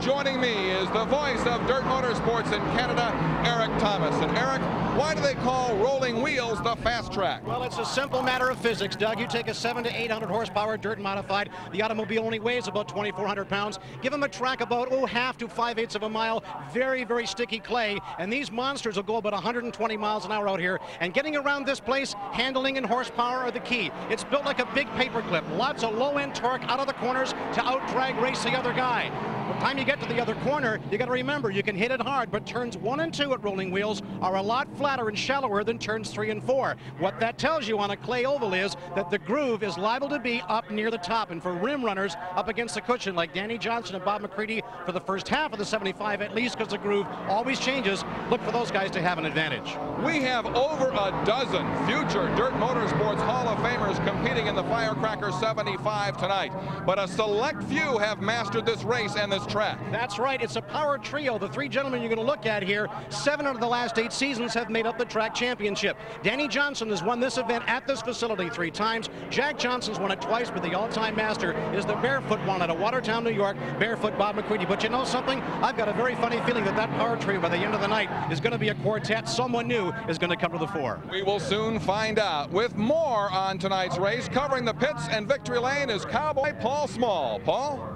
joining me is the voice of dirt motorsports in Canada, Eric Thomas. And Eric, why do they call rolling wheels the fast track? Well, it's a simple matter of physics, Doug. You take a 700 to 800 horsepower dirt modified. The automobile only weighs about 2,400 pounds. Give them a track about, half to 5/8 of a mile. Very, very sticky clay. And these monsters will go about 120 miles an hour out here. And getting around this place, handling and horsepower are the key. It's built like a big paperclip. Lots of low-end torque out of the corners to out-drag race the other guy. By the time you get to the other corner, you got to remember you can hit it hard, but turns 1 and 2 at rolling wheels are a lot flatter and shallower than turns 3 and 4. What that tells you on a clay oval is that the groove is liable to be up near the top, and for rim runners up against the cushion like Danny Johnson and Bob McCready for the first half of the 75 at least, because the groove always changes, look for those guys to have an advantage. We have over a dozen future Dirt Motorsports Hall of Famers competing in the Firecracker 75 tonight, but a select few have mastered this race and this track. That's right. It's a power trio. The 3 gentlemen you're going to look at here, 7 out of the last 8 seasons have made up the track championship. Danny Johnson has won this event at this facility 3 times. Jack Johnson's won it twice, but the all-time master is the barefoot one out of Watertown, New York, barefoot Bob McCready. But you know something? I've got a very funny feeling that that power trio by the end of the night is going to be a quartet. Someone new is going to come to the fore. We will soon find out. With more on tonight's race, covering the pits and victory lane is Cowboy Paul Small. Paul?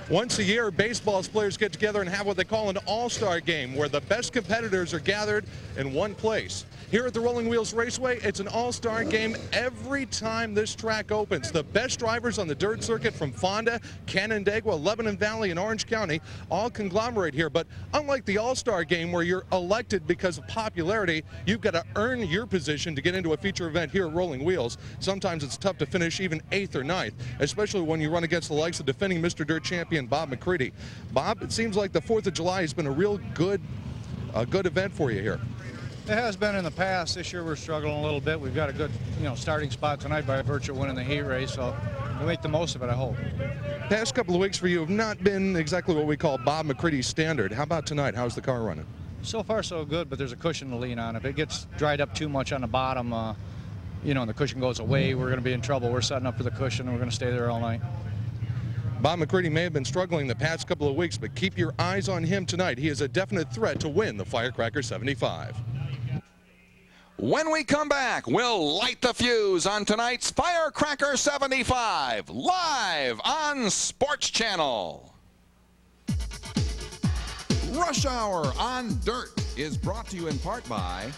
Once a year, baseball players get together and have what they call an all-star game, where the best competitors are gathered in one place. Here at the Rolling Wheels Raceway, it's an all-star game every time this track opens. The best drivers on the dirt circuit from Fonda, Canandaigua, Lebanon Valley, and Orange County all conglomerate here. But unlike the all-star game where you're elected because of popularity, you've got to earn your position to get into a feature event here at Rolling Wheels. Sometimes it's tough to finish even 8th or 9th, especially when you run against the likes of defending Mr. Dirt champion Bob McCready. Bob, it seems like the 4th of July has been a real good event for you here. It has been in the past. This year we're struggling a little bit. We've got a good, starting spot tonight by virtue of winning the heat race, so we'll make the most of it, I hope. Past couple of weeks for you have not been exactly what we call Bob McCready's standard. How about tonight? How's the car running? So far so good, but there's a cushion to lean on. If it gets dried up too much on the bottom, and the cushion goes away, we're going to be in trouble. We're setting up for the cushion, and we're going to stay there all night. Bob McCready may have been struggling the past couple of weeks, but keep your eyes on him tonight. He is a definite threat to win the Firecracker 75. When we come back, we'll light the fuse on tonight's Firecracker 75, live on Sports Channel. Rush Hour on Dirt is brought to you in part by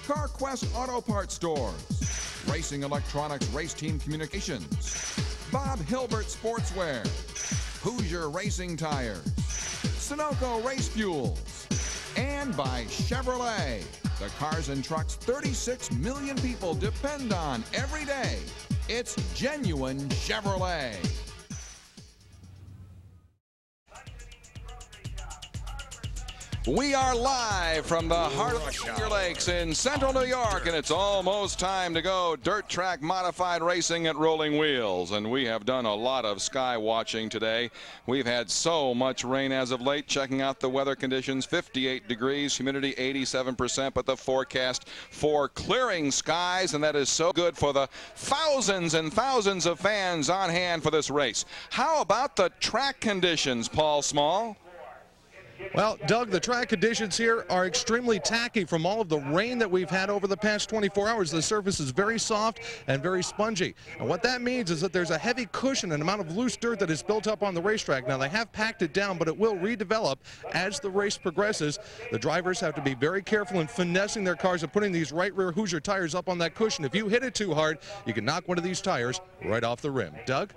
CarQuest Auto Parts Stores, Racing Electronics Race Team Communications, Bob Hilbert Sportswear, Hoosier Racing Tires, Sunoco Race Fuels, and by Chevrolet, the cars and trucks 36 million people depend on every day. It's genuine Chevrolet. We are live from the heart of the Finger Lakes in central New York, and it's almost time to go dirt track modified racing at Rolling Wheels. And we have done a lot of sky watching today. We've had so much rain as of late. Checking out the weather conditions, 58 degrees, humidity 87%, but the forecast for clearing skies, and that is so good for the thousands and thousands of fans on hand for this race. How about the track conditions, Paul Small? Well, Doug, the track conditions here are extremely tacky from all of the rain that we've had over the past 24 hours. The surface is very soft and very spongy. And what that means is that there's a heavy cushion, an amount of loose dirt that is built up on the racetrack. Now, they have packed it down, but it will redevelop as the race progresses. The drivers have to be very careful in finessing their cars and putting these right rear Hoosier tires up on that cushion. If you hit it too hard, you can knock one of these tires right off the rim. Doug?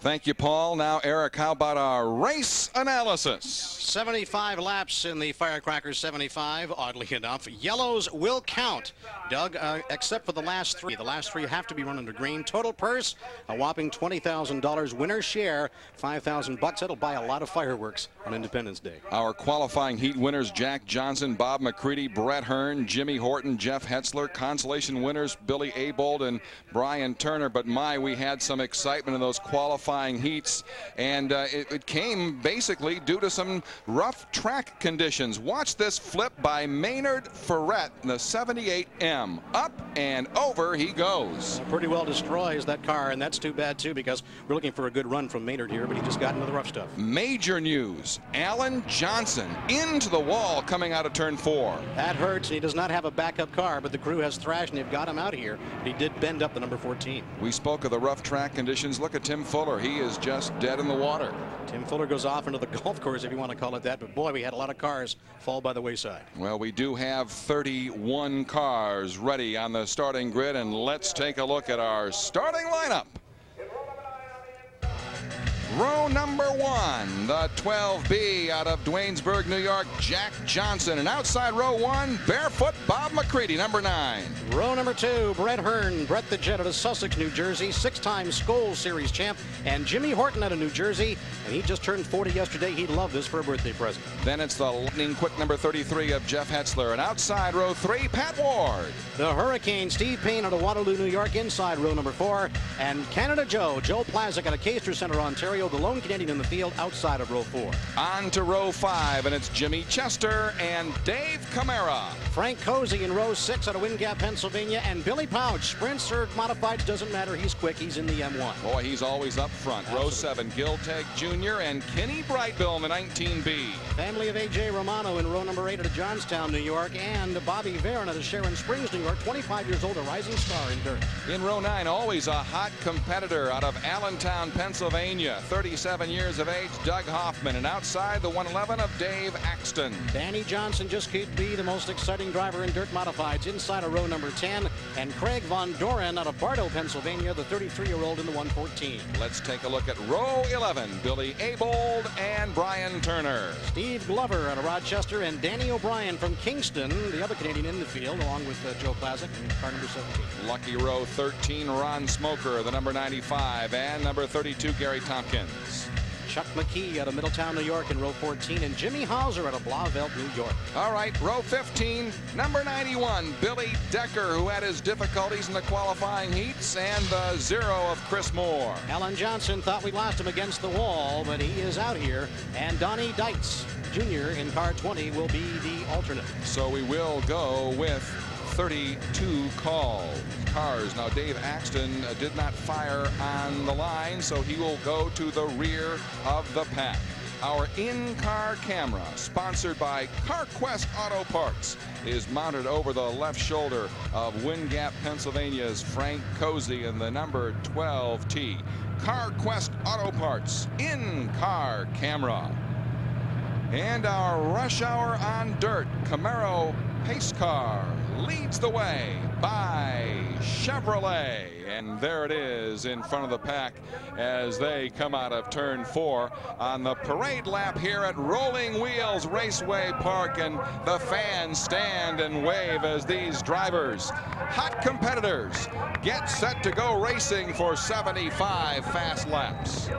Thank you, Paul. Now, Eric, how about our race analysis? 75 laps in the Firecracker 75, oddly enough. Yellows will count, Doug, except for the last 3. The last 3 have to be run under green. Total purse, a whopping $20,000. Winner's share, $5,000. That'll buy a lot of fireworks on Independence Day. Our qualifying heat winners, Jack Johnson, Bob McCready, Brett Hearn, Jimmy Horton, Jeff Hetzler. Consolation winners, Billy Abold and Brian Turner. But we had some excitement in those qualifying heats, and it came basically due to some rough track conditions. Watch this flip by Maynard Ferret in the 78M. Up and over he goes. Pretty well destroys that car, and that's too bad too, because we're looking for a good run from Maynard here, but he just got into the rough stuff. Major news. Alan Johnson into the wall coming out of turn 4. That hurts, and he does not have a backup car, but the crew has thrashed and they've got him out of here. But he did bend up the number 14. We spoke of the rough track conditions. Look at Tim Fuller. He is just dead in the water. Tim Fuller goes off into the golf course, if you want to call it that, but boy, we had a lot of cars fall by the wayside. Well, we do have 31 cars ready on the starting grid, and let's take a look at our starting lineup. Row number 1, the 12B out of Duanesburg, New York, Jack Johnson. And outside row 1, barefoot Bob McCready, number 9. Row number 2, Brett Hearn, Brett the Jet out of Sussex, New Jersey, 6-time Skoal Series champ, and Jimmy Horton out of New Jersey, and he just turned 40 yesterday. He'd love this for a birthday present. Then it's the lightning quick number 33 of Jeff Hetzler. And outside row 3, Pat Ward. The Hurricane, Steve Payne out of Waterloo, New York, inside row number 4, and Canada Joe Plazik out of Caister Center, Ontario, the lone Canadian in the field outside of row 4. On to row 5, and it's Jimmy Chester and Dave Camara. Frank Cozy in row 6 out of Wind Gap, Pennsylvania, and Billy Pouch, sprints or modifieds, doesn't matter, he's quick, he's in the M1. Boy, he's always up front. Absolutely. Row 7, Gil Teg Jr. and Kenny Brightbill in the 19B. Family of A.J. Romano in row number 8 out of Johnstown, New York, and Bobby Varon out of Sharon Springs, New York, 25 years old, a rising star in dirt. In row 9, always a hot competitor out of Allentown, Pennsylvania, 37 years of age, Doug Hoffman, and outside the 111 of Dave Axton. Danny Johnson just could be the most exciting driver in dirt modifieds inside of row number 10, and Craig Von Doren out of Bartow, Pennsylvania, the 33-year-old in the 114. Let's take a look at row 11, Billy Abold and Brian Turner. Steve Glover out of Rochester, and Danny O'Brien from Kingston, the other Canadian in the field, along with Joe Plazik in car number 17. Lucky row 13, Ron Smoker, the number 95, and number 32, Gary Tompkins. Chuck McKee out of Middletown, New York in row 14, and Jimmy Hauser out of Blauvelt, New York. All right, row 15, number 91, Billy Decker, who had his difficulties in the qualifying heats, and the 0 of Chris Moore. Alan Johnson thought we lost him against the wall, but he is out here, and Donnie Dietz Jr. in car 20 will be the alternate. So we will go with 32 cars. Now, Dave Axton did not fire on the line, so he will go to the rear of the pack. Our in-car camera, sponsored by CarQuest Auto Parts, is mounted over the left shoulder of Wind Gap, Pennsylvania's Frank Cozy in the number 12T. CarQuest Auto Parts in-car camera. And our rush hour on dirt, Camaro pace car leads the way by Chevrolet. And there it is in front of the pack as they come out of turn 4 on the parade lap here at Rolling Wheels Raceway Park. And the fans stand and wave as these drivers, hot competitors, get set to go racing for 75 fast laps.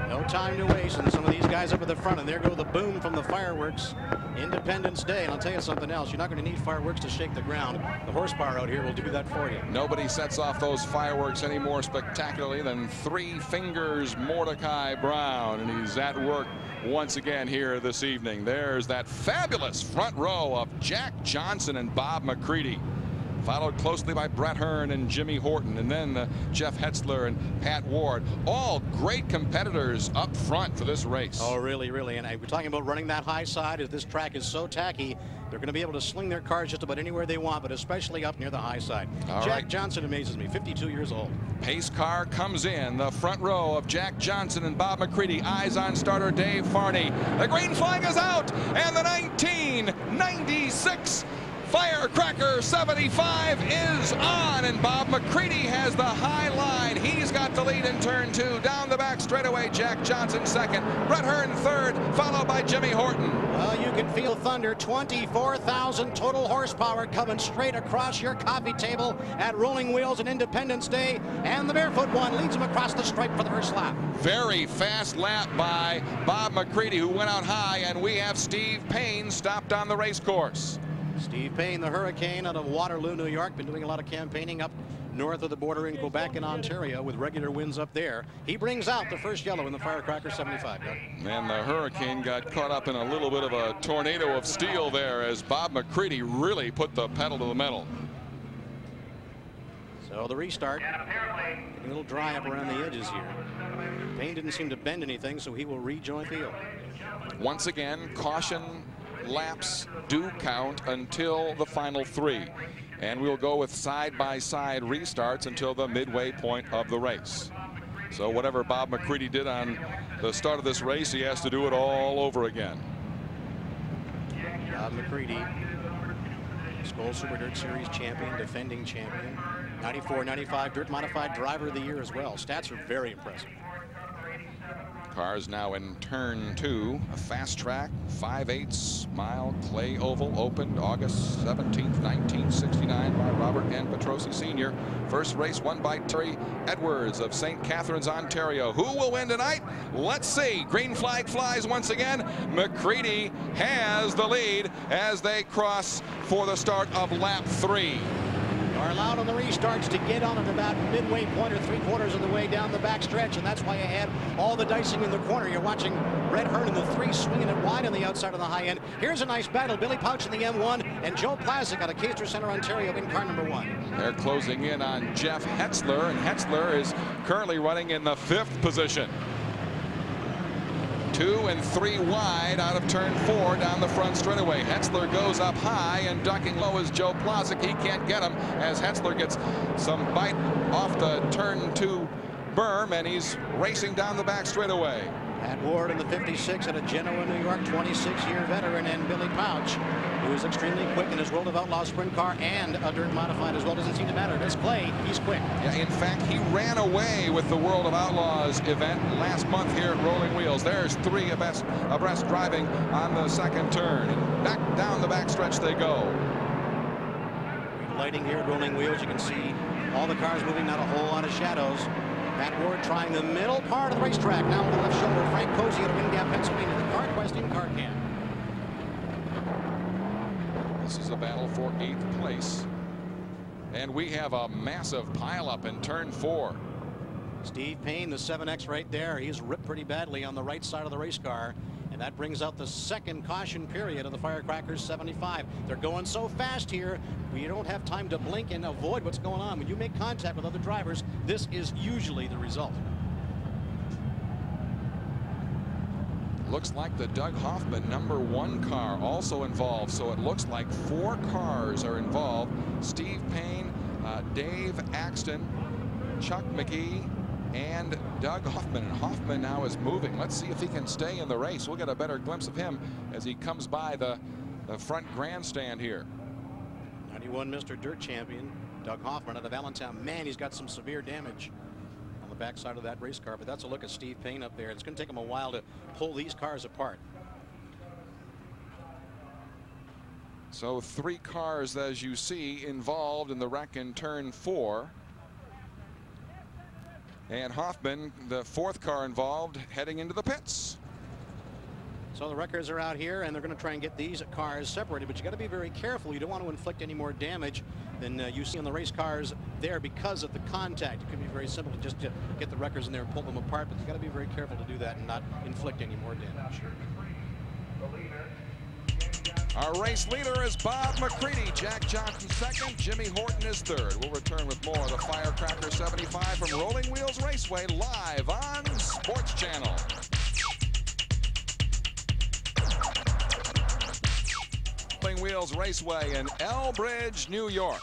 No time to waste, and some of these guys up at the front, and there go the boom from the fireworks. Independence Day, and I'll tell you something else. You're not going to need fireworks to shake the ground. The horsepower out here will do that for you. Nobody sets off those fireworks any more spectacularly than Three Fingers Mordecai Brown, and he's at work once again here this evening. There's that fabulous front row of Jack Johnson and Bob McCready, followed closely by Brett Hearn and Jimmy Horton, and then Jeff Hetzler and Pat Ward. All great competitors up front for this race. Oh, really, really. And we're talking about running that high side. As this track is so tacky, they're going to be able to sling their cars just about anywhere they want, but especially up near the high side. Jack Johnson amazes me, 52 years old. Pace car comes in, the front row of Jack Johnson and Bob McCready. Eyes on starter Dave Farney. The green flag is out, and the 1996 Firecracker 75 is on, and Bob McCready has the high line. He's got the lead in turn 2. Down the back straightaway, Jack Johnson second, Brett Hearn third, followed by Jimmy Horton. Well, you can feel thunder. 24,000 total horsepower coming straight across your coffee table at Rolling Wheels and Independence Day, and the barefoot one leads him across the stripe for the first lap. Very fast lap by Bob McCready, who went out high, and we have Steve Payne stopped on the race course. Steve Payne, the Hurricane out of Waterloo, New York, been doing a lot of campaigning up north of the border in Quebec and Ontario with regular winds up there. He brings out the first yellow in the Firecracker 75. And the Hurricane got caught up in a little bit of a tornado of steel there as Bob McCready really put the pedal to the metal. So the restart, a little dry up around the edges here. Payne didn't seem to bend anything, so he will rejoin field. Once again, caution laps do count until the final 3. And we'll go with side-by-side restarts until the midway point of the race. So whatever Bob McCready did on the start of this race, he has to do it all over again. Bob McCready, Skoal Super Dirt Series champion, defending champion, 94-95 Dirt Modified Driver of the Year as well. Stats are very impressive. Cars now in turn 2, a fast track, 5/8 mile clay oval, opened August 17th, 1969 by Robert N. Petrosi Sr. First race won by Terry Edwards of St. Catharines, Ontario. Who will win tonight? Let's see. Green flag flies once again. McCready has the lead as they cross for the start of lap 3. Are allowed on the restarts to get on at about midway point or 3/4 of the way down the back stretch, and that's why you had all the dicing in the corner. You're watching Red Hearn in the 3 swinging it wide on the outside of the high end. Here's a nice battle. Billy Pouch in the M1 and Joe Plazik out of Caister Center, Ontario in car number 1. They're closing in on Jeff Hetzler, and Hetzler is currently running in the 5th position. 2 and 3 wide out of turn 4 down the front straightaway. Hetzler goes up high, and ducking low is Joe Plazik. He can't get him as Hetzler gets some bite off the turn 2 berm, and he's racing down the back straightaway. Pat Ward in the 56 out of Genoa, New York, 26-year veteran, and Billy Pouch, who is extremely quick in his World of Outlaws sprint car and a dirt modified as well. Doesn't seem to matter. This clay, he's quick. Yeah, in fact, he ran away with the World of Outlaws event last month here at Rolling Wheels. There's 3 abreast driving on the second turn. And back down the backstretch they go. Lighting here at Rolling Wheels, you can see all the cars moving, not a whole lot of shadows. Pat Ward trying the middle part of the racetrack. Now on the left shoulder, Frank Cozy out of Wind Gap, Pennsylvania, the Car Quest in car camp. This is a battle for 8th place. And we have a massive pileup in turn 4. Steve Payne, the 7X right there. He's ripped pretty badly on the right side of the race car. And that brings out the second caution period of the Firecrackers 75. They're going so fast here, we don't have time to blink and avoid what's going on. When you make contact with other drivers, this is usually the result. Looks like the Doug Hoffman number 1 car also involved. So it looks like 4 cars are involved. Steve Payne, Dave Axton, Chuck McGee, and Doug Hoffman. And Hoffman now is moving. Let's see if he can stay in the race. We'll get a better glimpse of him as he comes by the front grandstand here. 91 Mr. Dirt champion, Doug Hoffman out of Allentown. Man, he's got some severe damage on the backside of that race car, but that's a look at Steve Payne up there. It's going to take him a while to pull these cars apart. So 3 cars, as you see, involved in the wreck in turn 4. And Hoffman, the 4th car involved, heading into the pits. So the wreckers are out here, and they're going to try and get these cars separated, but you got to be very careful. You don't want to inflict any more damage than you see on the race cars there because of the contact. It can be very simple to just get the wreckers in there and pull them apart, but you got to be very careful to do that and not inflict any more damage. Our race leader is Bob McCready. Jack Johnson 2nd. Jimmy Horton is 3rd. We'll return with more of the Firecracker 75 from Rolling Wheels Raceway live on Sports Channel. Rolling Wheels Raceway in Elbridge, New York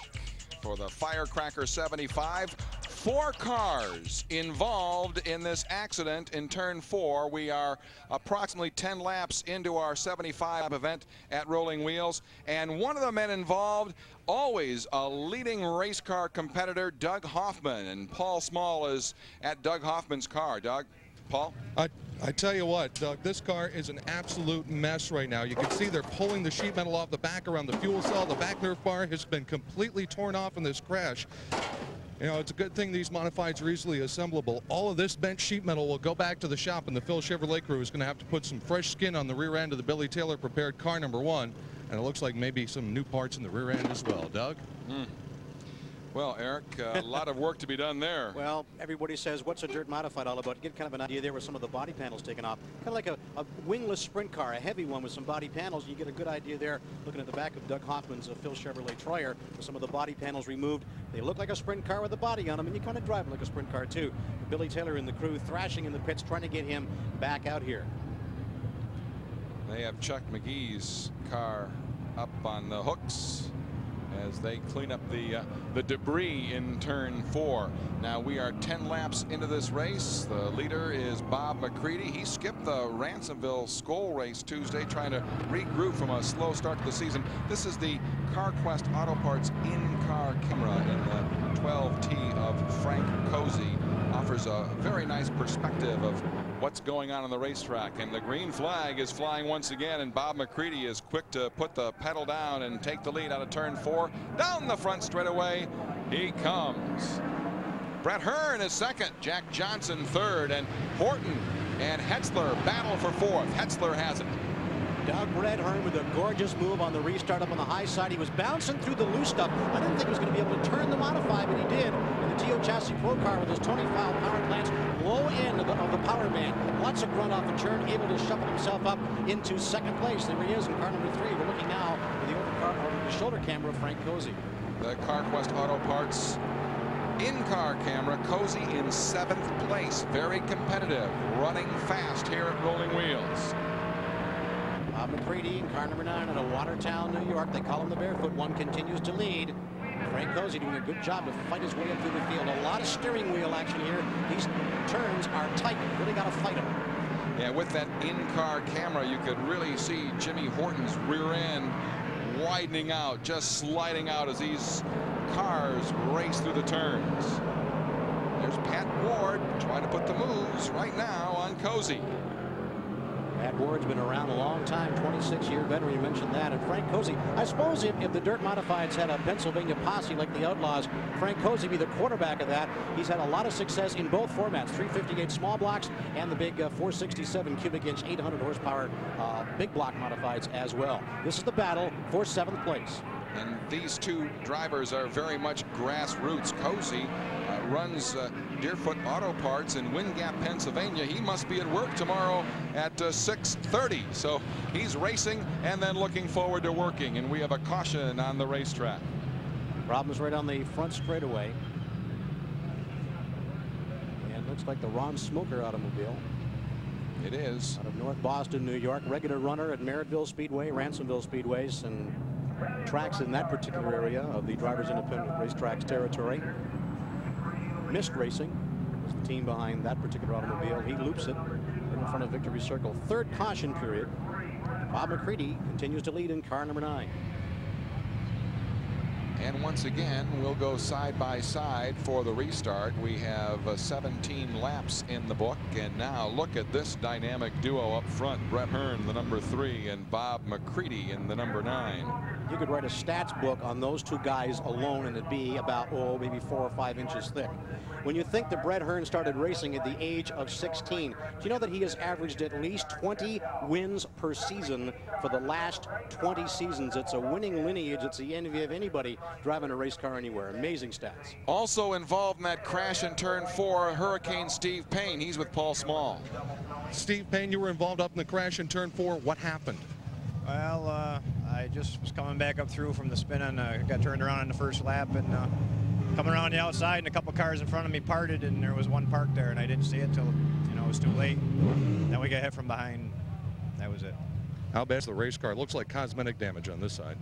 for the Firecracker 75. 4 cars involved in this accident in turn 4. We are approximately 10 laps into our 75 event at Rolling Wheels, and one of the men involved, always a leading race car competitor, Doug Hoffman, and Paul Small is at Doug Hoffman's car. Doug, Paul? I tell you what, Doug, this car is an absolute mess right now. You can see they're pulling the sheet metal off the back around the fuel cell. The back nerf bar has been completely torn off in this crash. You know, it's a good thing these modifieds are easily assemblable. All of this bent sheet metal will go back to the shop, and the Phil Chevrolet crew is going to have to put some fresh skin on the rear end of the Billy Taylor prepared car number 1. And it looks like maybe some new parts in the rear end as well. Doug? Well, Eric, a lot of work to be done there. Well, everybody says, what's a dirt modified all about? Get kind of an idea there with some of the body panels taken off. Kind of like a wingless sprint car, a heavy one with some body panels. You get a good idea there looking at the back of Doug Hoffman's Phil Chevrolet Troyer with some of the body panels removed. They look like a sprint car with a body on them, and you kind of drive like a sprint car too. Billy Taylor and the crew thrashing in the pits, trying to get him back out here. They have Chuck McGee's car up on the hooks as they clean up the debris in turn 4. Now we are 10 laps into this race. The leader is Bob McCready. He skipped the Ransomville Skull race Tuesday, trying to regroup from a slow start to the season. This is the CarQuest Auto Parts in-car camera in the 12T of Frank Cozy. Offers a very nice perspective of what's going on the racetrack, and the green flag is flying once again, and Bob McCready is quick to put the pedal down and take the lead out of turn 4. Down the front straightaway he comes. Brett Hearn is second, Jack Johnson third, and Horton and Hetzler battle for fourth. Hetzler has it. Doug Brett Hearn with a gorgeous move on the restart up on the high side. He was bouncing through the loose stuff. I didn't think he was going to be able to turn the modified, but he did. And the T.O. Chassis Pro car with his Tony Fowl power plants, low end of the power band. Lots of grunt off the turn, able to shuffle himself up into second place. There he is in car number 3. We're looking now at the over the shoulder camera of Frank Cozy. The CarQuest Auto Parts in-car camera, Cozy in 7th place. Very competitive, running fast here at Rolling Wheels. Bob McCready in car number 9 out of Watertown, New York. They call him the Barefoot One, continues to lead. Frank Cozy doing a good job to fight his way up through the field. A lot of steering wheel action here. These turns are tight. Really got to fight them. Yeah, with that in-car camera, you could really see Jimmy Horton's rear end widening out, just sliding out as these cars race through the turns. There's Pat Ward trying to put the moves right now on Cozy. Pat Ward's been around a long time, 26-year veteran, you mentioned that. And Frank Cozy, I suppose if the Dirt Modifieds had a Pennsylvania posse like the Outlaws, Frank Cozy be the quarterback of that. He's had a lot of success in both formats, 358 small blocks and the big 467 cubic inch, 800 horsepower big block modifieds as well. This is the battle for 7th place. And these two drivers are very much grassroots. Cozy runs Deerfoot Auto Parts in Wind Gap, Pennsylvania. He must be at work tomorrow at 6:30. So he's racing and then looking forward to working. And we have a caution on the racetrack. Problems right on the front straightaway. And looks like the Ron Smoker automobile. It is. Out of North Boston, New York. Regular runner at Merrittville Speedway, Ransomville Speedways, and tracks in that particular area of the Drivers Independent Racetracks territory. Mist Racing is the team behind that particular automobile. He loops it in front of Victory Circle. 3rd caution period. Bob McCready continues to lead in car number 9. And once again, we'll go side by side for the restart. We have 17 laps in the book. And now look at this dynamic duo up front. Brett Hearn, the number 3, and Bob McCready in the number 9. You could write a stats book on those two guys alone, and it'd be about, maybe 4 or 5 inches thick. When you think that Brett Hearn started racing at the age of 16, do you know that he has averaged at least 20 wins per season for the last 20 seasons? It's a winning lineage. It's the envy of anybody driving a race car anywhere. Amazing stats. Also involved in that crash in turn 4, Hurricane Steve Payne. He's with Paul Small. Steve Payne, you were involved up in the crash in turn 4. What happened? Well, I just was coming back up through from the spin and got turned around in the first lap, and coming around the outside, and a couple cars in front of me parted, and there was one parked there, and I didn't see it till it was too late. Then we got hit from behind. That was it. How bad's the race car? It looks like cosmetic damage on this side.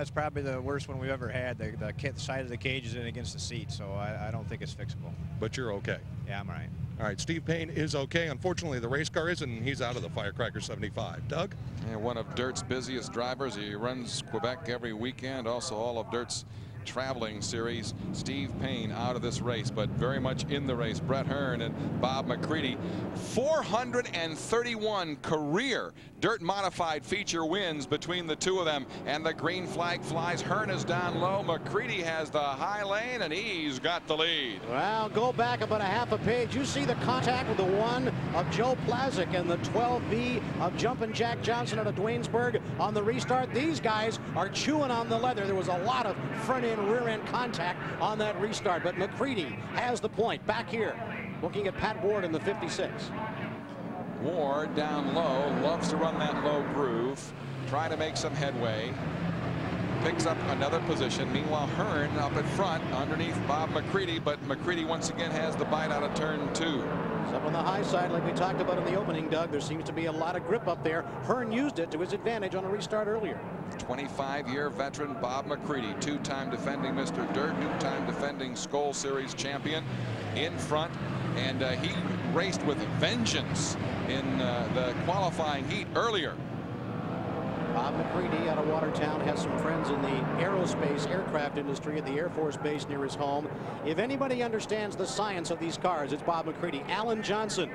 It's probably the worst one we've ever had. The side of the cage is in against the seat, so I don't think it's fixable. But you're okay. Yeah, I'm all right. All right, Steve Payne is okay. Unfortunately, the race car isn't, and he's out of the Firecracker 75. Doug? And one of Dirt's busiest drivers. He runs Quebec every weekend, also all of Dirt's traveling series. Steve Payne out of this race, but very much in the race. Brett Hearn and Bob McCready. 431 career Dirt Modified feature wins between the two of them, and the green flag flies. Hearn is down low. McCready has the high lane, and he's got the lead. Well, go back about a half a page. You see the contact with the one of Joe Plazik and the 12B of Jumpin' Jack Johnson out of Dwaynesburg on the restart. These guys are chewing on the leather. There was a lot of front-end, rear-end contact on that restart, but McCready has the point. Back here, looking at Pat Ward in the 56. Ward down low, loves to run that low groove, trying to make some headway. Picks up another position. Meanwhile, Hearn up at front underneath Bob McCready, but McCready once again has the bite out of turn 2. Up on the high side, like we talked about in the opening, Doug, there seems to be a lot of grip up there. Hearn used it to his advantage on a restart earlier. 25-year veteran Bob McCready, two-time defending Mr. Dirt, two-time defending Skoal Series champion, in front, and he raced with vengeance in the qualifying heat earlier. Bob McCready out of Watertown has some friends in the aerospace aircraft industry at the Air Force Base near his home. If anybody understands the science of these cars, it's Bob McCready. Alan Johnson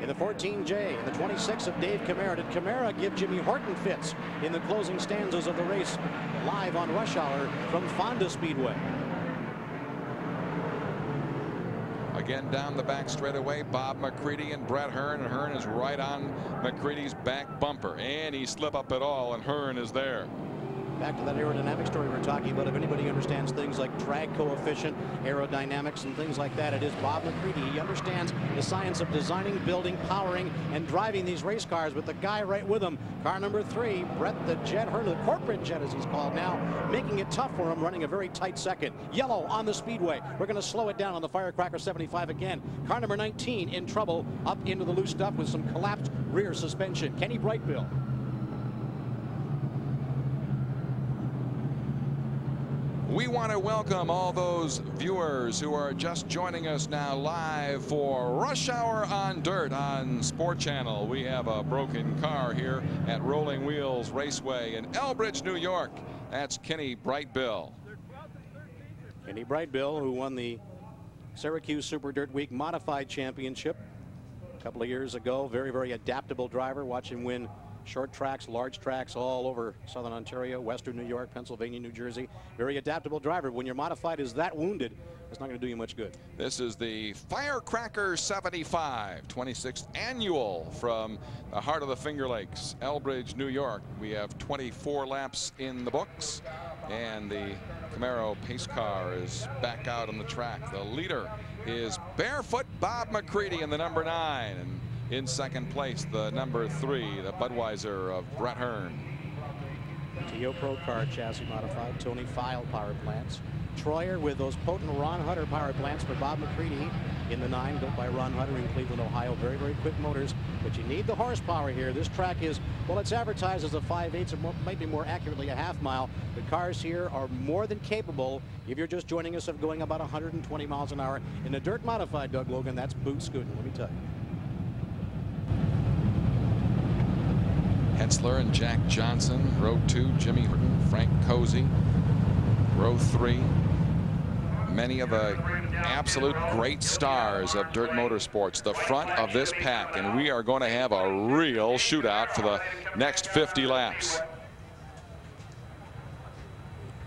in the 14J and the 26 of Dave Camara. Did Camara give Jimmy Horton fits in the closing stanzas of the race live on Rush Hour from Fonda Speedway? Again down the back straightaway, Bob McCready and Brett Hearn, and Hearn is right on McCready's back bumper, and he slip up at all, and Hearn is there. Back to that aerodynamic story we're talking about. If anybody understands things like drag coefficient, aerodynamics, and things like that, it is Bob McCready. He understands the science of designing, building, powering, and driving these race cars with the guy right with him. Car number 3, Brett the Jet Hearn, the corporate jet as he's called now, making it tough for him, running a very tight second. Yellow on the speedway. We're going to slow it down on the Firecracker 75 again. Car number 19 in trouble up into the loose stuff with some collapsed rear suspension. Kenny Brightbill. We want to welcome all those viewers who are just joining us now live for Rush Hour on Dirt on Sport Channel. We have a broken car here at Rolling Wheels Raceway in Elbridge, New York. That's Kenny Brightbill. Kenny Brightbill, who won the Syracuse Super Dirt Week Modified Championship a couple of years ago. Very, very adaptable driver. Watch him win short tracks, large tracks all over Southern Ontario, Western New York, Pennsylvania, New Jersey. Very adaptable driver. When your modified is that wounded, it's not going to do you much good. This is the Firecracker 75, 26th annual from the heart of the Finger Lakes, Elbridge, New York. We have 24 laps in the books, and the Camaro pace car is back out on the track. The leader is Barefoot Bob McCready in the number 9. And in second place, the number 3, the Budweiser of Brett Hearn. TO Pro Car chassis modified, Tony File power plants. Troyer with those potent Ron Hutter power plants for Bob McCready in the 9, built by Ron Hutter in Cleveland, Ohio. Very, very quick motors, but you need the horsepower here. This track is, well, it's advertised as a 5/8, or maybe more accurately a half mile. The cars here are more than capable, if you're just joining us, of going about 120 miles an hour. In the dirt modified, Doug Logan, that's boot scooting, let me tell you. Hetzler and Jack Johnson, row 2, Jimmy Horton, Frank Cozy, row 3. Many of the absolute great stars of dirt motorsports, the front of this pack, and we are going to have a real shootout for the next 50 laps.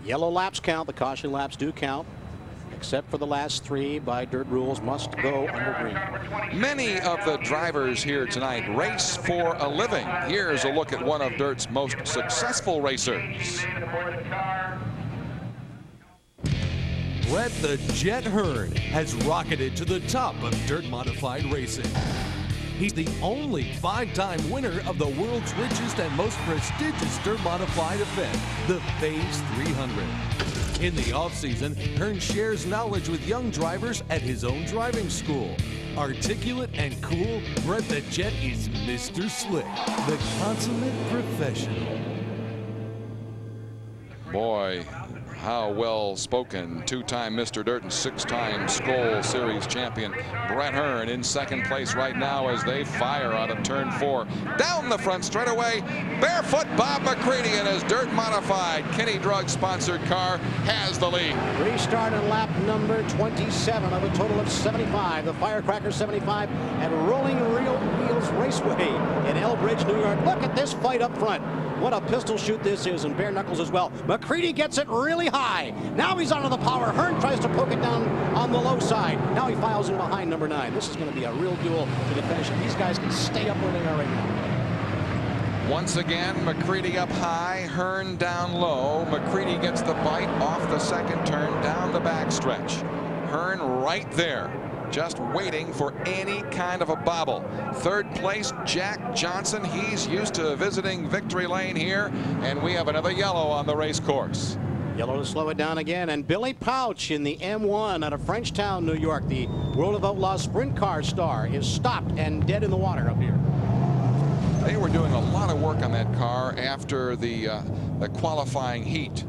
Yellow laps count, the caution laps do count, except for the last 3 by dirt rules, must go under green. Many of the drivers here tonight race for a living. Here's a look at one of dirt's most successful racers. Brett the Jet Hearn has rocketed to the top of dirt modified racing. He's the only 5-time winner of the world's richest and most prestigious dirt modified event, the Phase 300. In the offseason, Hearn shares knowledge with young drivers at his own driving school. Articulate and cool, Brett the Jet is Mr. Slick, the consummate professional. Boy, how well spoken. 2-time Mr. Dirt and 6-time Skoal Series champion Brett Hearn in second place right now as they fire out of turn 4. Down the front straightaway, Barefoot Bob McCready in his dirt modified Kenny Drug sponsored car has the lead. Restart on lap number 27 of a total of 75. The Firecracker 75 at Rolling Wheels Raceway in Elbridge, New York. Look at this fight up front. What a pistol shoot this is, and bare knuckles as well. McCready gets it really high. Now he's onto the power. Hearn tries to poke it down on the low side. Now he files in behind number 9. This is going to be a real duel to the finish. These guys can stay up where they are right now. Once again, McCready up high, Hearn down low. McCready gets the bite off the second turn down the backstretch. Hearn right there, just waiting for any kind of a bobble. Third place, Jack Johnson. He's used to visiting victory lane here, and we have another yellow on the race course. Yellow to slow it down again, and Billy Pouch in the M1 out of Frenchtown, New York, the World of Outlaws sprint car star, is stopped and dead in the water up here. They were doing a lot of work on that car after the qualifying heat.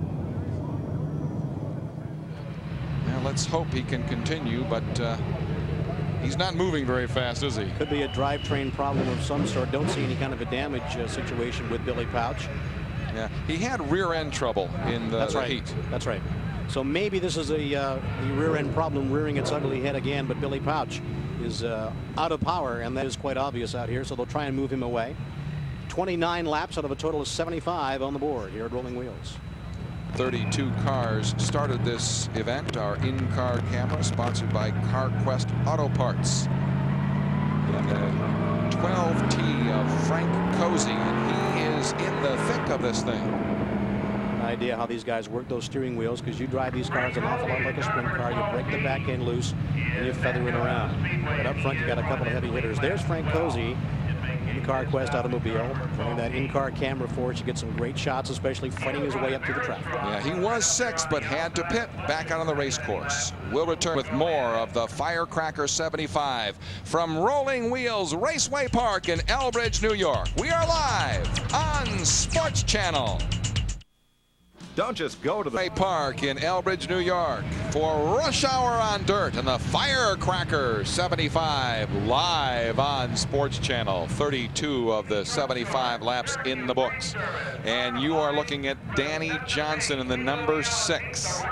Now let's hope he can continue, but he's not moving very fast, is he? Could be a drivetrain problem of some sort. Don't see any kind of a damage situation with Billy Pouch. Yeah, he had rear end trouble in the heat. That's right. So maybe this is a rear end problem rearing its ugly head again, but Billy Pouch is out of power, and that is quite obvious out here, so they'll try and move him away. 29 laps out of a total of 75 on the board here at Rolling Wheels. 32 cars started this event. Our in-car camera sponsored by CarQuest Auto Parts. And the 12T of Frank Cozy, and he is in the thick of this thing. Idea how these guys work those steering wheels, because you drive these cars an awful lot like a sprint car. You break the back end loose and you feather it around. But up front you got a couple of heavy hitters. There's Frank Cozy in the CarQuest automobile, running that in-car camera for us. You get some great shots, especially fighting his way up through the traffic. Yeah, he was 6th but had to pit back out on the race course. We'll return with more of the Firecracker 75 from Rolling Wheels Raceway Park in Elbridge, New York. We are live on Sports Channel. Don't just go to the Park in Elbridge, New York for Rush Hour on Dirt and the Firecracker 75 live on Sports Channel. 32 of the 75 laps in the books. And you are looking at Danny Johnson in the number 6.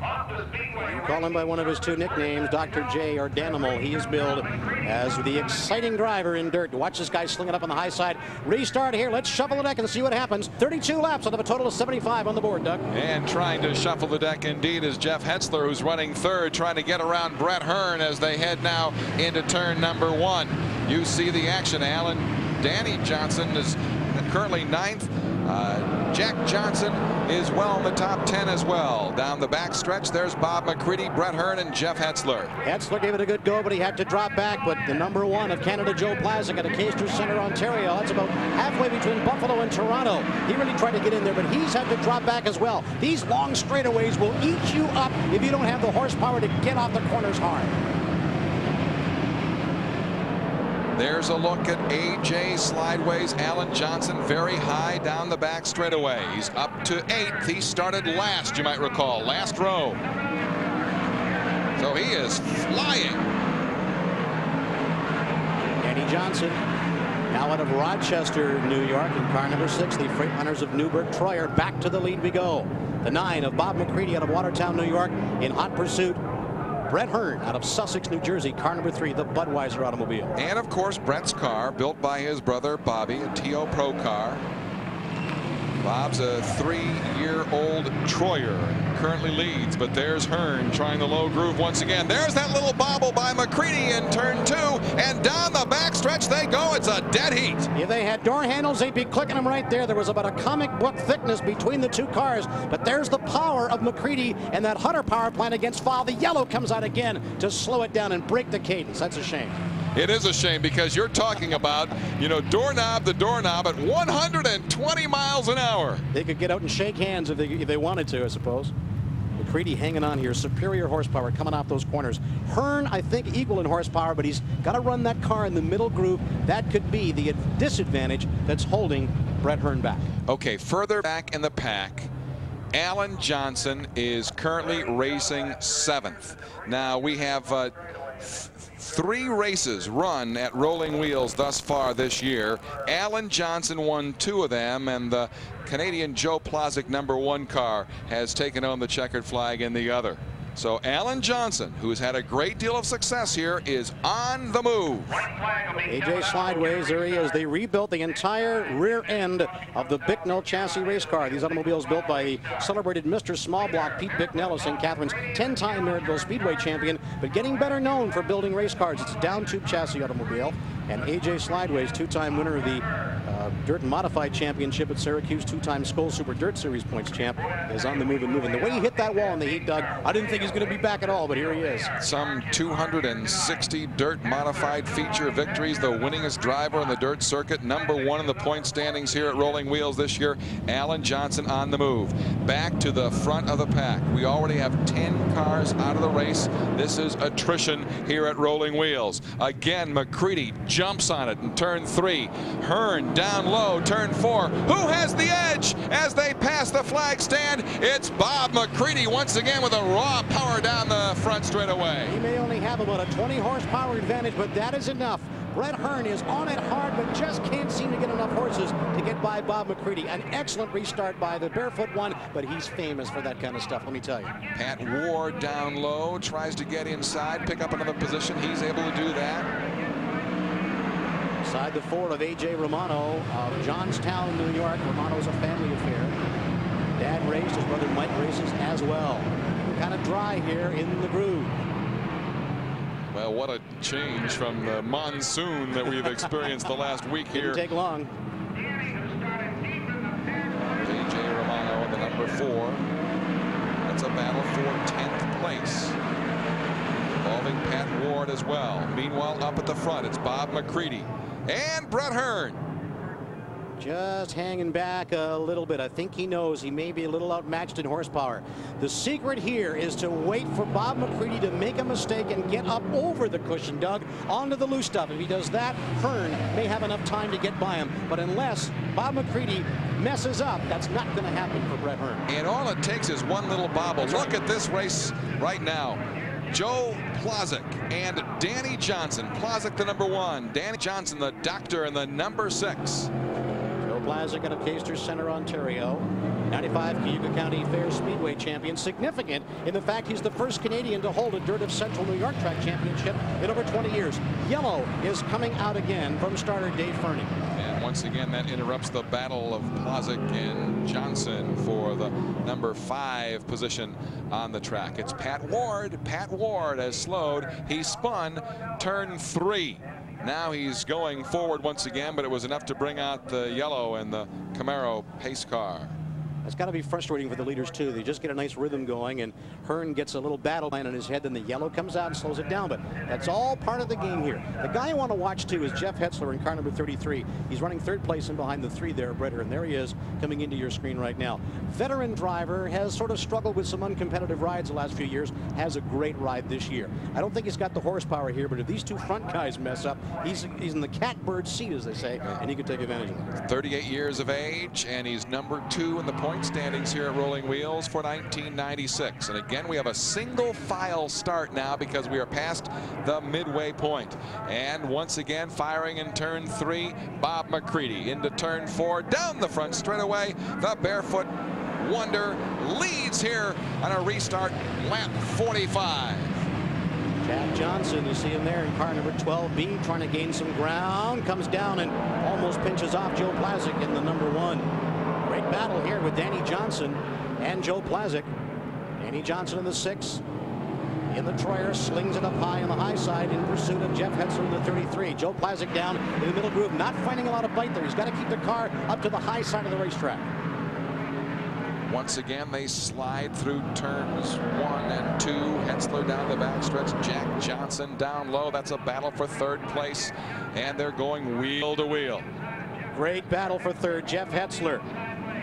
You call him by one of his 2 nicknames, Dr. J or Danimal. He is billed as the exciting driver in dirt. Watch this guy sling it up on the high side. Restart here. Let's shuffle the deck and see what happens. 32 laps out of a total of 75 on the board, Doug. And trying to shuffle the deck indeed is Jeff Hetzler, who's running 3rd, trying to get around Brett Hearn as they head now into turn number 1. You see the action, Alan. Danny Johnson is currently 9th. Jack Johnson is well in the top 10 as well. Down the backstretch, there's Bob McCready, Brett Hearn, and Jeff Hetzler. Hetzler gave it a good go, but he had to drop back. But the number 1 of Canada, Joe Plazik, at Casters Center, Ontario. That's about halfway between Buffalo and Toronto. He really tried to get in there, but he's had to drop back as well. These long straightaways will eat you up if you don't have the horsepower to get off the corners hard. There's a look at A.J. Slideways. Alan Johnson very high down the back straightaway. He's up to 8th. He started last, you might recall, last row. So he is flying. Danny Johnson, now out of Rochester, New York, in car number 6, the Freightliners of Newburgh Troyer. Back to the lead we go. The 9 of Bob McCready out of Watertown, New York, in hot pursuit. Brett Hearn out of Sussex, New Jersey, car number 3, the Budweiser automobile. And of course, Brett's car, built by his brother Bobby, a TO Pro car. Bob's a 3-year-old Troyer, currently leads, but there's Hearn trying the low groove once again. There's that little bobble by McCready in turn 2, and down the backstretch they go. It's a dead heat. If they had door handles, they'd be clicking them right there. There was about a comic book thickness between the 2 cars, but there's the power of McCready and that Hunter power plant against Fall. The yellow comes out again to slow it down and break the cadence. That's a shame. It is a shame, because you're talking about, doorknob to doorknob at 120 miles an hour. They could get out and shake hands if they wanted to, I suppose. McCready hanging on here. Superior horsepower coming off those corners. Hearn, I think, equal in horsepower, but he's got to run that car in the middle groove. That could be the disadvantage that's holding Brett Hearn back. Okay, further back in the pack, Alan Johnson is currently racing 7th. Now, we have 3 races run at Rolling Wheels thus far this year. Alan Johnson won 2 of them, and the Canadian Joe Plazik number 1 car has taken on the checkered flag in the other. So Alan Johnson, who's had a great deal of success here, is on the move. AJ Slideways, there he is. They rebuilt the entire rear end of the Bicknell chassis race car. These automobiles built by the celebrated Mr. Small Block Pete Bicknell of St. Catharines, 10-time Maryville Speedway champion, but getting better known for building race cars. It's a down tube chassis automobile. And AJ Slideways, 2-time winner of the Dirt Modified Championship at Syracuse, 2-time Skoal Super Dirt Series points champ, is on the move and moving. The way he hit that wall in the heat, Doug, I didn't think he's going to be back at all, but here he is. Some 260 Dirt Modified feature victories, the winningest driver on the dirt circuit, #1 in the point standings here at Rolling Wheels this year. Alan Johnson on the move. Back to the front of the pack. We already have 10 cars out of the race. This is attrition here at Rolling Wheels. Again, McCready jumps on it in turn 3. Hearn down low, turn 4. Who has the edge as they pass the flag stand? It's Bob McCready once again with a raw power down the front straightaway. He may only have about a 20 horsepower advantage, but that is enough. Brett Hearn is on it hard, but just can't seem to get enough horses to get by Bob McCready. An excellent restart by the Barefoot one, but he's famous for that kind of stuff, let me tell you. Pat Ward down low, tries to get inside, pick up another position. He's able to do that. Side the 4 of A.J. Romano of Johnstown, New York. Romano's a family affair. Dad raced, his brother Mike races as well. Kind of dry here in the groove. Well, what a change from the monsoon that we've experienced the last week here. Didn't take long. A.J. Romano in the #4. That's a battle for 10th place, involving Pat Ward as well. Meanwhile, up at the front, it's Bob McCready and Brett Hearn. Just hanging back a little bit. I think he knows he may be a little outmatched in horsepower. The secret here is to wait for Bob McCready to make a mistake and get up over the cushion, Doug, onto the loose stuff. If he does that, Hearn may have enough time to get by him. But unless Bob McCready messes up, that's not going to happen for Brett Hearn. And all it takes is one little bobble. Look at this race right now. Joe Plazek and Danny Johnson. Plazek the #1. Danny Johnson, the doctor, in the #6. Plazek out of Caister Center, Ontario. 95 Cayuga County Fair Speedway champion. Significant in the fact he's the first Canadian to hold a Dirt of Central New York track championship in over 20 years. Yellow is coming out again from starter Dave Fernie. And once again, that interrupts the battle of Plazek and Johnson for the #5 position on the track. It's Pat Ward. Pat Ward has slowed. He spun turn 3. Now he's going forward once again, but it was enough to bring out the yellow and the Camaro pace car. It's got to be frustrating for the leaders, too. They just get a nice rhythm going, and Hearn gets a little battle line on his head, then the yellow comes out and slows it down. But that's all part of the game here. The guy I want to watch, too, is Jeff Hetzler in car number 33. He's running 3rd place in behind the 3 there, Brett Hearn. There he is coming into your screen right now. Veteran driver, has sort of struggled with some uncompetitive rides the last few years, has a great ride this year. I don't think he's got the horsepower here, but if these 2 front guys mess up, he's in the catbird seat, as they say, and he could take advantage of it. 38 years of age, and he's #2 in the point standings here at Rolling Wheels for 1996. And again, we have a single file start now because we are past the midway point. And once again, firing in turn 3, Bob McCready into turn 4, down the front straightaway. The Barefoot Wonder leads here on a restart, lap 45. Jack Johnson, you see him there in car number 12B, trying to gain some ground, comes down and almost pinches off Joe Plazek in the #1. Great battle here with Danny Johnson and Joe Plazek. Danny Johnson in the 6. In the Troyer, slings it up high on the high side in pursuit of Jeff Hetzler in the 33. Joe Plazek down in the middle groove, not finding a lot of bite there. He's got to keep the car up to the high side of the racetrack. Once again, they slide through turns 1 and 2. Hetzler down the backstretch. Jack Johnson down low. That's a battle for 3rd place. And they're going wheel to wheel. Great battle for 3rd. Jeff Hetzler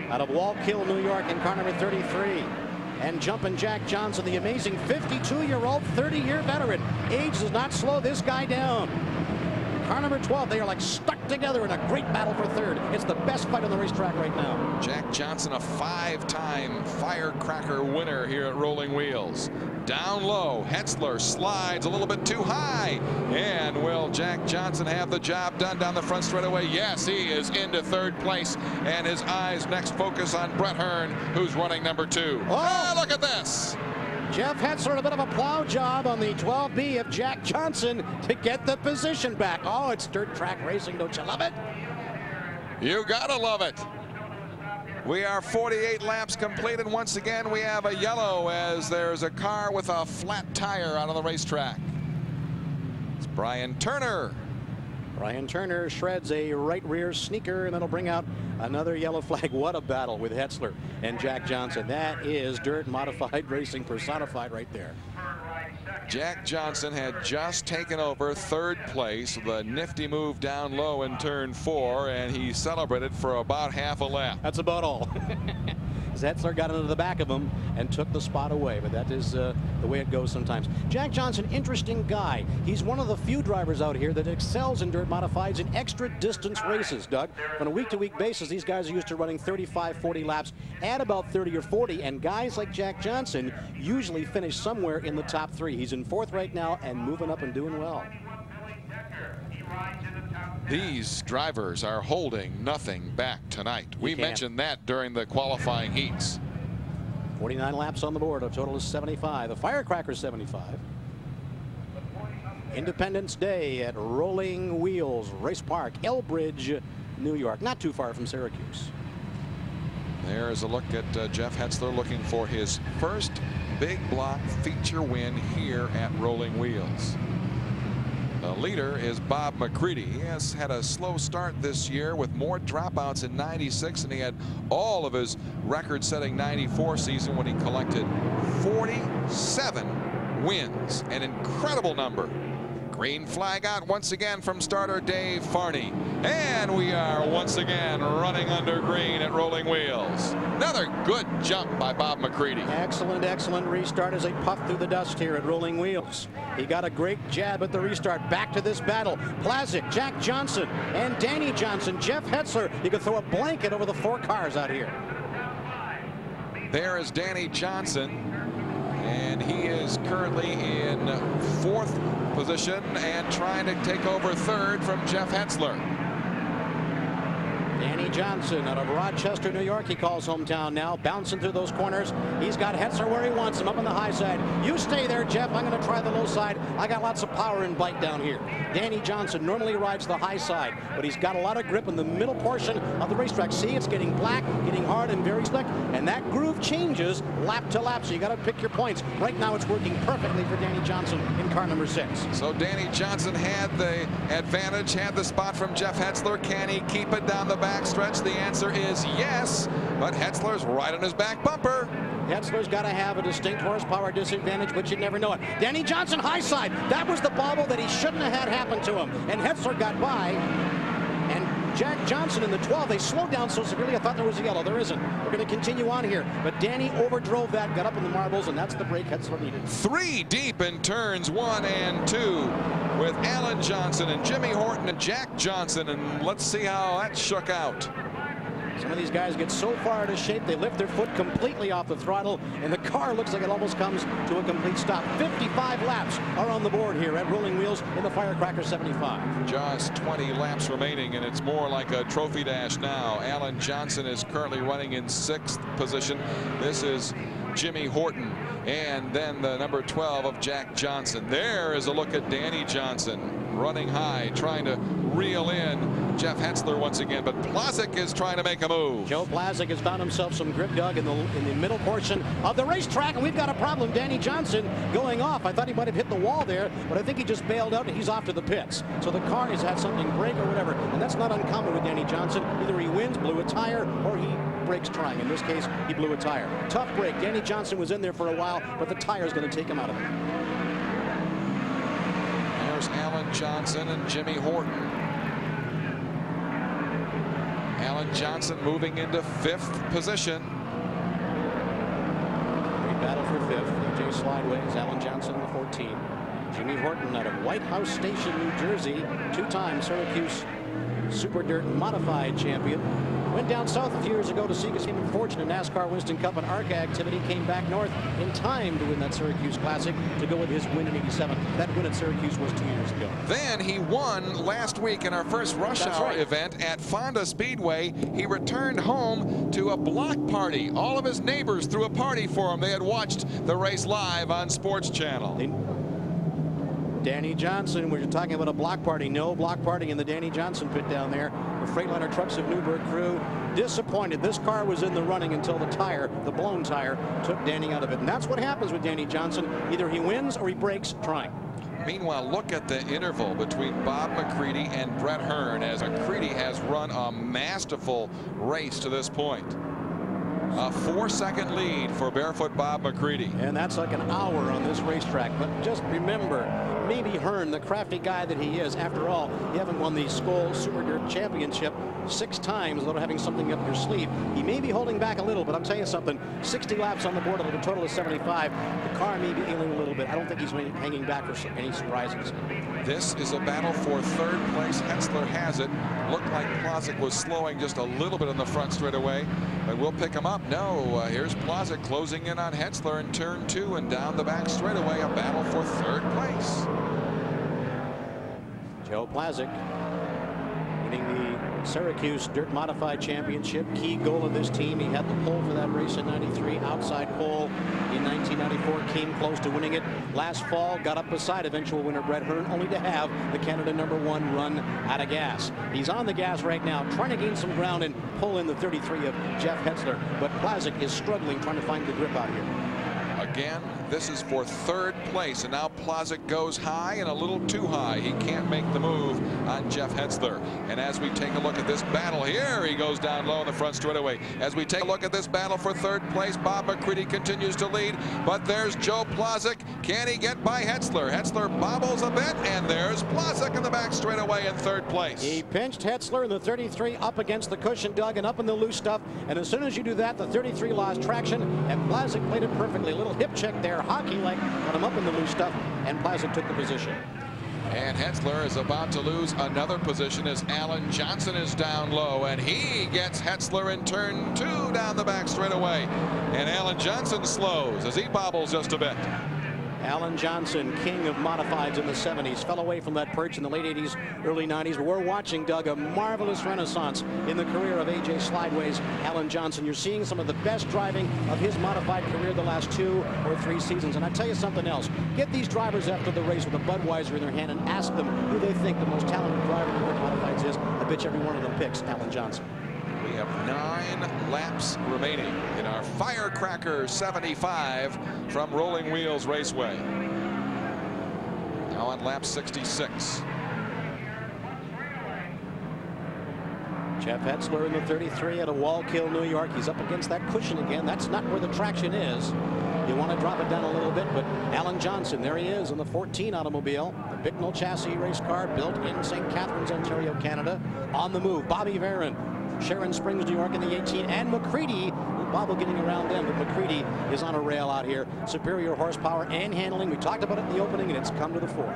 out of Wallkill, New York in car number 33. And jumping Jack Johnson, the amazing 52-year-old, 30-year veteran. Age does not slow this guy down. Car number 12, they are like stuck together in a great battle for 3rd. It's the best fight on the racetrack right now. Jack Johnson, a 5-time firecracker winner here at Rolling Wheels. Down low, Hetzler slides a little bit too high. And will Jack Johnson have the job done down the front straightaway? Yes, he is into 3rd place. And his eyes next focus on Brett Hearn, who's running #2. Oh, look at this. Jeff Hetzler, a bit of a plow job on the 12B of Jack Johnson to get the position back. Oh, it's dirt track racing. Don't you love it? You gotta love it. We are 48 laps complete, and once again we have a yellow as there's a car with a flat tire out on the racetrack. It's Brian Turner. Brian Turner shreds a right rear sneaker, and that'll bring out another yellow flag. What a battle with Hetzler and Jack Johnson. That is dirt modified racing personified right there. Jack Johnson had just taken over third place with a nifty move down low in turn 4, and he celebrated for about half a lap. That's about all. Hetzler got into the back of him and took the spot away, but that is the way it goes sometimes. Jack Johnson, interesting guy. He's one of the few drivers out here that excels in dirt modifieds in extra distance races, Doug. On a week-to-week basis, these guys are used to running 35, 40 laps at about 30 or 40, and guys like Jack Johnson usually finish somewhere in the top 3. He's in 4th right now and moving up and doing well. These drivers are holding nothing back tonight. We mentioned that during the qualifying heats. 49 laps on the board. A total is 75. The Firecracker 75. Independence Day at Rolling Wheels Race Park, Elbridge, New York. Not too far from Syracuse. There's a look at Jeff Hetzler looking for his first big block feature win here at Rolling Wheels. The leader is Bob McCready. He has had a slow start this year with more dropouts in '96 than he had all of his record-setting '94 season when he collected 47 wins. An incredible number. Green flag out once again from starter Dave Farney. And we are once again running under green at Rolling Wheels. Another good jump by Bob McCready. Excellent, excellent restart as they puff through the dust here at Rolling Wheels. He got a great jab at the restart. Back to this battle. Plazik, Jack Johnson, and Danny Johnson. Jeff Hetzler. You could throw a blanket over the 4 cars out here. There is Danny Johnson, and he is currently in 4th position and trying to take over 3rd from Jeff Hetzler. Danny Johnson out of Rochester, New York. He calls hometown now, bouncing through those corners. He's got Hetzler where he wants him, up on the high side. You stay there, Jeff. I'm going to try the low side. I got lots of power and bite down here. Danny Johnson normally rides the high side, but he's got a lot of grip in the middle portion of the racetrack. See, it's getting black, getting hard, and very slick, and that groove changes lap to lap, so you got to pick your points. Right now, it's working perfectly for Danny Johnson in car number 6. So Danny Johnson had the advantage, had the spot from Jeff Hetzler. Can he keep it down the back stretch? The answer is yes, but Hetzler's right on his back bumper. Hetzler's got to have a distinct horsepower disadvantage, but you never know it. Danny Johnson, high side. That was the bobble that he shouldn't have had happen to him. And Hetzler got by. And Jack Johnson in the 12, they slowed down so severely I thought there was a yellow. There isn't. We're going to continue on here. But Danny overdrove that, got up in the marbles, and that's the break Hetzler needed. 3 deep in turns 1 and 2 with Alan Johnson and Jimmy Horton and Jack Johnson. And let's see how that shook out. Some of these guys get so far out of shape, they lift their foot completely off the throttle, and the car looks like it almost comes to a complete stop. 55 laps are on the board here at Rolling Wheels in the Firecracker 75. Just 20 laps remaining, and it's more like a trophy dash now. Alan Johnson is currently running in 6th position. This is Jimmy Horton, and then the number 12 of Jack Johnson. There is a look at Danny Johnson running high, trying to reel in Jeff Hetzler once again, but Plazik is trying to make a move. Joe Plazik has found himself some grip, Doug, in the middle portion of the racetrack, and we've got a problem. Danny Johnson going off. I thought he might have hit the wall there, but I think he just bailed out and he's off to the pits. So the car has had something break or whatever, and that's not uncommon with Danny Johnson. Either he wins, blew a tire, or he breaks trying. In this case, he blew a tire. Tough break. Danny Johnson was in there for a while, but the tire is going to take him out of it. There's Alan Johnson and Jimmy Horton. Alan Johnson moving into 5th position. Great battle for 5th. AJ Slideways, Alan Johnson in the 14. Jimmy Horton out of White House Station, New Jersey, 2-time Syracuse Super Dirt Modified champion. Went down south a few years ago to seek his fame and fortune in NASCAR Winston Cup and ARCA activity. Came back north in time to win that Syracuse Classic to go with his win in '87. That win at Syracuse was 2 years ago. Then he won last week in our first rush hour event at Fonda Speedway. He returned home to a block party. All of his neighbors threw a party for him. They had watched the race live on Sports Channel. Danny Johnson, we're talking about a block party. No block party in the Danny Johnson pit down there. The Freightliner Trucks of Newburgh crew disappointed. This car was in the running until the blown tire, took Danny out of it. And that's what happens with Danny Johnson. Either he wins or he breaks trying. Meanwhile, look at the interval between Bob McCready and Brett Hearn, as McCready has run a masterful race to this point. A 4-second lead for Barefoot Bob McCready. And that's like an hour on this racetrack. But just remember, maybe Hearn, the crafty guy that he is, after all, you haven't won the Skoal Super Dirt Championship 6 times without having something up your sleeve. He may be holding back a little, but I'm telling you something, 60 laps on the board out of a total of 75. The car may be ailing a little bit. I don't think he's hanging back for any surprises. This is a battle for third place. Hetzler has it. Looked like Plazek was slowing just a little bit on the front straightaway, but we'll pick him up. No, here's Plazek closing in on Hetzler in turn 2 and down the back straightaway. A battle for third place. Joe Plazek winning the Syracuse Dirt Modified Championship. Key goal of this team. He had the pole for that race in '93. Outside pole in 1994. Came close to winning it last fall. Got up beside eventual winner Brett Hearn, only to have the Canada #1 run out of gas. He's on the gas right now, trying to gain some ground and pull in the 33 of Jeff Hetzler. But Plazek is struggling, trying to find the grip out here. Again, this is for third place, and now Plazek goes high and a little too high. He can't make the move on Jeff Hetzler. And as we take a look at this battle here, he goes down low in the front straightaway. As we take a look at this battle for third place, Bob McCready continues to lead, but there's Joe Plazek. Can he get by Hetzler? Hetzler bobbles a bit, and there's Plazek in the back straightaway in third place. He pinched Hetzler in the 33 up against the cushion, Doug, and up in the loose stuff. And as soon as you do that, the 33 lost traction, and Plazek played it perfectly. A little hip check there, hockey-like, got him up in the loose stuff, and Plazek took the position. And Hetzler is about to lose another position as Alan Johnson is down low, and he gets Hetzler in turn 2 down the back straightaway. And Alan Johnson slows as he bobbles just a bit. Alan Johnson, king of modifieds in the 70s, fell away from that perch in the late 80s, early 90s. But we're watching, Doug, a marvelous renaissance in the career of A.J. Slideways. Alan Johnson, you're seeing some of the best driving of his modified career the last 2 or 3 seasons. And I tell you something else. Get these drivers after the race with a Budweiser in their hand and ask them who they think the most talented driver in the modifieds is. I bet you every one of them picks Alan Johnson. We have 9 laps remaining in our Firecracker 75 from Rolling Wheels Raceway. Now on lap 66. Jeff Hetzler in the 33 at a Wallkill, New York. He's up against that cushion again. That's not where the traction is. You want to drop it down a little bit, but Alan Johnson, there he is in the 14 automobile. The Bicknell chassis race car built in St. Catharines, Ontario, Canada. On the move, Bobby Varon, Sharon Springs, New York in the 18, and McCready. Bobble getting around them, but McCready is on a rail out here. Superior horsepower and handling. We talked about it in the opening, and it's come to the fore.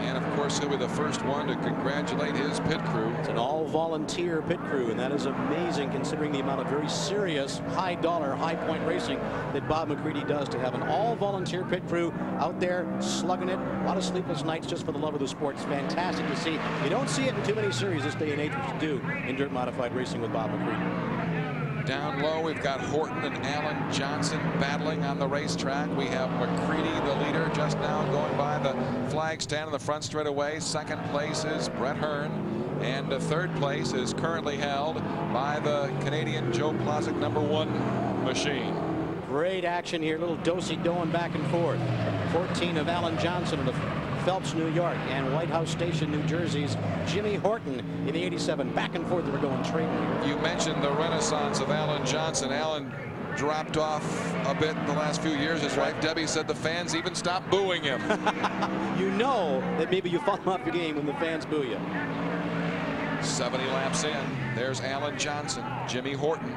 And of course, he'll be the first one to congratulate his pit crew. It's an all-volunteer pit crew, and that is amazing considering the amount of very serious, high-dollar, high-point racing that Bob McCready does. To have an all-volunteer pit crew out there slugging it, a lot of sleepless nights just for the love of the sport. It's fantastic to see. You don't see it in too many series this day and age, which you do in dirt modified racing with Bob McCready. Down low, we've got Horton and Alan Johnson battling on the racetrack. We have McCready, the leader, just now going by the flag stand in the front straightaway. Second place is Brett Hearn, and third place is currently held by the Canadian Joe Plazek #1 machine. Great action here, little do-si-doing back and forth. 14 of Alan Johnson of Phelps, New York, and White House Station, New Jersey's Jimmy Horton in the 87. Back and forth, they were going straight here. You mentioned the renaissance of Alan Johnson. Alan dropped off a bit in the last few years. His wife Debbie said the fans even stopped booing him. You know that maybe you fall off your game when the fans boo you. 70 laps in. There's Alan Johnson, Jimmy Horton.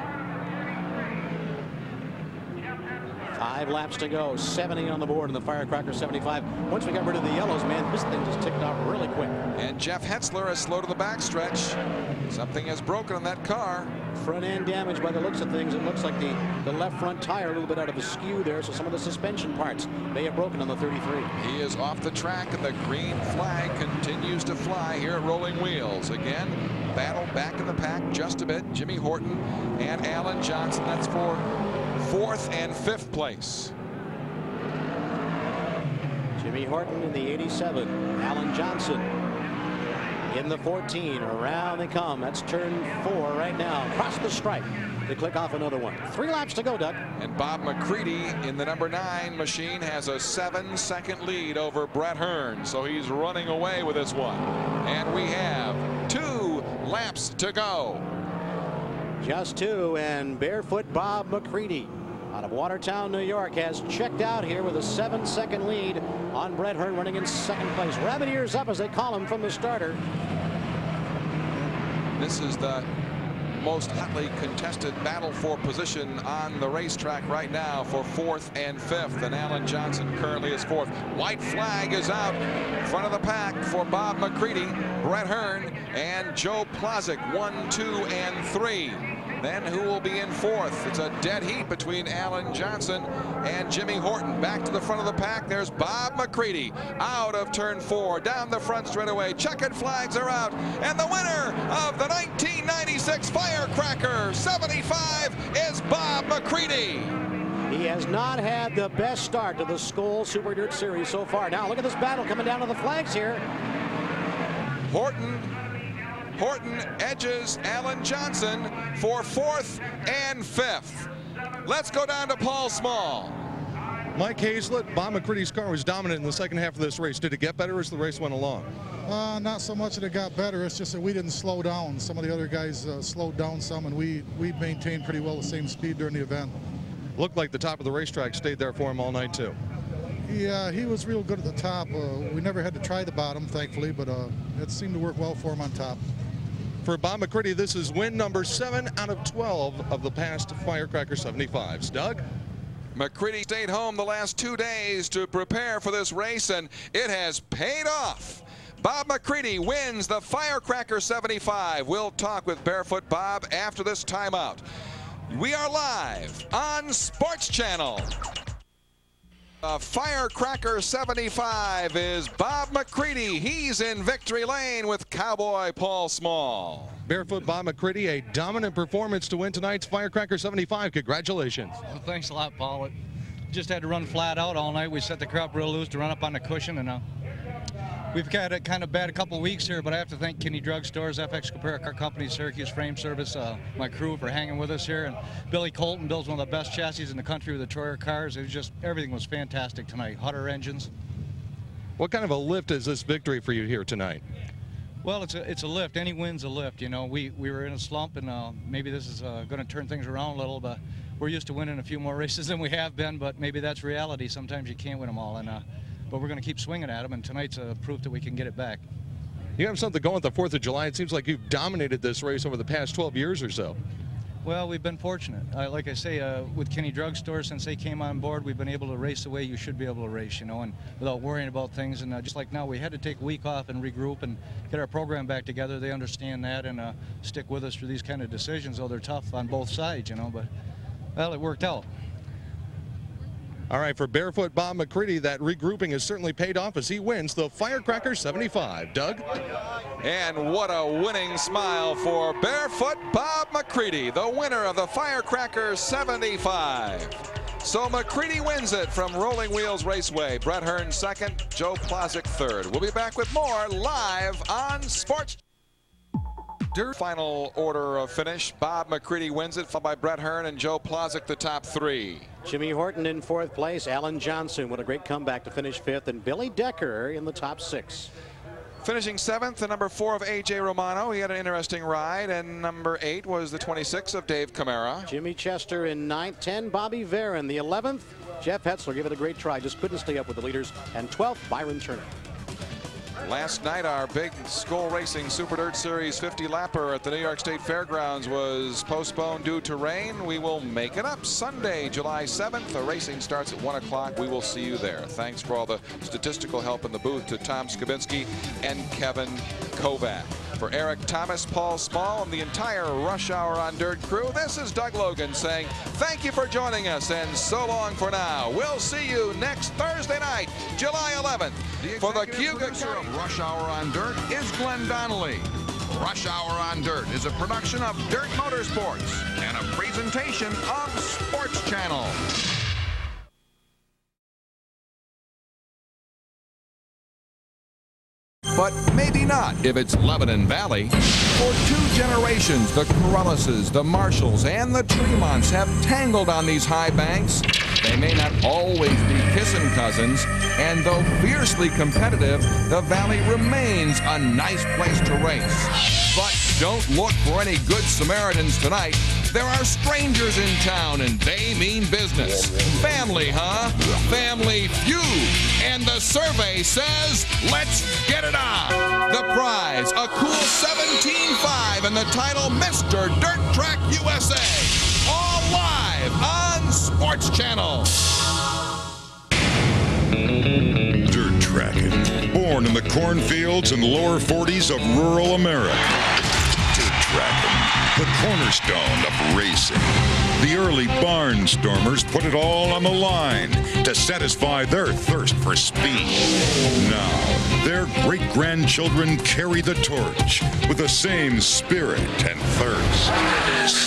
5 laps to go. 70 on the board in the Firecracker 75. Once we got rid of the yellows, man, this thing just ticked off really quick. And Jeff Hetzler is slow to the backstretch. Something has broken on that car. Front end damage by the looks of things. It looks like the left front tire a little bit out of askew there, so some of the suspension parts may have broken on the 33. He is off the track, and the green flag continues to fly here at Rolling Wheels. Again, battle back in the pack just a bit. Jimmy Horton and Alan Johnson. That's for 4th and 5th place. Jimmy Horton in the 87. Alan Johnson in the 14. Around they come. That's turn 4 right now. Across the stripe. They click off another one. 3 laps to go, Doug. And Bob McCready in the number 9 machine has a 7-second lead over Brett Hearn. So he's running away with this one. And we have 2 laps to go. Just 2, and barefoot Bob McCready out of Watertown, New York, has checked out here with a 7-second lead on Brett Hearn, running in 2nd place. Rabbit ears up, as they call him, from the starter. This is the most hotly contested battle for position on the racetrack right now for 4th and 5th, and Alan Johnson currently is 4th. White flag is out in front of the pack for Bob McCready, Brett Hearn, and Joe Plozek, 1, 2, and 3. Then who will be in 4th? It's a dead heat between Alan Johnson and Jimmy Horton. Back to the front of the pack. There's Bob McCready out of turn 4, down the front straightaway. Checkered flags are out, and the winner of the 1996 Firecracker 75 is Bob McCready. He has not had the best start to the Skoal Super Dirt Series so far. Now look at this battle coming down to the flags here. Horton edges Alan Johnson for 4th and 5th. Let's go down to Paul Small. Mike Hazlett, Bob McCready's car was dominant in the second half of this race. Did it get better as the race went along? Not so much that it got better. It's just that we didn't slow down. Some of the other guys slowed down some, and we maintained pretty well the same speed during the event. Looked like the top of the racetrack stayed there for him all night, too. Yeah, he was real good at the top. We never had to try the bottom, thankfully, but it seemed to work well for him on top. For Bob McCready, this is win number 7 out of 12 of the past Firecracker 75s. Doug? McCready stayed home the last 2 days to prepare for this race, and it has paid off. Bob McCready wins the Firecracker 75. We'll talk with Barefoot Bob after this timeout. We are live on Sports Channel. Firecracker 75 is Bob McCready. He's in victory lane with Cowboy Paul Small. Barefoot Bob McCready, a dominant performance to win tonight's Firecracker 75. Congratulations. Well, thanks a lot, Paul. Just had to run flat out all night. We set the crop real loose to run up on the cushion, and we've had it kind of bad a couple weeks here, but I have to thank Kinney Drug Stores, FX Compare Car Company, Syracuse Frame Service, my crew for hanging with us here, and Billy Colton builds one of the best chassis in the country with the Troyer cars. It was just, everything was fantastic tonight. Hutter engines. What kind of a lift is this victory for you here tonight? Well, it's a lift. Any win's a lift. You know, we were in a slump, and maybe this is going to turn things around a little, but we're used to winning a few more races than we have been, but maybe that's reality. Sometimes you can't win them all, and but we're going to keep swinging at them, and tonight's a proof that we can get it back. You have something going with the 4th of July. It seems like you've dominated this race over the past 12 years or so. Well, we've been fortunate. Like I say, with Kinney Drug Store, since they came on board, we've been able to race the way you should be able to race, you know, and without worrying about things. And just like now, we had to take a week off and regroup and get our program back together. They understand that and stick with us through these kind of decisions, though they're tough on both sides, you know, but, well, it worked out. All right, for Barefoot Bob McCready, that regrouping has certainly paid off as he wins the Firecracker 75. Doug? And what a winning smile for Barefoot Bob McCready, the winner of the Firecracker 75. So McCready wins it from Rolling Wheels Raceway. Brett Hearn 2nd, Joe Plozek 3rd. We'll be back with more live on Sports. Final order of finish. Bob McCready wins it, followed by Brett Hearn and Joe Plozek, the top 3. Jimmy Horton in 4th place. Alan Johnson, what a great comeback to finish 5th. And Billy Decker in the top 6. Finishing 7th, the number 4 of A.J. Romano. He had an interesting ride. And number 8 was the 26 of Dave Camara. Jimmy Chester in 9th. 10, Bobby Varon. The 11th, Jeff Hetzler. Give it a great try. Just couldn't stay up with the leaders. And 12th, Byron Turner. Last night, our big Skull Racing Super Dirt Series 50 lapper at the New York State Fairgrounds was postponed due to rain. We will make it up Sunday, July 7th. The racing starts at 1 o'clock. We will see you there. Thanks for all the statistical help in the booth to Tom Skabinski and Kevin Kovac. For Eric Thomas, Paul Small, and the entire Rush Hour on Dirt crew, this is Doug Logan saying thank you for joining us and so long for now. We'll see you next Thursday night, July 11th. For the producer of Rush Hour on Dirt is Glenn Donnelly. Rush Hour on Dirt is a production of Dirt Motorsports and a presentation of Sports Channel. But maybe not if it's Lebanon Valley. For 2 generations, the Corralises, the Marshalls, and the Tremonts have tangled on these high banks. They may not always be kissing cousins, and though fiercely competitive, the Valley remains a nice place to race. But don't look for any good Samaritans tonight. There are strangers in town, and they mean business. Family, huh? Family feud. And the survey says, let's get it on. The prize, a cool 17.5, and the title, Mr. Dirt Track USA. All live on Sports Channel. Dirt tracking, born in the cornfields and lower 40s of rural America. Dirt tracking, the cornerstone of racing. The early barnstormers put it all on the line to satisfy their thirst for speed. Now, their great-grandchildren carry the torch with the same spirit and thirst.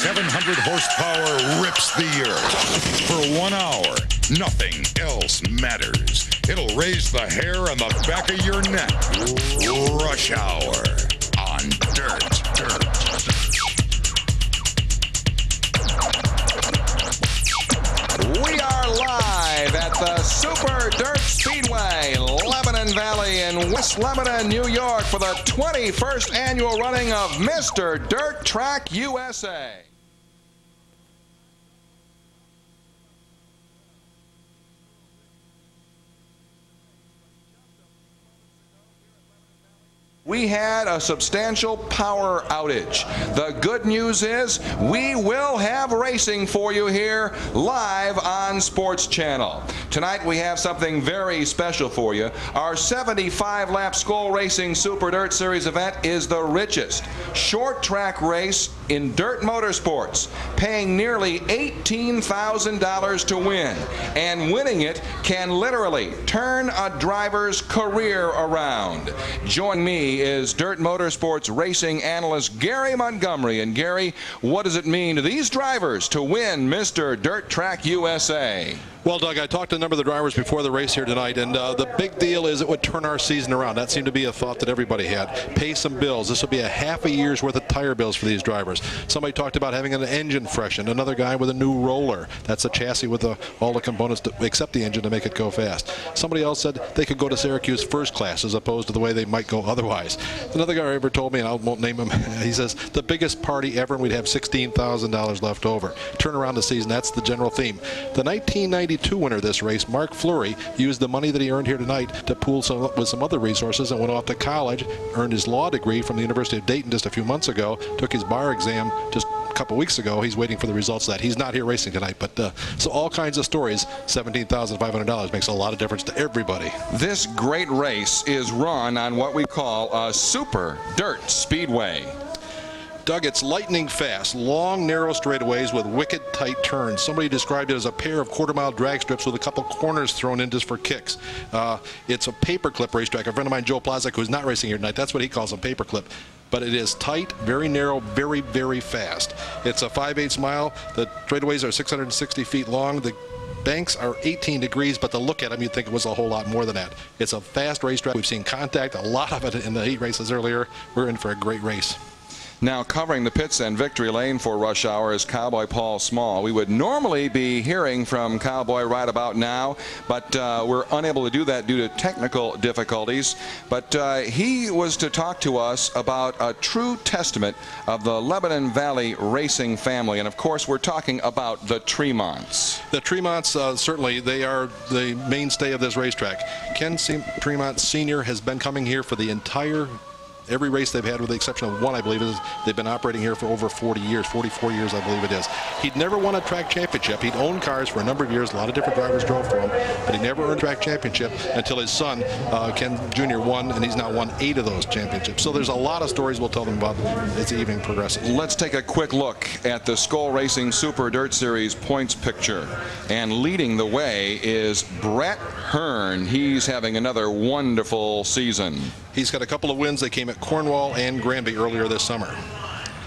700 horsepower rips the earth. For 1 hour, nothing else matters. It'll raise the hair on the back of your neck. Rush Hour on Dirt. We are live at the Super Dirt Speedway, Lebanon Valley in West Lebanon, New York for the 21st annual running of Mr. Dirt Track USA. We had a substantial power outage. The good news is we will have racing for you here live on Sports Channel. Tonight we have something very special for you. Our 75-lap Skull Racing Super Dirt Series event is the richest short track race in dirt motorsports, paying nearly $18,000 to win. And winning it can literally turn a driver's career around. Join me is Dirt Motorsports racing analyst Gary Montgomery. And Gary, what does it mean to these drivers to win Mr. Dirt Track USA? Well, Doug, I talked to a number of the drivers before the race here tonight, and the big deal is it would turn our season around. That seemed to be a thought that everybody had. Pay some bills. This would be a half a year's worth of tire bills for these drivers. Somebody talked about having an engine freshened. Another guy with a new roller. That's a chassis with all the components except the engine to make it go fast. Somebody else said they could go to Syracuse first class as opposed to the way they might go otherwise. Another guy ever told me, and I won't name him, he says, the biggest party ever, and we'd have $16,000 left over. Turn around the season. That's the general theme. The 1992 winner of this race, Mark Fleury, used the money that he earned here tonight to pool with some other resources and went off to college, earned his law degree from the University of Dayton just a few months ago, took his bar exam just a couple weeks ago. He's waiting for the results of that. He's not here racing tonight, but so all kinds of stories. $17,500 makes a lot of difference to everybody. This great race is run on what we call a Super Dirt Speedway. Doug, it's lightning fast, long, narrow straightaways with wicked tight turns. Somebody described it as a pair of quarter-mile drag strips with a couple corners thrown in just for kicks. It's a paperclip racetrack. A friend of mine, Joe Plazek, who's not racing here tonight, that's what he calls a paperclip. But it is tight, very narrow, very, very fast. It's a 5/8 mile. The straightaways are 660 feet long. The banks are 18 degrees, but to look at them, you'd think it was a whole lot more than that. It's a fast racetrack. We've seen contact, a lot of it in the heat races earlier. We're in for a great race. Now covering the pits and victory lane for Rush Hour is Cowboy Paul Small. We would normally be hearing from Cowboy right about now, but we're unable to do that due to technical difficulties. But he was to talk to us about a true testament of the Lebanon Valley racing family. And of course, we're talking about the Tremonts. The Tremonts, certainly, they are the mainstay of this racetrack. Ken Tremont Sr. has been coming here for the every race they've had, with the exception of one, I believe. They've been operating here for over 40 years, 44 years, I believe it is. He'd never won a track championship. He'd owned cars for a number of years. A lot of different drivers drove for him, but he never earned a track championship until his son, Ken Jr., won, and he's now won 8 of those championships. So there's a lot of stories we'll tell them about as the evening progresses. Let's take a quick look at the Skoal Racing Super Dirt Series points picture. And leading the way is Brett Hearn. He's having another wonderful season. He's got a couple of wins. They came at Cornwall and Granby earlier this summer.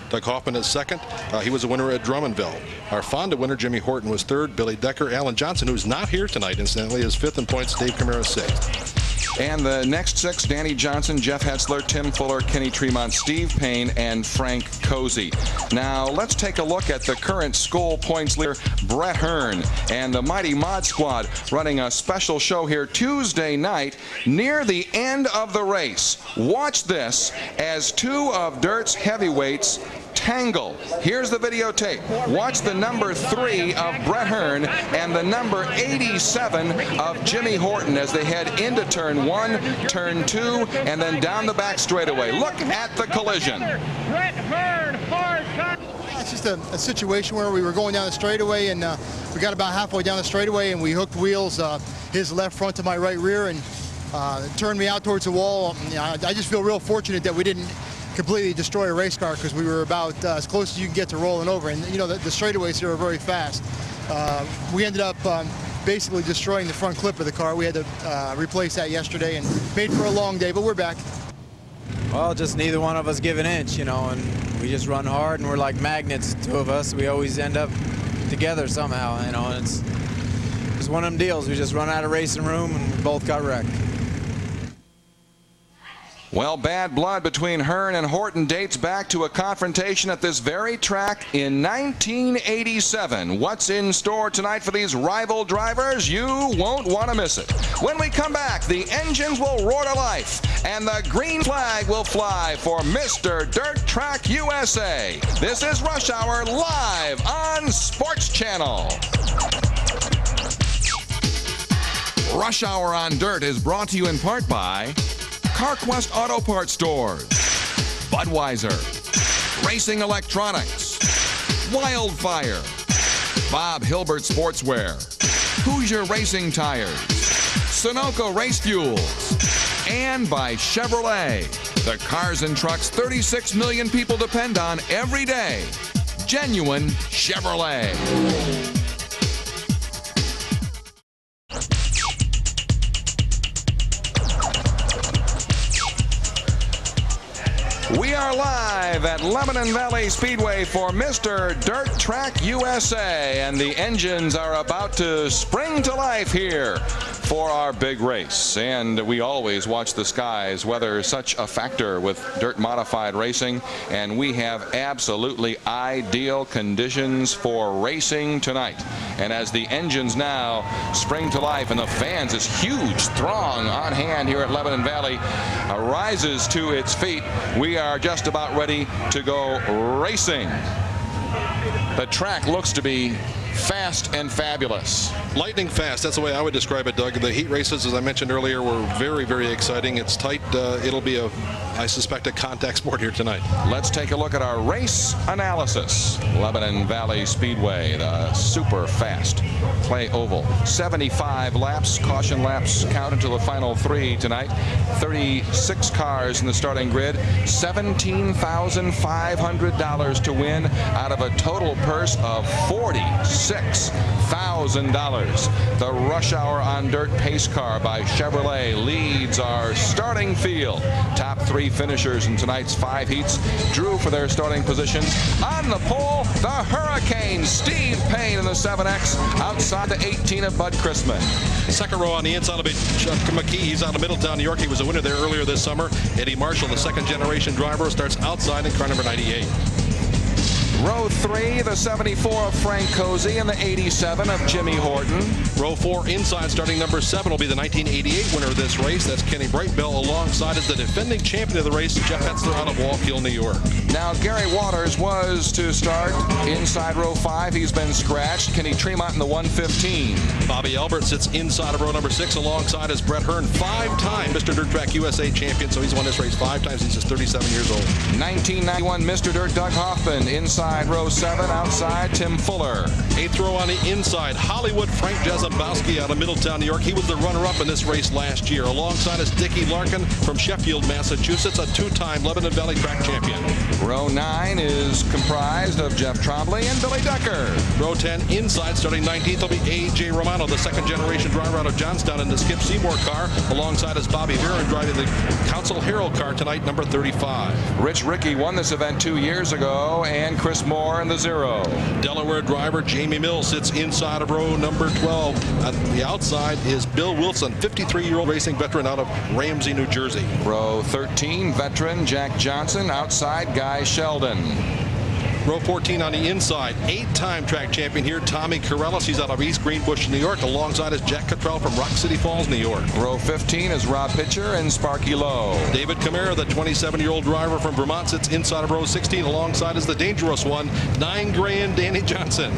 Doug Hoffman is second. He was a winner at Drummondville. Our Fonda winner, Jimmy Horton, was third. Billy Decker, Alan Johnson, who's not here tonight, incidentally, is fifth in points. Dave Camara, sixth. And the next 6, Danny Johnson, Jeff Hetzler, Tim Fuller, Kenny Tremont, Steve Payne, and Frank Cozy. Now, let's take a look at the current Skoal points leader, Brett Hearn, and the Mighty Mod Squad running a special show here Tuesday night near the end of the race. Watch this as 2 of Dirt's heavyweights tangle. Here's the videotape. Watch the number 3 of Brett Hearn and the number 87 of Jimmy Horton as they head into turn 1, turn 2, and then down the back straightaway. Look at the collision. Brett Hearn, hard cut. It's just a situation where we were going down the straightaway, and we got about halfway down the straightaway, and we hooked wheels, his left front to my right rear, and turned me out towards the wall. I just feel real fortunate that we didn't completely destroy a race car, because we were about as close as you can get to rolling over. And you know, the straightaways here are very fast. We ended up basically destroying the front clip of the car. We had to replace that yesterday, and made for a long day, but we're back. Well, just neither one of us give an inch, you know, and we just run hard, and we're like magnets, 2 of us. We always end up together somehow, you know, and it's just one of them deals. We just run out of racing room, and we both got wrecked. Well, bad blood between Hearn and Horton dates back to a confrontation at this very track in 1987. What's in store tonight for these rival drivers? You won't want to miss it. When we come back, the engines will roar to life, and the green flag will fly for Mr. Dirt Track USA. This is Rush Hour live on Sports Channel. Rush Hour on Dirt is brought to you in part by CarQuest Auto Parts Stores, Budweiser, Racing Electronics, Wildfire, Bob Hilbert Sportswear, Hoosier Racing Tires, Sunoco Race Fuels, and by Chevrolet, the cars and trucks 36 million people depend on every day. Genuine Chevrolet. We are live at Lebanon Valley Speedway for Mr. Dirt Track USA, and the engines are about to spring to life here for our big race. And we always watch the skies, weather such a factor with dirt modified racing, and we have absolutely ideal conditions for racing tonight. And as the engines now spring to life and the fans, this huge throng on hand here at Lebanon Valley rises to its feet, we are just about ready to go racing. The track looks to be fast and fabulous. Lightning fast, that's the way I would describe it, Doug. The heat races, as I mentioned earlier, were very, very exciting. It's tight. It'll be, I suspect, a contact sport here tonight. Let's take a look at our race analysis. Lebanon Valley Speedway, the super fast clay oval. 75 laps, caution laps count until the final 3 tonight. 36 cars in the starting grid. $17,500 to win out of a total purse of $47,000. $6,000. The Rush Hour on Dirt pace car by Chevrolet leads our starting field. Top 3 finishers in tonight's 5 heats drew for their starting positions. On the pole, the Hurricane, Steve Payne in the 7X, outside the 18 of Bud Chrisman. Second row on the inside of it, Chuck McKee. He's out of Middletown, New York. He was a winner there earlier this summer. Eddie Marshall, the second-generation driver, starts outside in car number 98. Row 3, the 74 of Frank Cozy and the 87 of Jimmy Horton. Row 4 inside, starting number 7 will be the 1988 winner of this race. That's Kenny Brightbill. Alongside is the defending champion of the race, Jeff Hetzler out of Wallkill, New York. Now, Gary Waters was to start inside row 5. He's been scratched. Kenny Tremont in the 115. Bobby Albert sits inside of row number 6. Alongside is Brett Hearn, 5-time Mr. Dirt Track USA champion. So he's won this race 5 times. He's just 37 years old. 1991 Mr. Dirt Doug Hoffman inside row 7, outside Tim Fuller. 8th row on the inside, Hollywood Frank Jazembowski out of Middletown, New York. He was the runner-up in this race last year. Alongside is Dickie Larkin from Sheffield, Massachusetts, a 2-time Lebanon Valley track champion. Row 9 is comprised of Jeff Trombley and Billy Decker. Row 10 inside, starting 19th will be A.J. Romano, the second-generation driver out of Johnstown in the Skip Seymour car. Alongside is Bobby Viren driving the Council Herald car tonight, number 35. Rich Rickey won this event 2 years ago, and Chris Moore in the 0. Delaware driver Jamie Mills sits inside of row number 12. On the outside is Bill Wilson, 53-year-old racing veteran out of Ramsey, New Jersey. Row 13, veteran Jack Johnson. Outside, Guy Sheldon. Row 14 on the inside, 8-time track champion here, Tommy Corellis. He's out of East Greenbush, New York. Alongside is Jack Cottrell from Rock City Falls, New York. Row 15 is Rob Pitcher and Sparky Lowe. David Camara, the 27-year-old driver from Vermont, sits inside of row 16. Alongside is the dangerous one, 9 grand Danny Johnson.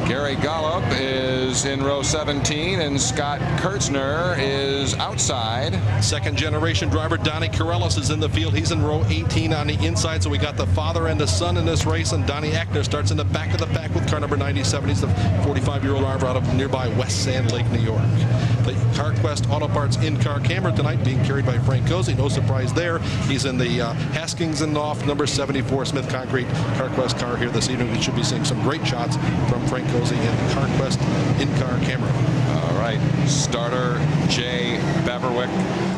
Gary Gollop is in row 17, and Scott Kurtzner is outside. Second-generation driver Donnie Corellis is in the field. He's in row 18 on the inside, so we got the father and the son in this race, and Donnie Ackner starts in the back of the pack with car number 97. He's the 45-year-old driver out of nearby West Sand Lake, New York. The CarQuest Auto Parts in-car camera tonight being carried by Frank Cozy. No surprise there. He's in the Haskins and Knopf number 74 Smith Concrete CarQuest car here this evening. We should be seeing some great shots from Frank Cozy and the CarQuest in-car camera. All right, starter Jay Beverwick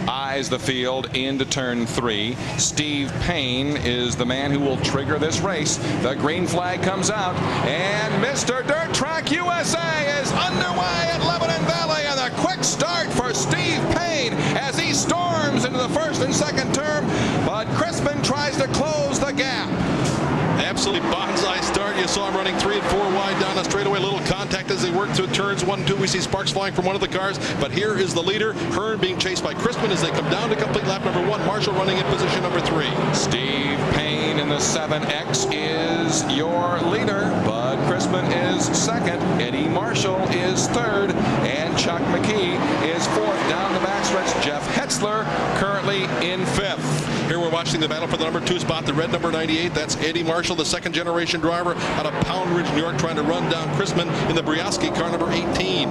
eyes the field into turn 3. Steve Payne is the man who will trigger this race. The green flag comes out, and Mr. Dirt Track USA is underway at Lebanon Valley, and a quick start for Steve Payne as he storms into the first and second turn, but Chrisman tries to close the gap. Absolutely bonsai start. You saw him running 3 and 4 wide down the straightaway. Little contact as they work through turns 1 and 2. We see sparks flying from one of the cars, but here is the leader. Hearn being chased by Chrisman as they come down to complete lap number 1. Marshall running in position number 3. Steve Payne in the 7X is your leader. Bud Chrisman is second. Eddie Marshall is third, and Chuck McKee is fourth. Down the backstretch, Jeff Hetzler currently in 5th. Here we're watching the battle for the number 2 spot, the red number 98. That's Eddie Marshall, the second-generation driver out of Pound Ridge, New York, trying to run down Chrisman in the Briosky car number 18.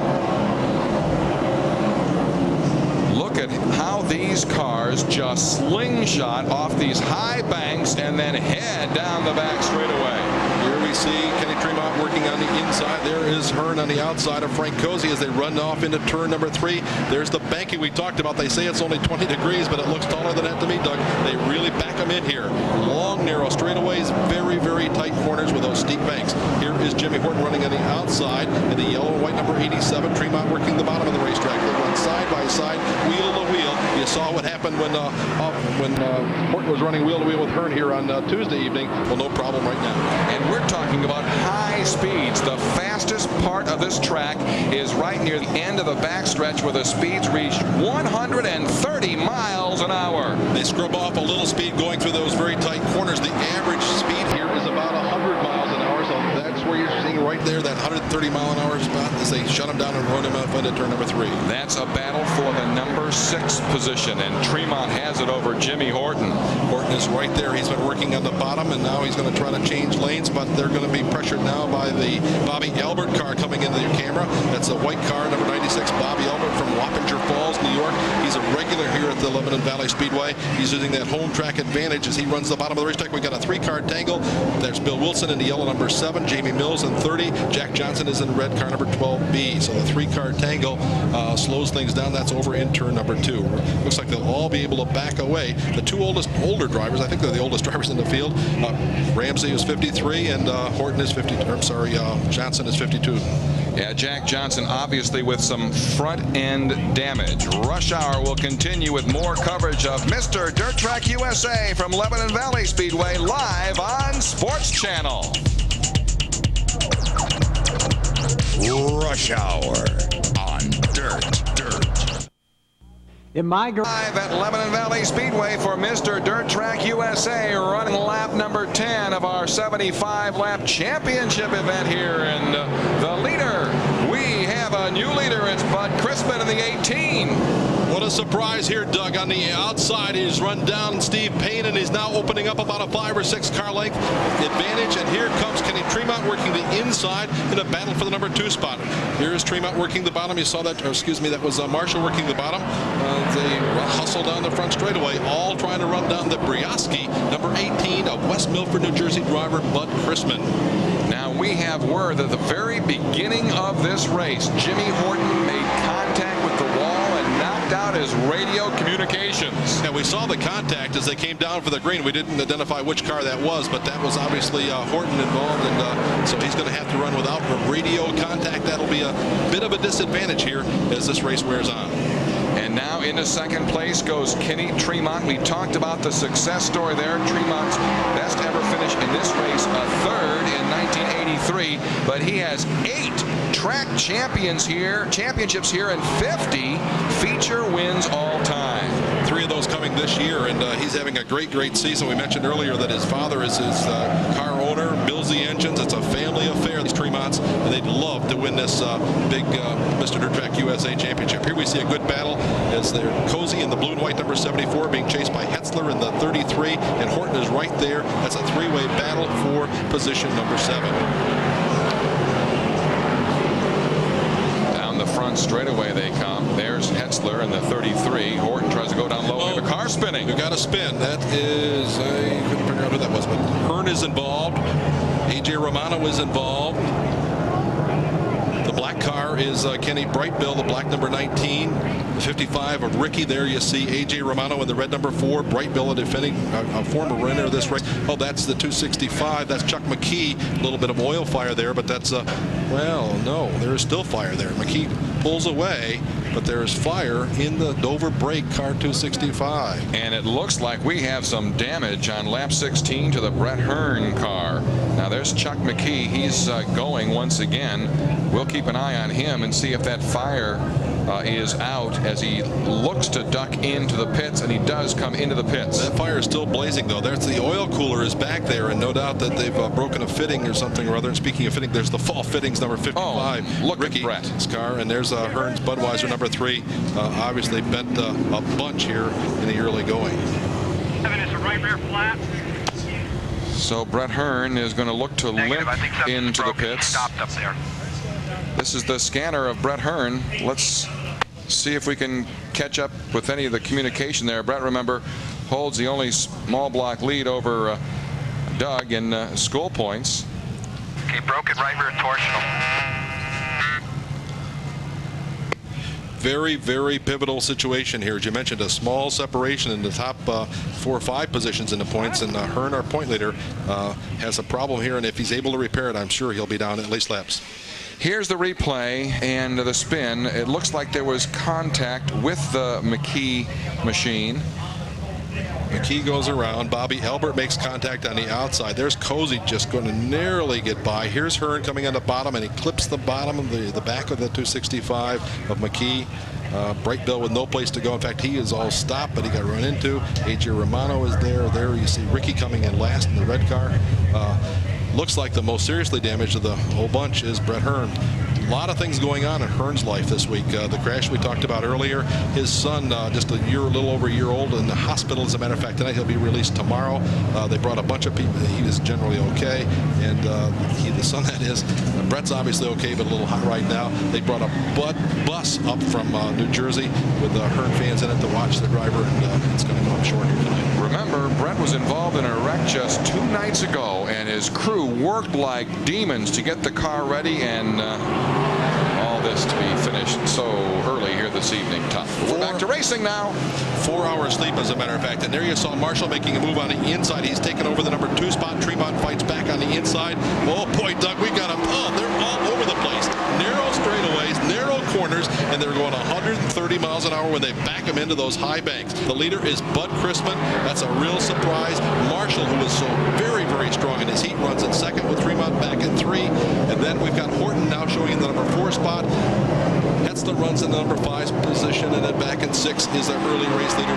Look at how these cars just slingshot off these high banks and then head down the back straightaway. Here we see Kenny Tremont working on the inside. There is Hearn on the outside of Frank Cozy as they run off into turn number 3. There's the banking we talked about. They say it's only 20 degrees, but it looks taller than that to me, Doug. They really back them in here. Long, narrow straightaways, very, very tight corners with those steep banks. Here is Jimmy Horton running on the outside, and the yellow and white number 87. Tremont working the bottom of the racetrack. They run side by side, wheel to wheel. You saw what happened when Horton was running wheel to wheel with Hearn here on Tuesday evening. Well, no problem right now. And we're talking about high speeds. The fastest part of this track is right near the end of the backstretch where the speeds reach 130 miles an hour. They scrub off a little speed going through those very tight corners. The average speed here is about 100 miles an hour, so that's where you're seeing right there, that 130 30-mile-an-hour spot as they shut him down and run him up into turn number 3. That's a battle for the number 6 position, and Tremont has it over Jimmy Horton. Horton is right there. He's been working on the bottom, and now he's going to try to change lanes, but they're going to be pressured now by the Bobby Albert car coming into your camera. That's the white car, number 96, Bobby Albert from Wappinger Falls, New York. He's a regular here at the Lebanon Valley Speedway. He's using that home track advantage as he runs the bottom of the racetrack. We got a 3-car tangle. There's Bill Wilson in the yellow number 7, Jamie Mills in 30, Jack Johnson is in red car number 12B. So the 3-car tangle slows things down. That's over in turn number 2. Looks like they'll all be able to back away. The 2 older drivers, I think they're the oldest drivers in the field. Ramsey is 53 and Horton is 50. Johnson is 52. Yeah, Jack Johnson obviously with some front-end damage. Rush Hour will continue with more coverage of Mr. Dirt Track USA from Lebanon Valley Speedway live on Sports Channel. Rush Hour on Dirt. Live at Lebanon Valley Speedway for Mr. Dirt Track USA, running lap number 10 of our 75-lap championship event here. And the leader, we have a new leader. It's Bud Crispin in the 18. What a surprise here, Doug. On the outside, he's run down Steve Payne, and he's now opening up about a 5 or 6 car length advantage. And here comes Kenny Tremont working the inside in a battle for the number 2 spot. Here's Tremont working the bottom. You saw that, or excuse me, that was Marshall working the bottom. They hustle down the front straightaway, all trying to run down the Brioski, number 18 of West Milford, New Jersey driver Bud Crispin. Now we have word at the very beginning of this race, Jimmy Horton made contact with the wall and knocked out his radio communications. And we saw the contact as they came down for the green. We didn't identify which car that was, but that was obviously Horton involved, and so he's going to have to run without radio contact. That'll be a bit of a disadvantage here as this race wears on. And now into second place goes Kenny Tremont. We talked about the success story there. Tremont's best ever finish in this race, a 3rd in 1983. But he has 8 track championships here and 50 feature wins all time. 3 of those coming this year, and he's having a great season. We mentioned earlier that his father is his car owner, builds the engines. It's a family affair, these Tremonts, and they'd love to win this big Mr. Dirt Track USA Championship. Here we see a good battle as they're Cozy in the blue and white number 74 being chased by Hetzler in the 33, and Horton is right there. That's a 3-way battle for position number 7. Down the front straightaway they come. There's Hetzler in the 33. Horton tries to go down low. We have a car spinning. We've got a spin. That is, I couldn't figure out who that was, but Hearn is involved. A.J. Romano is involved. The black car is Kenny Brightbill, the black number 19. The 55 of Ricky. There you see A.J. Romano in the red number 4. Brightbill, a defending, a former winner of this race. Oh, that's the 265. That's Chuck McKee. A little bit of oil fire there, but that's, well, no, there is still fire there. McKee pulls away, but there is fire in the Dover brake car 265. And it looks like we have some damage on lap 16 to the Brett Hearn car. Now there's Chuck McKee. He's going once again. We'll keep an eye on him and see if that fire is out as he looks to duck into the pits, and he does come into the pits. That fire is still blazing, though. There's the oil cooler is back there, and no doubt that they've broken a fitting or something or other. And speaking of fitting, there's the fall fittings number 55. Look Ricky's at Brett's car, and there's Hearn's Budweiser number 3. Obviously bent a bunch here in the early going. It's a right rear flat. So Brett Hearn is going to look to limp into the pits. Stopped up there. This is the scanner of Brett Hearn. Let's see if we can catch up with any of the communication there. Brett, remember, holds the only small block lead over Doug in school points. Okay, broken right rear torsional. Very pivotal situation here. As you mentioned, a small separation in the top 4 or 5 positions in the points, and Hearn, our point leader, has a problem here, and if he's able to repair it, I'm sure he'll be down at least laps. Here's the replay and the spin. It looks like there was contact with the McKee machine. McKee goes around. Bobby Albert makes contact on the outside. There's Cozy just going to narrowly get by. Here's Hearn coming on the bottom, and he clips the bottom of the back of the 265 of McKee. Brightbill with no place to go. In fact, he is all stopped, but he got run into. A.J. Romano is there. There you see Ricky coming in last in the red car. looks like the most seriously damaged of the whole bunch is Brett Hearn. A lot of things going on in Hearn's life this week. The crash we talked about earlier, his son, just a little over a year old, in the hospital. As a matter of fact, tonight he'll be released tomorrow. They brought a bunch of people. He is generally okay, and the son, that is, Brett's obviously okay, but a little hot right now. They brought a bus up from New Jersey with Hearn fans in it to watch the driver, and it's going to go up short here tonight. Remember, Brett was involved in a wreck just 2 nights ago, and his crew worked like demons to get the car ready, and all this to be finished so early here this evening. Tough. We're back to racing now. 4 hours sleep, as a matter of fact. And there you saw Marshall making a move on the inside. He's taken over the number 2 spot. Tremont fights back on the inside. Oh, boy, Doug, we got him. Oh, they're all over the place. Narrow straightaways, narrow corners, and they're going 130 miles an hour when they back them into those high banks. The leader is Bud Chrisman. That's a real surprise. Marshall, who is so very, very strong in his heat runs, in second with Tremont back in 3. And then we've got Horton now showing in the number 4 spot. Hetzler runs in the number 5 position, and then back in 6 is the early race leader,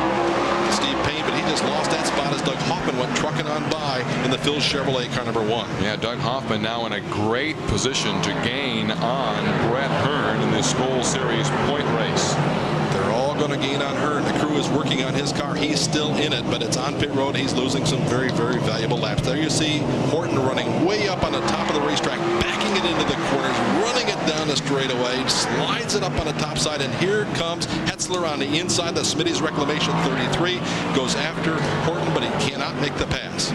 Steve Payne, but he just lost that spot as Doug Hoffman went trucking on by in the Phil Chevrolet car number 1. Yeah, Doug Hoffman now in a great position to gain on Brett Hearn in this Skoal Series point race. They're all going to gain on Hearn. The crew is working on his car. He's still in it, but it's on pit road. He's losing some very, very valuable laps. There you see Horton running way up on the top of the racetrack, backing it into the corners, running it down the straightaway, slides it up on the top side, and here comes Hetzler on the inside. The Smitty's Reclamation 33 goes after Horton, but he cannot make the pass.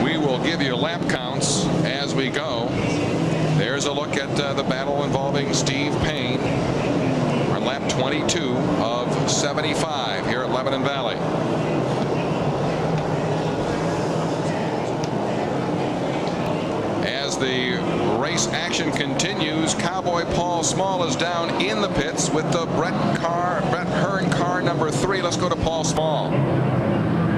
We will give you lap counts as we go. There's a look at the battle involving Steve Payne on lap 22 of 75 here at Lebanon Valley. As the race action continues, Cowboy Paul Small is down in the pits with the Brett Hearn car number 3. Let's go to Paul Small.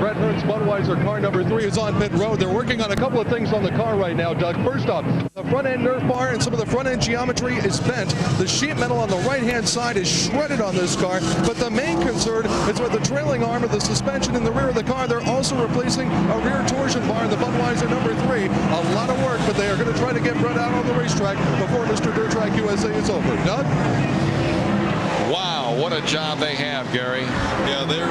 Brett Hearn's Budweiser car number 3 is on pit road. They're working on a couple of things on the car right now, Doug. First off, the front end nerf bar and some of the front end geometry is bent. The sheet metal on the right hand side is shredded on this car, but the main concern is with the trailing arm of the suspension in the rear of the car. They're also replacing a rear torsion bar in the Budweiser number 3. A lot of work, but they are going to try to get Brett out on the racetrack before Mr. Dirt Track USA is over. Doug? Wow, what a job they have, Gary. Yeah, they're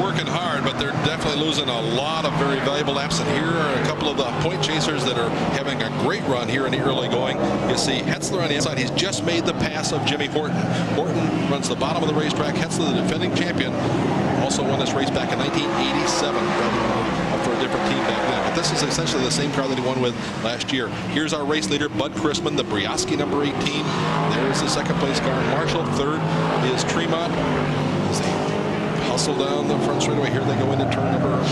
working hard, but they're definitely losing a lot of very valuable laps. And here are a couple of the point chasers that are having a great run here in the early going. You see Hetzler on the inside. He's just made the pass of Jimmy Horton. Horton runs the bottom of the racetrack. Hetzler, the defending champion, also won this race back in 1987. For a different team back then. But this is essentially the same car that he won with last year. Here's our race leader, Bud Chrisman, the Briosky number 18. There's the second place car. Marshall. Third is Tremont. As they hustle down the front straightaway, here they go into turn number 1.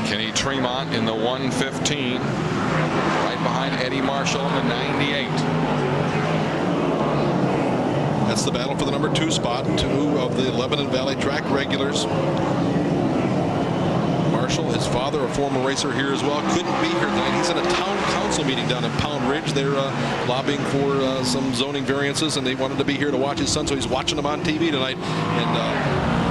Kenny Tremont in the 115. Right behind Eddie Marshall in the 98. That's the battle for the number 2 spot. 2 of the Lebanon Valley track regulars. Marshall, his father, a former racer here as well, couldn't be here tonight. He's in a town council meeting down in Pound Ridge. They're lobbying for some zoning variances, and they wanted to be here to watch his son, so he's watching them on TV tonight. And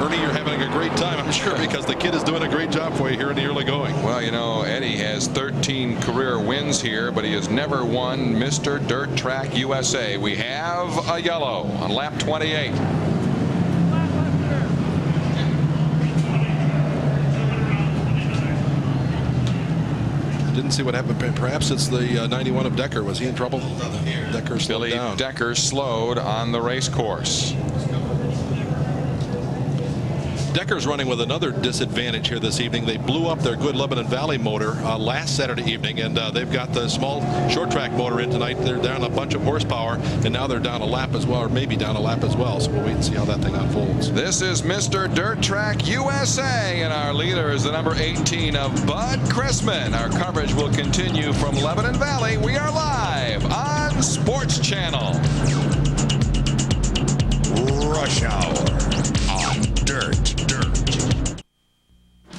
Ernie, you're having a great time, I'm sure, because the kid is doing a great job for you here in the early going. Well, you know, Eddie has 13 career wins here, but he has never won Mr. Dirt Track USA. We have a yellow on lap 28. Didn't see what happened. Perhaps it's the 91 of Decker. Was he in trouble? Decker slowed Billy down. Decker slowed on the race course. Decker's running with another disadvantage here this evening. They blew up their good Lebanon Valley motor last Saturday evening, and they've got the small short track motor in tonight. They're down a bunch of horsepower, and now they're down a lap as well, or maybe down a lap as well. So we'll wait and see how that thing unfolds. This is Mr. Dirt Track USA, and our leader is the number 18 of Bud Chrisman. Our coverage will continue from Lebanon Valley. We are live on Sports Channel. Rush Hour on Dirt.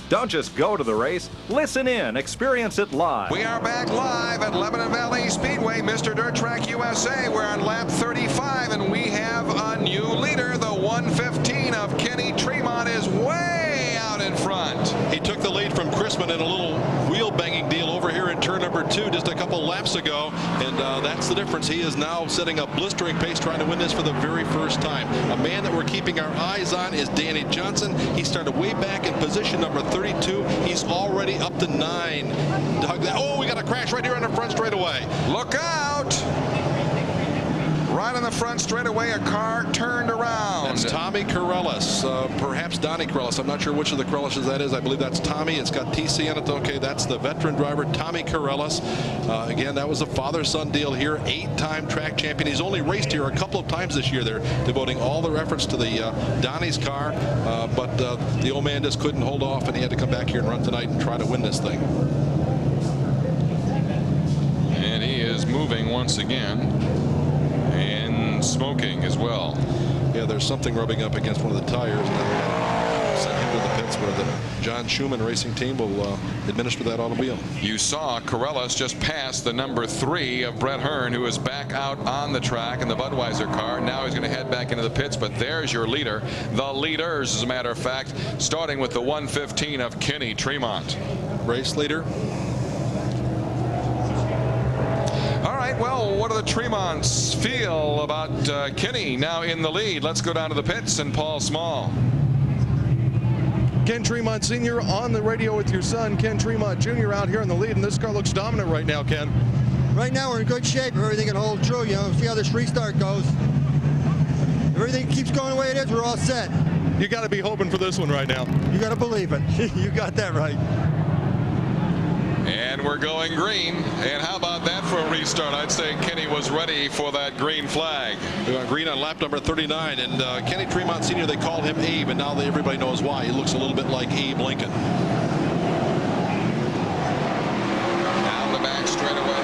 Don't Don't just go to the race. Listen in. Experience it live. We are back live at Lebanon Valley Speedway, Mr. Dirt Track USA. We're on lap 35, and we have a new leader. The 115 of Kenny Tremont is way out in front. He took the lead from Chrisman in a little wheel banging deal over here in turn number 2 just a couple laps ago, and that's the difference. He is now setting a blistering pace, trying to win this for the very first time. A man that we're keeping our eyes on is Danny Johnson. He started way back in position number 32. He's already up to 9. Doug, oh, we got a crash right here on the front straightaway. Look out! Right on the front straightaway, a car turned around. That's Tommy Corellis, perhaps Donnie Corellis. I'm not sure which of the Corellises that is. I believe that's Tommy. It's got TC on it. Okay, that's the veteran driver, Tommy Corellis. Again, that was a father-son deal here. 8-time track champion. He's only raced here a couple of times this year. They're devoting all their efforts to the Donnie's car, but the old man just couldn't hold off, and he had to come back here and run tonight and try to win this thing. And he is moving once again. Smoking as well. Yeah, there's something rubbing up against one of the tires. Now send him to the pits where the John Schumann Racing Team will administer that automobile. You saw Corellis just pass the number 3 of Brett Hearn, who is back out on the track in the Budweiser car. Now he's going to head back into the pits, but there's your leader. The leaders, as a matter of fact, starting with the 115 of Kenny Tremont. Race leader. Well, what do the Tremonts feel about Kenny now in the lead? Let's go down to the pits and Paul Small. Ken Tremont Sr. on the radio with your son, Ken Tremont Jr. out here in the lead, and this car looks dominant right now, Ken. Right now we're in good shape. If everything can hold true, see how this restart goes. If everything keeps going the way it is, we're all set. You got to be hoping for this one right now. You got to believe it. You got that right. And we're going green. And how about that for a restart? I'd say Kenny was ready for that green flag. We got green on lap number 39. And Kenny Tremont Sr., they called him Abe, and now everybody knows why. He looks a little bit like Abe Lincoln. Down the back straightaway.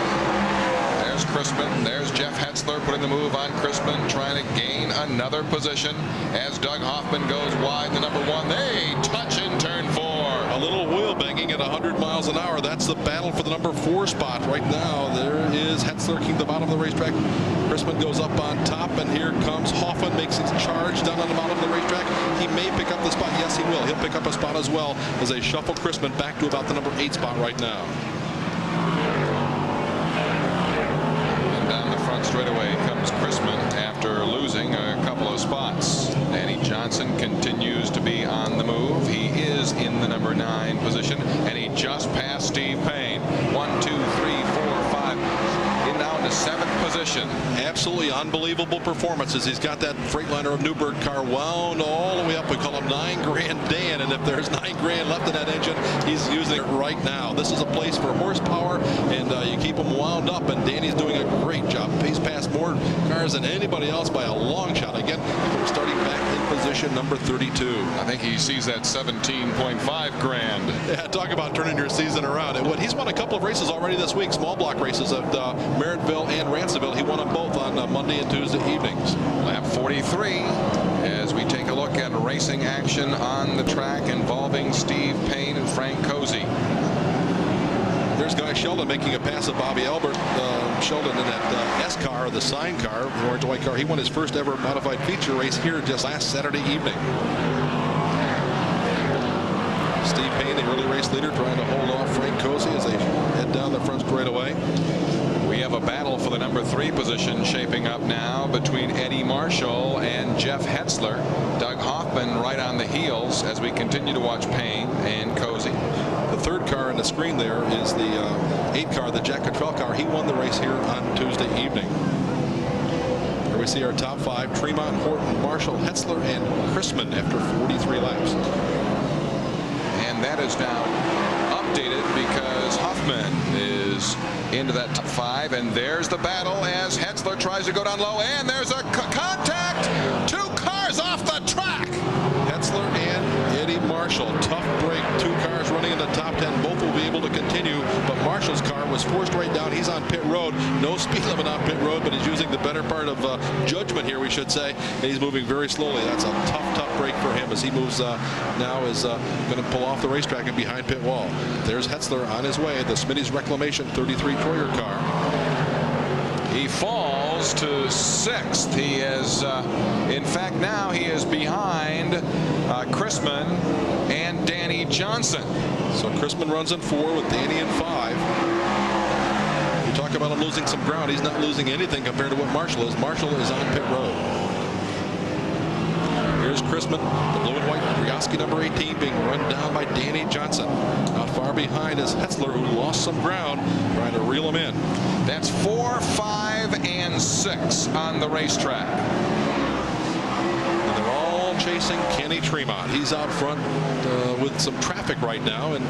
There's Crispin. There's Jeff Hetzler putting the move on Crispin, trying to gain another position as Doug Hoffman goes wide. The number 1. They touch in turn 4. A little wheel banging at 100 miles an hour. That's the battle for the number 4 spot right now. There is Hetzler king the bottom of the racetrack. Crispin goes up on top, and here comes Hoffman, makes his charge down on the bottom of the racetrack. He may pick up the spot. Yes, he will. He'll pick up a spot as well as they shuffle Crispin back to about the number 8 spot right now. And down the front straightaway comes Crispin after losing a couple of spots. Danny Johnson continues to be on the move. He is in the number 9 position, and he just passed Steve Payne. 1, 2, 3, 4, 5. In now into 7th position. Absolutely unbelievable performances. He's got that Freightliner of Newburgh car wound all the way up. We call him 9 grand Dan, and if there's 9 grand left in that engine, he's using it right now. This is a place for horsepower, and you keep him wound up, and Danny's doing a great job. He's passed more cars than anybody else by a long shot. Again, starting back in position number 32. I think he sees that 17.5 grand. Yeah, talk about turning your season around. And he's won a couple of races already this week, small block races at Merrittville and Ransomville. He won them both on Monday and Tuesday evenings. Lap 43 as we take a look at racing action on the track involving Steve Payne and Frank Cozy. There's Guy Sheldon making a pass at Bobby Albert. Sheldon in that S car, the sign car, the orange and white car. He won his first ever modified feature race here just last Saturday evening. Steve Payne, the early race leader, trying to hold off Frank Cozy as they head down the front straightaway. We have a battle for the number 3 position shaping up now between Eddie Marshall and Jeff Hetzler. Doug Hoffman right on the heels as we continue to watch Payne and Cozy. The third car on the screen there is the 8 car, the Jack Cottrell car. He won the race here on Tuesday evening. Here we see our top 5, Tremont, Horton, Marshall, Hetzler, and Chrisman after 43 laps. And that is now updated because Hoffman is into that top 5, and there's the battle as Hetzler tries to go down low, and there's a contact. 2 cars off the track. Hetzler and Eddie Marshall Marshall. Tough break. 2 cars running in the top 10. Both will be able to continue, but Marshall's car was forced right down. He's on pit road. No speed limit on pit road, but he's using the better part of judgment here, we should say. And he's moving very slowly. That's a tough break for him as he moves now is going to pull off the racetrack and behind pit wall. There's Hetzler on his way. The Smitty's Reclamation 33 Troyer car. He falls to 6th. He is, in fact, now he is behind Chrisman and Danny Johnson. So Chrisman runs in 4 with Danny in 5. You talk about him losing some ground. He's not losing anything compared to what Marshall is. Marshall is on pit road. Here's Chrisman, the blue and white Brioski number 18, being run down by Danny Johnson. Not far behind is Hetzler, who lost some ground, trying to reel him in. That's 4, 5, and 6 on the racetrack. And they're all chasing Kenny Tremont. He's out front with some traffic right now and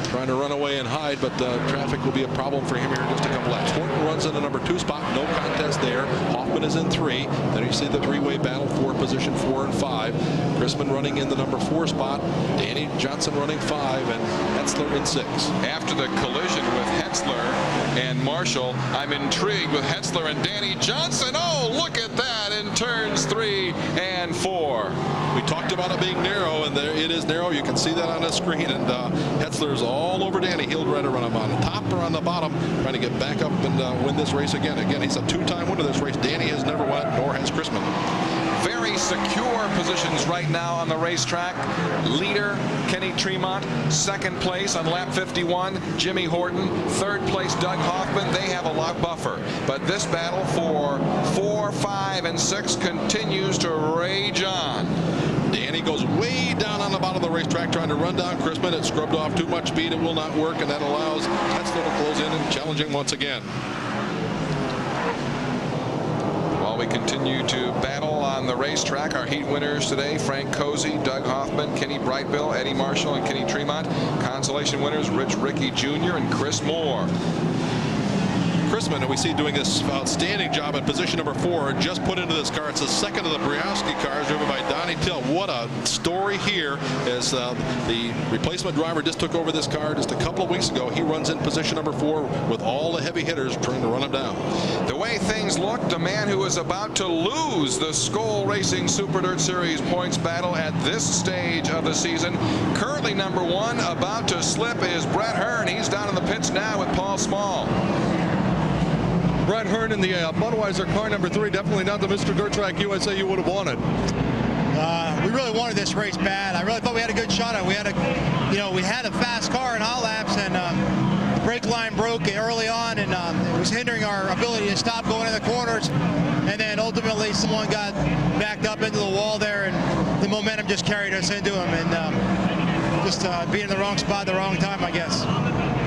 trying to run away and hide, but traffic will be a problem for him here in just a couple laps. Horton runs in the number 2 spot. No contest there. Hoffman is in 3. Then you see the 3-way battle for position 4 and 5. Chrisman running in the number 4 spot. Danny Johnson running 5, and Hetzler in 6. After the collision with Hetzler and Marshall, I'm intrigued with Hetzler and Danny Johnson. Oh, look at that in turns 3 and 4. We talked about it being narrow, and there it is narrow. You can see that on the screen, and Hetzler's all over Danny. He'll try to run him on the top or on the bottom, trying to get back up and win this race again. Again, he's a 2-time winner of this race. Danny has never won it, nor has Chrisman. Very secure positions right now on the racetrack. Leader Kenny Tremont, 2nd place on lap 51. Jimmy Horton, 3rd place Doug Hoffman. They have a lot buffer, but this battle for 4, 5, and 6 continues to rage on. Danny goes way down on the bottom of the racetrack trying to run down Chrisman. It scrubbed off too much speed. It will not work, and that allows Hetzler to close in and challenge him once again. While we continue to battle on the racetrack, our heat winners today: Frank Cozy, Doug Hoffman, Kenny Brightbill, Eddie Marshall, and Kenny Tremont. Consolation winners: Rich Rickey Jr. and Chris Moore. Chrisman, and we see doing this outstanding job at position number 4, just put into this car. It's the 2nd of the Brioski cars driven by Donnie Till. What a story here as the replacement driver just took over this car just a couple of weeks ago. He runs in position number 4 with all the heavy hitters trying to run him down. The way things looked, the man who was about to lose the Skoal Racing Super Dirt Series points battle at this stage of the season, currently number 1, about to slip, is Brett Hearn. He's down in the pits now with Paul Small. Brett Hearn in the Budweiser car number 3, definitely not the Mr. Dirt Track USA you would have wanted. We really wanted this race bad. I really thought we had a good shot at it. We had a fast car in hot laps, and the brake line broke early on, and it was hindering our ability to stop going in the corners. And then ultimately someone got backed up into the wall there, and the momentum just carried us into him, and just being in the wrong spot at the wrong time, I guess.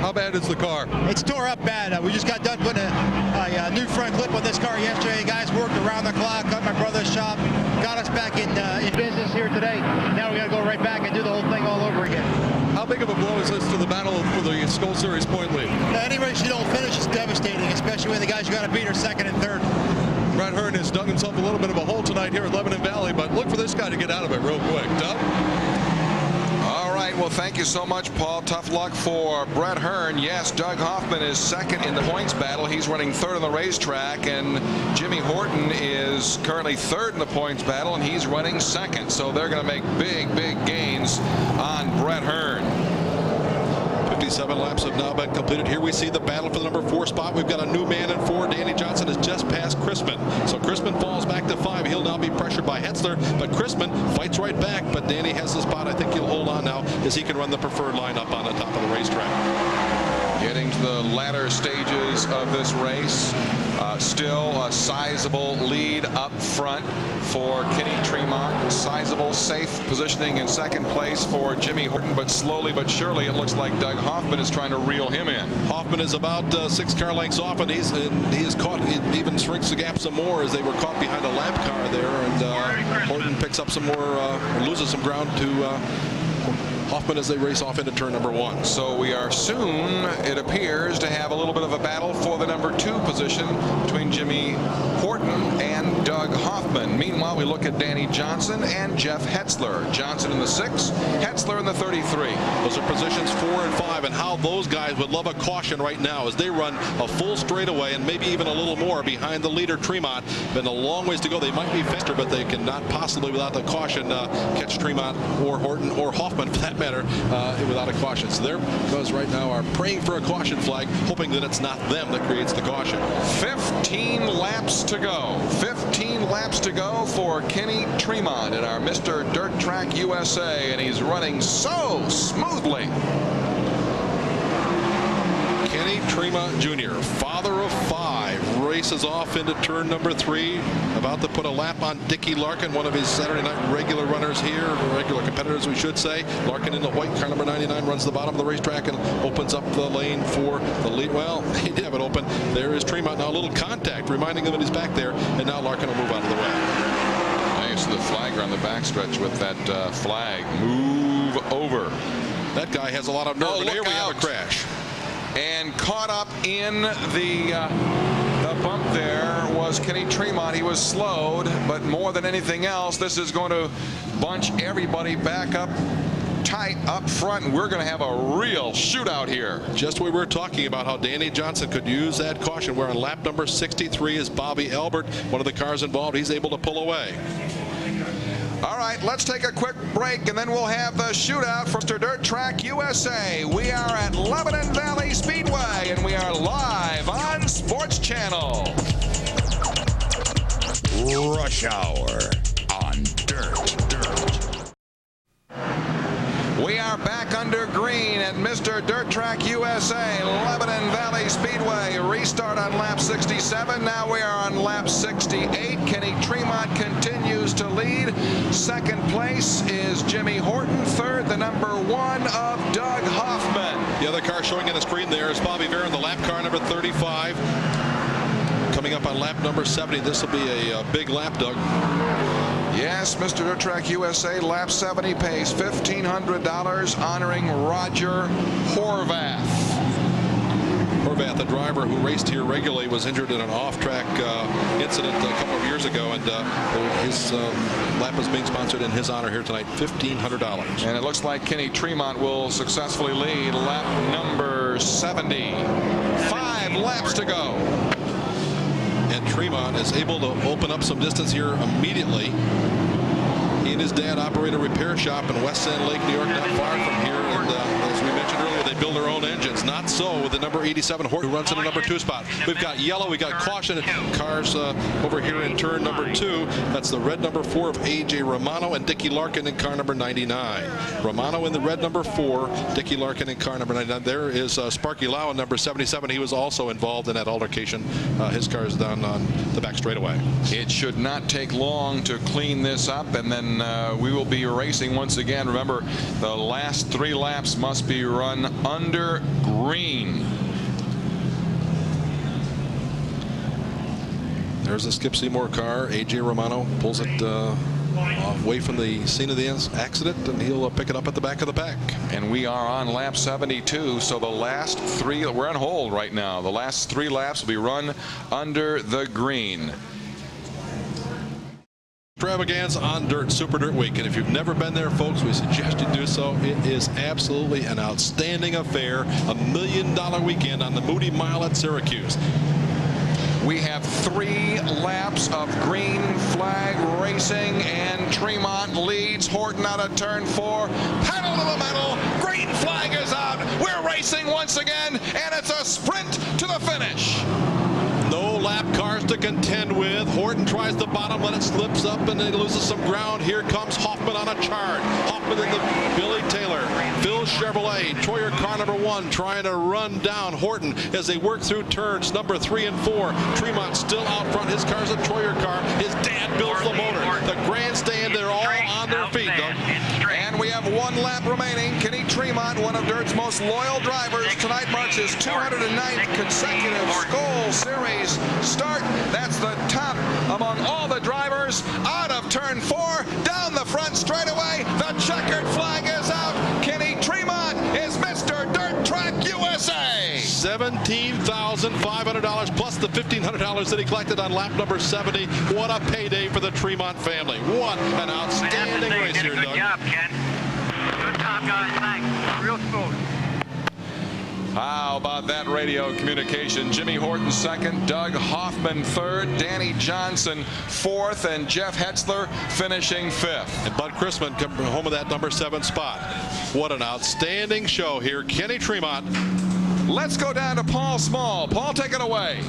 How bad is the car? It's tore up bad. We just got done putting a new front clip on this car yesterday. Guys worked around the clock, got my brother's shop, got us back in business here today. Now we got to go right back and do the whole thing all over again. How big of a blow is this to the battle for the Skoal Series point lead? Any race you don't finish is devastating, especially when the guys you got to beat are 2nd and 3rd. Brett Hearn has dug himself a little bit of a hole tonight here at Lebanon Valley, but look for this guy to get out of it real quick. Doug? All right, well, thank you so much, Paul. Tough luck for Brett Hearn. Yes, Doug Hoffman is 2nd in the points battle. He's running 3rd on the racetrack, and Jimmy Horton is currently 3rd in the points battle, and he's running 2nd. So they're going to make big, big gains on Brett Hearn. 57 laps have now been completed. Here we see the battle for the number 4 spot. We've got a new man in 4. Danny Johnson has just passed Chrisman. So Chrisman falls back to 5. He'll now be pressured by Hetzler, but Chrisman fights right back. But Danny has the spot. I think he'll hold on now as he can run the preferred lineup on the top of the racetrack. Getting to the latter stages of this race. Still a sizable lead up front for Kenny Tremont. Sizable safe positioning in 2nd place for Jimmy Horton, but slowly but surely it looks like Doug Hoffman is trying to reel him in. Hoffman is about 6 car lengths off, and he is caught. He even shrinks the gap some more as they were caught behind a lap car there, and Horton picks up some more, loses some ground to Hoffman as they race off into turn number 1. So we are soon, it appears, to have a little bit of a battle for the number 2 position between Jimmy Horton and Doug Hoffman. Meanwhile, we look at Danny Johnson and Jeff Hetzler. Johnson in the 6, Hetzler in the 33. Those are positions 4 and 5, and how those guys would love a caution right now as they run a full straightaway and maybe even a little more behind the leader Tremont. Been a long ways to go. They might be faster, but they cannot possibly, without the caution, catch Tremont or Horton or Hoffman, for that matter, without a caution. So their guys right now are praying for a caution flag, hoping that it's not them that creates the caution. 15 laps to go. 15 laps to go for Kenny Tremont in our Mr. Dirt Track USA, and he's running so smoothly. Kenny Tremont Jr., father of 5, races off into turn number 3, about to put a lap on Dickie Larkin, one of his Saturday night regular runners here, regular competitors we should say. Larkin in the white, car number 99, runs the bottom of the racetrack and opens up the lane for the lead. Well, he did have it open. There is Tremont now, a little contact reminding him that he's back there, and now Larkin will move out of the way. Nice, the flagger on the backstretch with that flag. Move over. That guy has a lot of nerve, and here we have a crash. And caught up in the bump there was Kenny Tremont. He was slowed, but more than anything else, this is going to bunch everybody back up tight up front, and we're going to have a real shootout here. Just we were talking about how Danny Johnson could use that caution. We're on lap number 63 is Bobby Albert, one of the cars involved. He's able to pull away. All right, let's take a quick break, and then we'll have the shootout from Dirt Track USA. We are at Lebanon Valley Speedway, and we are live on Sports Channel. Rush Hour on Dirt. We are back under green at Mr. Dirt Track USA, Lebanon Valley Speedway. Restart on lap 67. Now we are on lap 68. Kenny Tremont continues to lead. Second place is Jimmy Horton. Third, the number 1 of Doug Hoffman. The other car showing on the screen there is Bobby Varon, the lap car number 35. Coming up on lap number 70. This will be a big lap, Doug. Yes, Mr. Dirt Track USA, lap 70 pays $1,500, honoring Roger Horvath. Horvath, the driver who raced here regularly, was injured in an off-track incident a couple of years ago, and his lap is being sponsored in his honor here tonight, $1,500. And it looks like Kenny Tremont will successfully lead lap number 70. 5 laps to go. And Tremont is able to open up some distance here immediately. He and his dad operate a repair shop in West Sand Lake, New York, not far from here. And as we mentioned earlier, they build their own engines. Not so with the number 87 Horton, who runs in the number 2 spot. We've got yellow, we got caution cars over here in turn number 2. That's the red number 4 of A.J. Romano and Dickie Larkin in car number 99. Romano in the red number 4, Dickie Larkin in car number 99. There is Sparky Lau in number 77. He was also involved in that altercation. His car is down on the back straightaway. It should not take long to clean this up, and then we will be racing once again. Remember, the last 3 laps must be run under green. There's a Skip Seymour car. A.J. Romano pulls it away from the scene of the accident, and he'll pick it up at the back of the pack. And we are on lap 72, so the last 3, we're on hold right now. The last 3 laps will be run under the green. Extravaganza on Dirt, Super Dirt Week, and if you've never been there, folks, we suggest you do so. It is absolutely an outstanding affair, $1 million weekend on the Moody Mile at Syracuse. We have 3 laps of green flag racing, and Tremont leads Horton out of turn 4. Pedal to the metal, green flag is out. We're racing once again, and it's a sprint to the finish. No lap cars to contend with. Horton tries the bottom, then it slips up and it loses some ground. Here comes Hoffman on a charge. Hoffman in the Billy Taylor. Phil Chevrolet, Troyer car number 1, trying to run down Horton as they work through turns number 3 and 4. Tremont still out front. His car's a Troyer car. His dad builds the motor. The grandstand, they're all on their feet, Doug. And we have 1 lap remaining. Kenny Tremont, one of Dirt's most loyal drivers, tonight marks his 209th consecutive Skoal Series start. That's the top among all the drivers. Out of turn 4, down the front straightaway. The checkered flag is out. Kenny Tremont is Mr. Dirt Track USA. 17,000 $17,500 plus the $1,500 that he collected on lap number 70. What a payday for the Tremont family. What an outstanding race here, Doug. Good job, Ken. Good job, guys. Thanks. Real smooth. How about that radio communication? Jimmy Horton second, Doug Hoffman third, Danny Johnson fourth, and Jeff Hetzler finishing fifth. And Bud Chrisman coming home with that number 7 spot. What an outstanding show here. Kenny Tremont. Let's go down to Paul Small. Paul, take it away.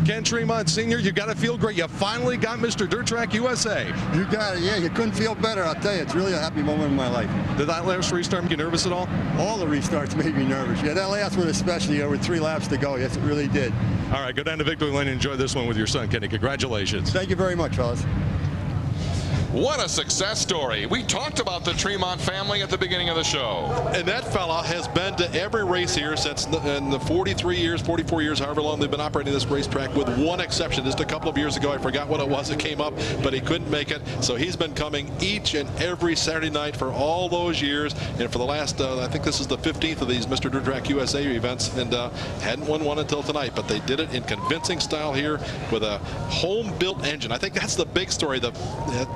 Ken Tremont Sr., you got to feel great. You finally got Mr. Dirt Track USA. You got it. Yeah, you couldn't feel better. I'll tell you, it's really a happy moment in my life. Did that last restart make you nervous at all? All the restarts made me nervous. Yeah, that last one especially, with 3 laps to go. Yes, it really did. All right, go down to Victory Lane and enjoy this one with your son, Kenny. Congratulations. Thank you very much, fellas. What a success story. We talked about the Tremont family at the beginning of the show. And that fella has been to every race here since in the 43 years, 44 years, however long they've been operating this racetrack, with one exception. Just a couple of years ago, I forgot what it was that came up, but he couldn't make it. So he's been coming each and every Saturday night for all those years. And for the last, I think this is the 15th of these Mr. Dirt Track USA events, and hadn't won one until tonight. But they did it in convincing style here with a home-built engine. I think that's the big story. That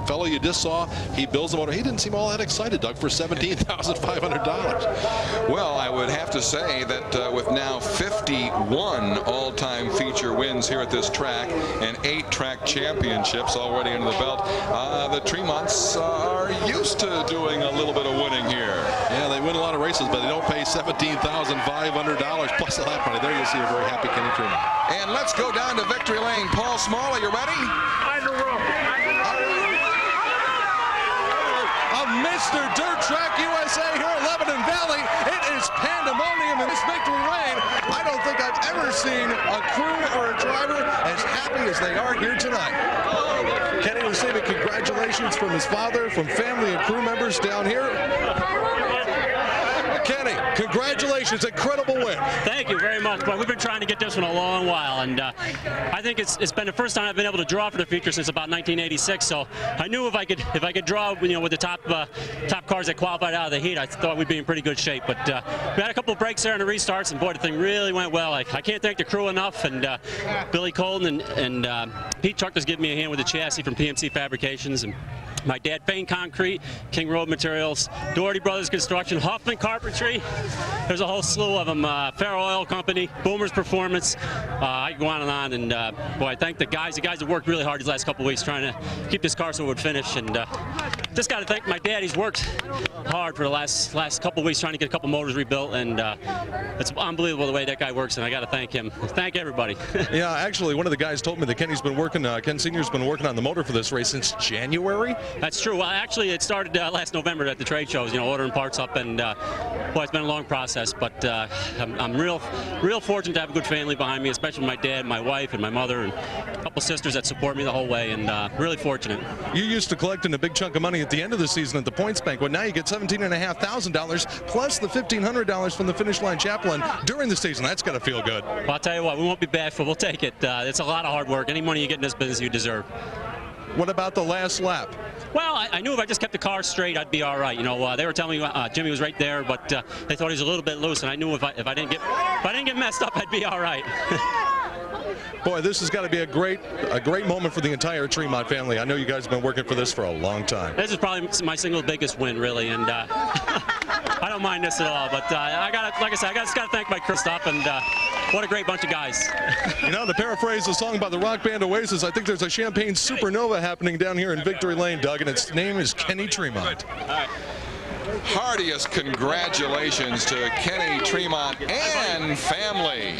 fellow you just saw, he builds the motor. He didn't seem all that excited, Doug, for $17,500. Well, I would have to say that with now 51 all-time feature wins here at this track and 8 track championships already under the belt, the Tremonts are used to doing a little bit of winning here. Yeah, they win a lot of races, but they don't pay $17,500 plus the lap money. There you'll see a very happy Kenny Tremont. And let's go down to Victory Lane. Paul Small, are you ready? Mr. Dirt Track USA here at Lebanon Valley. It is pandemonium in this Victory Lane. I don't think I've ever seen a crew or a driver as happy as they are here tonight. Kenny receiving congratulations from his father, from family and crew members down here. Kenny, congratulations, incredible win. Thank you very much. Well, we've been trying to get this one a long while, and I think it's been the first time I've been able to draw for the feature since about 1986. So I knew if I could draw, with the top cars that qualified out of the heat, I thought we'd be in pretty good shape. But we had a couple of breaks there in the restarts, and boy, the thing really went well. I can't thank the crew enough, and Billy Colton and Pete Chuck was giving me a hand with the chassis from PMC Fabrications, and my dad, Fane Concrete, King Road Materials, Doherty Brothers Construction, Huffman Carpentry. There's a whole slew of them. Ferro Oil Company, Boomer's Performance. I can go on, and boy, I thank the guys. The guys have worked really hard these last couple of weeks trying to keep this car so it would finish. And just got to thank my dad. He's worked hard for the last couple of weeks trying to get a couple motors rebuilt, and it's unbelievable the way that guy works. And I got to thank him. Thank everybody. Yeah, actually, one of the guys told me that Ken Senior's been working on the motor for this race since January. That's true. Well, actually, it started last November at the trade shows, ordering parts up, and boy, it's been a long process, but I'm real fortunate to have a good family behind me, especially my dad, my wife, and my mother, and a couple sisters that support me the whole way, and really fortunate. You used to collecting a big chunk of money at the end of the season at the points bank, but now you get $17,500 plus the $1,500 from the finish line chaplain during the season. That's got to feel good. Well, I'll tell you what, we won't be bashful. We'll take it. It's a lot of hard work. Any money you get in this business, you deserve. What about the last lap? Well, I knew if I just kept the car straight, I'd be all right. They were telling me Jimmy was right there, but they thought he was a little bit loose, and I knew if I didn't get messed up, I'd be all right. Boy, this has got to be a great moment for the entire Tremont family. I know you guys have been working for this for a long time. This is probably my single biggest win, really, and I don't mind this at all. But I got to thank my crew stop, and what a great bunch of guys. To paraphrase a song by the rock band Oasis, I think there's a champagne supernova happening down here in Victory Lane, Doug, and its name is Kenny Tremont. All right. Heartiest congratulations to Kenny Tremont and family.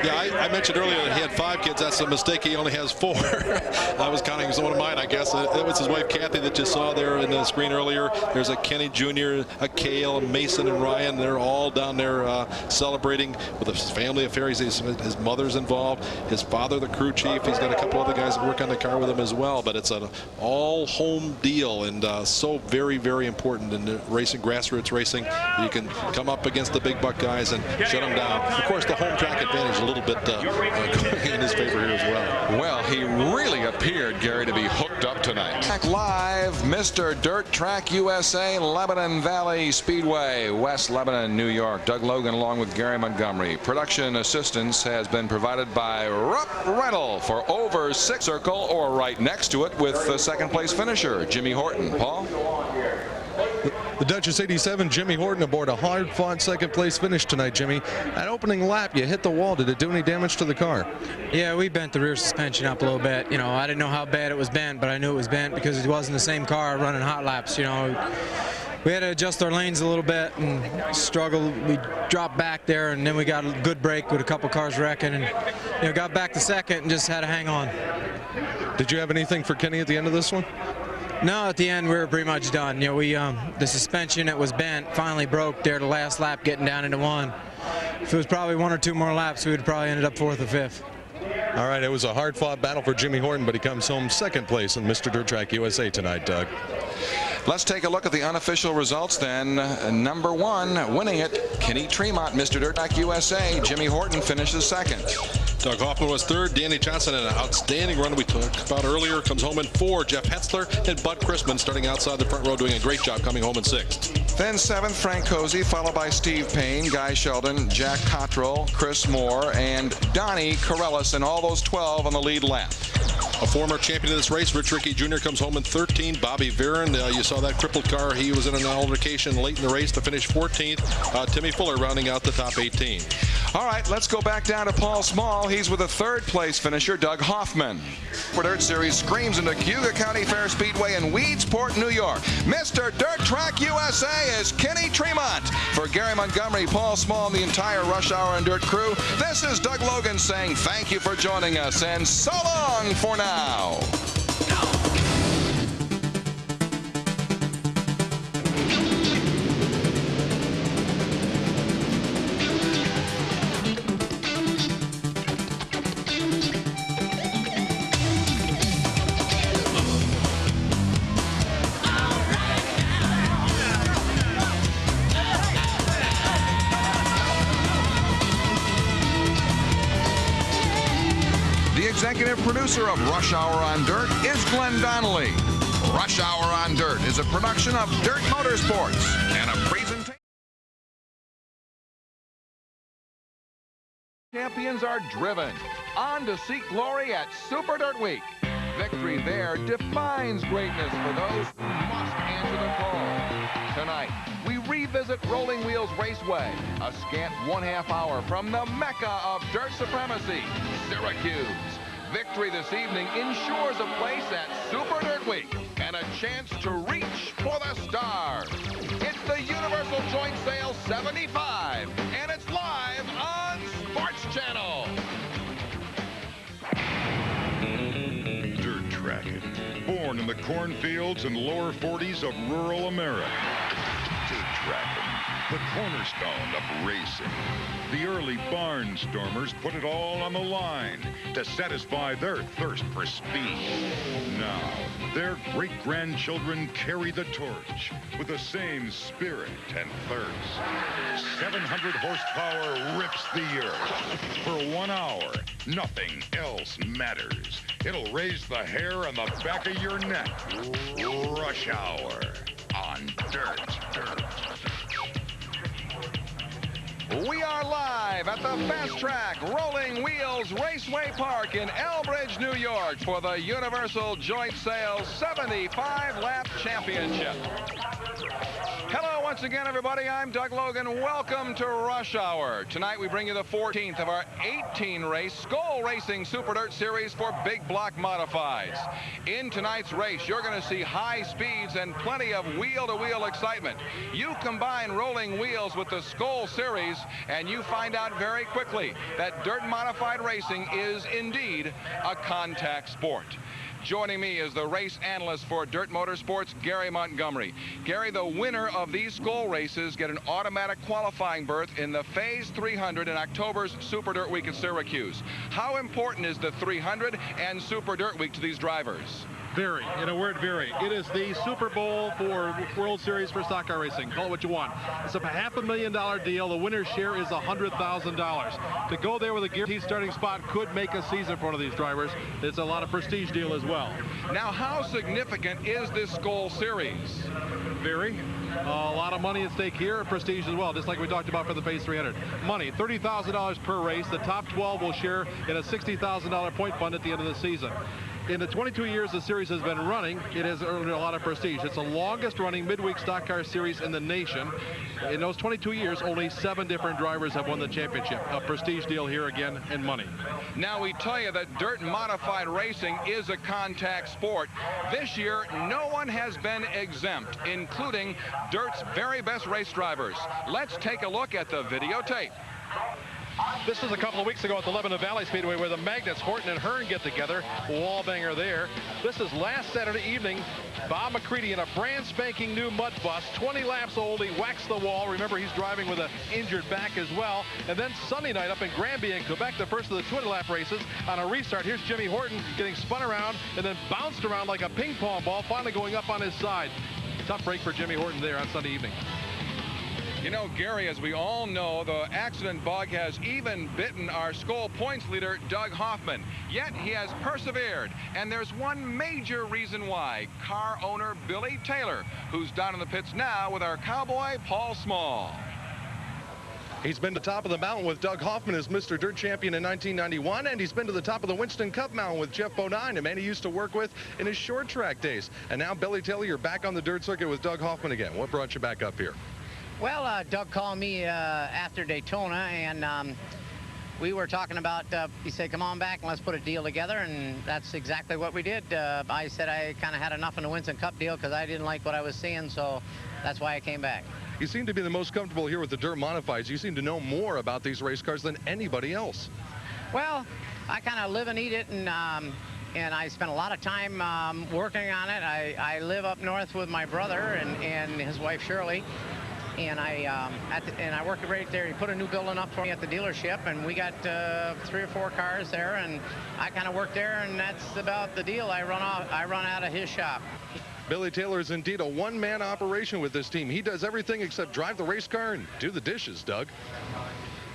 Yeah, I mentioned earlier that he had 5 kids. That's a mistake. He only has 4. I was counting as one of mine, I guess. That was his wife, Kathy, that you saw there in the screen earlier. There's a Kenny Jr., a Cale, a Mason, and Ryan. They're all down there celebrating with his family affair. His mother's involved. His father, the crew chief. He's got a couple other guys that work on the car with him as well. But it's an all-home deal, and so very, very important in racing, grassroots racing. You can come up against the big buck guys and shut them down. Of course, the home track advantage little bit going in his favor here as well. Well, he really appeared, Gary, to be hooked up tonight. Back live, Mr. Dirt Track USA, Lebanon Valley Speedway, West Lebanon, New York. Doug Logan along with Gary Montgomery. Production assistance has been provided by Rupp Rental for over 6 circle or right next to it with the second place finisher, Jimmy Horton. Paul? The Duchess 87, Jimmy Horton aboard a hard-fought second-place finish tonight, Jimmy. That opening lap, you hit the wall. Did it do any damage to the car? Yeah, we bent the rear suspension up a little bit. You know, I didn't know how bad it was bent, but I knew it was bent because it wasn't the same car running hot laps. You know, we had to adjust our lanes a little bit and struggle. We dropped back there, and then we got a good break with a couple cars wrecking, and got back to second and just had to hang on. Did you have anything for Kenny at the end of this one? No, at the end we were pretty much done. The suspension that was bent finally broke there the last lap getting down into 1. If it was probably 1 or 2 more laps, we would probably ended up 4th or 5th. All right, it was a hard-fought battle for Jimmy Horton, but he comes home second place in Mr. Dirt Track USA tonight, Doug. Let's take a look at the unofficial results then. Number 1, winning it, Kenny Tremont, Mr. Dirt Track USA. Jimmy Horton finishes second. Doug Hoffman was third. Danny Johnson, an outstanding run we talked about earlier, comes home in 4. Jeff Hetzler and Bud Chrisman starting outside the front row, doing a great job, coming home in 6th. Then 7th, Frank Cozy, followed by Steve Payne, Guy Sheldon, Jack Cottrell, Chris Moore, and Donnie Corellis, and all those 12 on the lead lap. A former champion of this race, Rich Rickey Jr., comes home in 13. Bobby Viren, you saw that crippled car. He was in an altercation late in the race to finish 14th. Timmy Fuller rounding out the top 18. All right, let's go back down to Paul Small. He's with a 3rd place finisher, Doug Hoffman. For Dirt Series screams into Cayuga County Fair Speedway in Weedsport, New York. Mr. Dirt Track USA is Kenny Tremont. For Gary Montgomery, Paul Small, and the entire Rush Hour and Dirt crew, this is Doug Logan saying thank you for joining us, and so long for now. Executive producer of Rush Hour on Dirt is Glenn Donnelly. Rush Hour on Dirt is a production of Dirt Motorsports and a presentation. Champions are driven on to seek glory at Super Dirt Week. Victory there defines greatness for those who must answer the call. Tonight, we revisit Rolling Wheels Raceway, a scant 1/2 hour from the Mecca of Dirt Supremacy, Syracuse. Victory this evening ensures a place at Super Dirt Week and a chance to reach for the stars. It's the Universal Joint Sale 75, and it's live on Sports Channel. Dirt Tracking, born in the cornfields and lower 40s of rural America. Dirt Tracking, the cornerstone of racing. The early barnstormers put it all on the line to satisfy their thirst for speed. Now, their great-grandchildren carry the torch with the same spirit and thirst. 700 horsepower rips the earth. For 1 hour, nothing else matters. It'll raise the hair on the back of your neck. Rush Hour on Dirt. We are live at the Fast Track Rolling Wheels Raceway Park in Elbridge, New York for the Universal Joint Sale 75 Lap Championship. Hello once again, everybody. I'm Doug Logan. Welcome to Rush Hour. Tonight we bring you the 14th of our 18-race Skoal Racing Super Dirt Series for big block modifieds. In tonight's race, you're going to see high speeds and plenty of wheel-to-wheel excitement. You combine Rolling Wheels with the Skoal Series, and you find out very quickly that dirt modified racing is indeed a contact sport. Joining me is the race analyst for Dirt Motorsports, Gary Montgomery. Gary, the winner of these Skoal races get an automatic qualifying berth in the Phase 300 in October's Super Dirt Week at Syracuse. How important is the 300 and Super Dirt Week to these drivers? Very, in a word, very. It is the Super Bowl for World Series for stock car racing. Call it what you want. It's a $500,000 deal. The winner's share is $100,000. To go there with a guaranteed starting spot could make a season for one of these drivers. It's a lot of prestige deal as well. Now, how significant is this Skull Series? Very. A lot of money at stake here, prestige as well, just like we talked about for the Pace 300. Money, $30,000 per race. The top 12 will share in a $60,000 point fund at the end of the season. In the 22 years the series has been running, it has earned a lot of prestige. It's the longest running midweek stock car series in the nation. In those 22 years, only 7 different drivers have won the championship. A prestige deal here again, and money. Now, we tell you that dirt modified racing is a contact sport. This year, no one has been exempt, including Dirt's very best race drivers. Let's take a look at the videotape. This was a couple of weeks ago at the Lebanon Valley Speedway where the Magnets, Horton and Hearn, get together. Wall banger there. This is last Saturday evening. Bob McCready in a brand spanking new mud bus, 20 laps old. He whacks the wall. Remember, he's driving with an injured back as well. And then Sunday night up in Granby in Quebec, the first of the 20-lap races. On a restart, here's Jimmy Horton getting spun around and then bounced around like a ping pong ball, finally going up on his side. Tough break for Jimmy Horton there on Sunday evening. You know, Gary, as we all know, the accident bug has even bitten our Skull points leader, Doug Hoffman. Yet he has persevered, and there's one major reason why. Car owner Billy Taylor, who's down in the pits now with our cowboy, Paul Small. He's been to the top of the mountain with Doug Hoffman as Mr. Dirt Champion in 1991, and he's been to the top of the Winston Cup mountain with Jeff Bodine, a man he used to work with in his short track days. And now, Billy Taylor, you're back on the dirt circuit with Doug Hoffman again. What brought you back up here? Well, Doug called me after Daytona, and we were talking about, he said, come on back and let's put a deal together, and that's exactly what we did. I said I kind of had enough in the Winston Cup deal because I didn't like what I was seeing, so that's why I came back. You seem to be the most comfortable here with the dirt modifieds. You seem to know more about these race cars than anybody else. Well, I kind of live and eat it, and I spent a lot of time working on it. I live up north with my brother and his wife Shirley. And I worked right there. He put a new building up for me at the dealership, and we got 3 or 4 cars there, and I kind of worked there, and that's about the deal. I run out of his shop. Billy Taylor is indeed a one-man operation with this team. He does everything except drive the race car and do the dishes, Doug.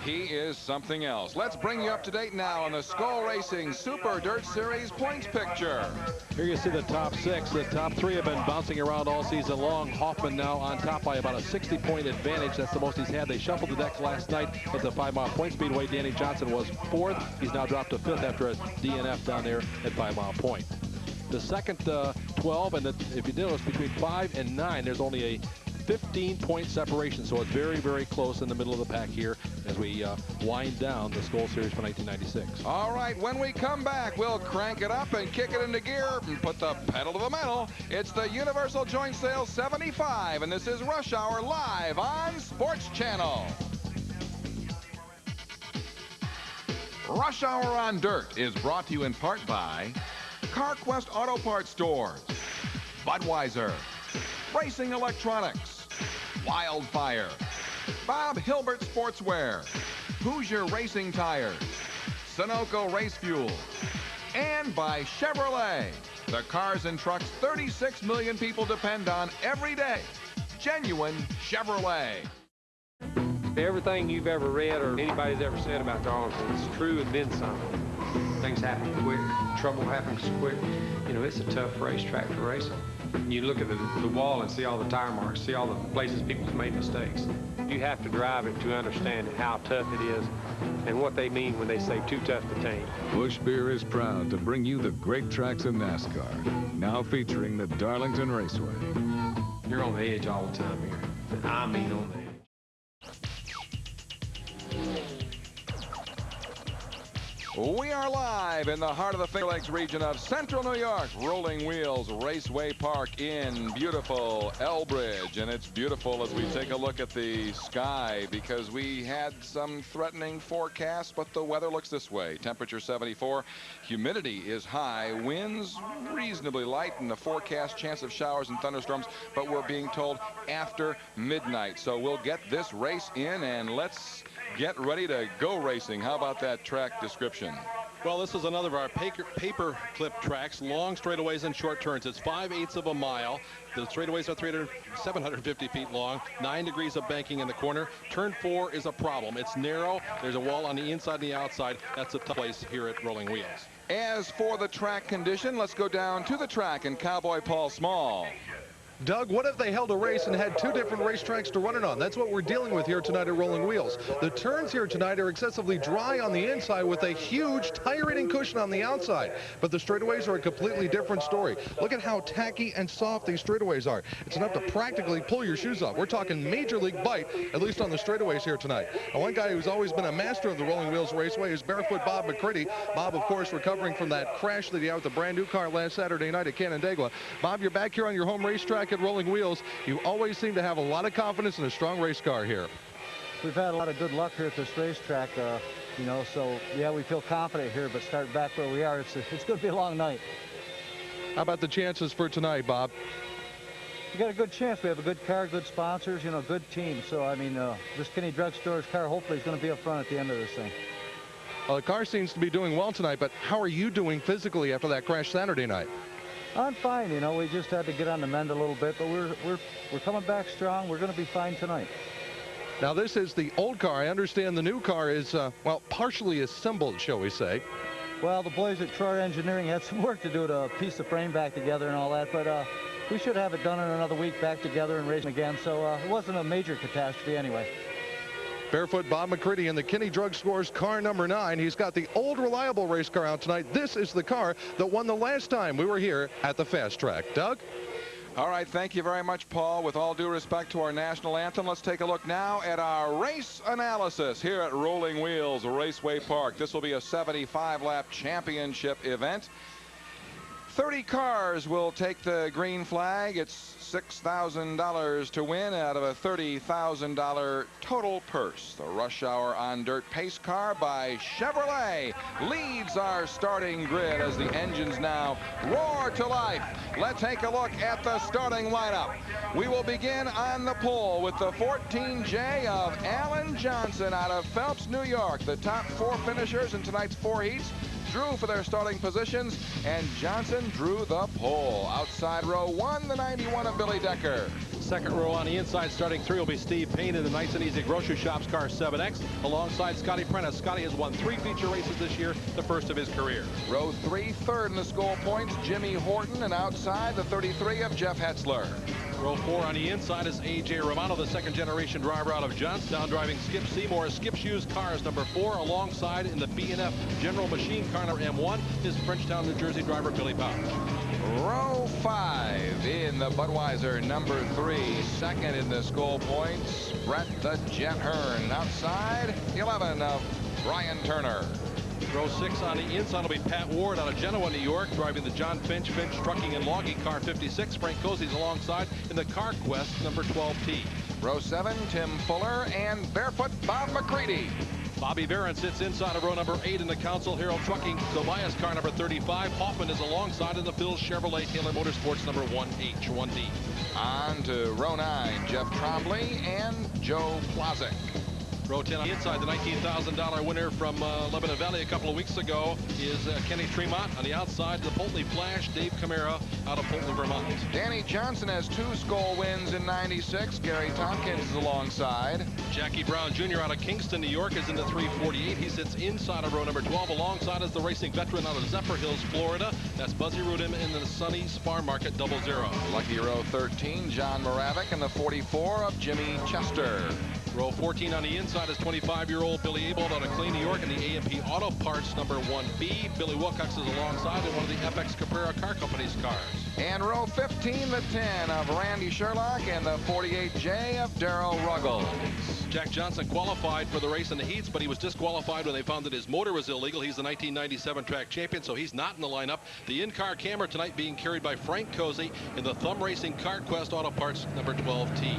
He is something else. Let's bring you up to date now on the Skull Racing Super Dirt Series points picture. Here you see the top 6. The top 3 have been bouncing around all season long. Hoffman now on top by about a 60-point advantage. That's the most he's had. They shuffled the decks last night at the 5-mile point speedway. Danny Johnson was 4th. He's now dropped to 5th after a DNF down there at 5-mile point. The second 12, and if you notice, between 5 and 9, there's only a 15-point separation, so it's very, very close in the middle of the pack here as we wind down the Skull Series for 1996. All right, when we come back, we'll crank it up and kick it into gear and put the pedal to the metal. It's the Universal Joint Sale 75, and this is Rush Hour live on Sports Channel. Rush Hour on Dirt is brought to you in part by CarQuest Auto Parts Stores, Budweiser, Racing Electronics, Wildfire, Bob Hilbert Sportswear, Hoosier Racing Tires, Sunoco Race Fuel, and by Chevrolet, the cars and trucks 36 million people depend on every day. Genuine Chevrolet. Everything you've ever read or anybody's ever said about Darlington is true and then some. Things happen quick, trouble happens quick. You know, it's a tough racetrack for racing. You look at the wall and see all the tire marks, see all the places people's made mistakes. You have to drive it to understand how tough it is and what they mean when they say too tough to tame. Busch Beer is proud to bring you the great tracks in NASCAR, now featuring the Darlington Raceway. You're on the edge all the time here. I mean on the edge. We are live in the heart of the Finger Lakes region of Central New York, Rolling Wheels Raceway Park in beautiful Elbridge. And it's beautiful as we take a look at the sky because we had some threatening forecasts, but the weather looks this way. Temperature 74, humidity is high, winds reasonably light, and the forecast chance of showers and thunderstorms, but we're being told after midnight. So we'll get this race in and let's get ready to go racing. How about that track description? Well, this is another of our paper clip tracks, long straightaways and short turns. It's 5/8 of a mile. The straightaways are 750 feet long, 9 degrees of banking in the corner. Turn 4 is a problem. It's narrow. There's a wall on the inside and the outside. That's a tough place here at Rolling Wheels. As for the track condition, let's go down to the track in Cowboy Paul Small. Doug, what if they held a race and had two different racetracks to run it on? That's what we're dealing with here tonight at Rolling Wheels. The turns here tonight are excessively dry on the inside with a huge tire-eating cushion on the outside. But the straightaways are a completely different story. Look at how tacky and soft these straightaways are. It's enough to practically pull your shoes off. We're talking major league bite, at least on the straightaways here tonight. And one guy who's always been a master of the Rolling Wheels Raceway is Barefoot Bob McCritty. Bob, of course, recovering from that crash that he had with a brand new car last Saturday night at Canandaigua. Bob, you're back here on your home racetrack at Rolling Wheels. You always seem to have a lot of confidence in a strong race car here. We've had a lot of good luck here at this racetrack, you know, so yeah, we feel confident here, but starting back where we are, it's going to be a long night. How about the chances for tonight, Bob? We got a good chance. We have a good car, good sponsors, you know, good team. So, I mean, this Kinney Drug Store's car hopefully is going to be up front at the end of this thing. Well, the car seems to be doing well tonight, but how are you doing physically after that crash Saturday night? I'm fine, you know, we just had to get on the mend a little bit, but we're coming back strong. We're going to be fine tonight. Now, this is the old car. I understand the new car is, well, partially assembled, shall we say. Well, the boys at Troy Engineering had some work to do to piece the frame back together and all that, but we should have it done in another week back together and racing again, so it wasn't a major catastrophe anyway. Barefoot Bob McCritty in the Kinney Drug Store's car number 9. He's got the old reliable race car out tonight. This is the car that won the last time we were here at the Fast Track. Doug? All right, thank you very much, Paul. With all due respect to our national anthem, let's take a look now at our race analysis here at Rolling Wheels Raceway Park. This will be a 75-lap championship event. 30 cars will take the green flag. It's $6,000 to win out of a $30,000 total purse. The Rush Hour on Dirt pace car by Chevrolet leads our starting grid as the engines now roar to life. Let's take a look at the starting lineup. We will begin on the pole with the 14J of Alan Johnson out of Phelps, New York. The top 4 finishers in tonight's 4 heats drew for their starting positions, and Johnson drew the pole. Outside row 1, the 91 of Billy Decker. Second row on the inside, starting 3 will be Steve Payne in the Nice and Easy Grocery Shops car 7X, alongside Scotty Prentice. Scotty has won 3 feature races this year, the first of his career. Row 3, third in the school points, Jimmy Horton, and outside the 33 of Jeff Hetzler. Row 4 on the inside is A.J. Romano, the second-generation driver out of Johnstown, driving Skip Seymour. Skip Shoes cars number 4, alongside in the B&F General Machine car number M1 is Frenchtown, New Jersey driver Billy Pouch. Row 5 in the Budweiser number 3, second in the school points, Brett the Jet Hearn. Outside, 11 of Brian Turner. Row 6 on the inside will be Pat Ward out of Genoa, New York, driving the John Finch Trucking and Logging car 56. Frank Cozy's alongside in the Car Quest number 12T. Row 7, Tim Fuller and Barefoot Bob McCready. Bobby Barron sits inside of row number 8 in the Council Hero Trucking Tobias car number 35. Hoffman is alongside in the Phil Chevrolet Taylor Motorsports number 1H, 1D. On to row 9, Jeff Trombley and Joe Plazik. Row 10 on the inside, the $19,000 winner from Lebanon Valley a couple of weeks ago is Kenny Tremont. On the outside, the Pulteney Flash, Dave Camara out of Pulteney, Vermont. Danny Johnson has 2 Skoal wins in '96. Gary Tompkins is alongside. Jackie Brown Jr. out of Kingston, New York is in the 348. He sits inside of row number 12. Alongside is the racing veteran out of Zephyr Hills, Florida. That's Buzzy Rudin in the Sunny's Farm Market 00. Lucky row 13, John Moravik in the 44 of Jimmy Chester. Row 14 on the inside is 25-year-old Billy Abel out of Clean, New York in the A&P Auto Parts number 1B. Billy Wilcox is alongside in one of the FX Caprera Car Company's cars. And row 15, the 10 of Randy Sherlock and the 48J of Darrell Ruggles. Jack Johnson qualified for the race in the heats, but he was disqualified when they found that his motor was illegal. He's the 1997 track champion, so he's not in the lineup. The in-car camera tonight being carried by Frank Cozy in the Thumb Racing Car Quest Auto Parts number 12T.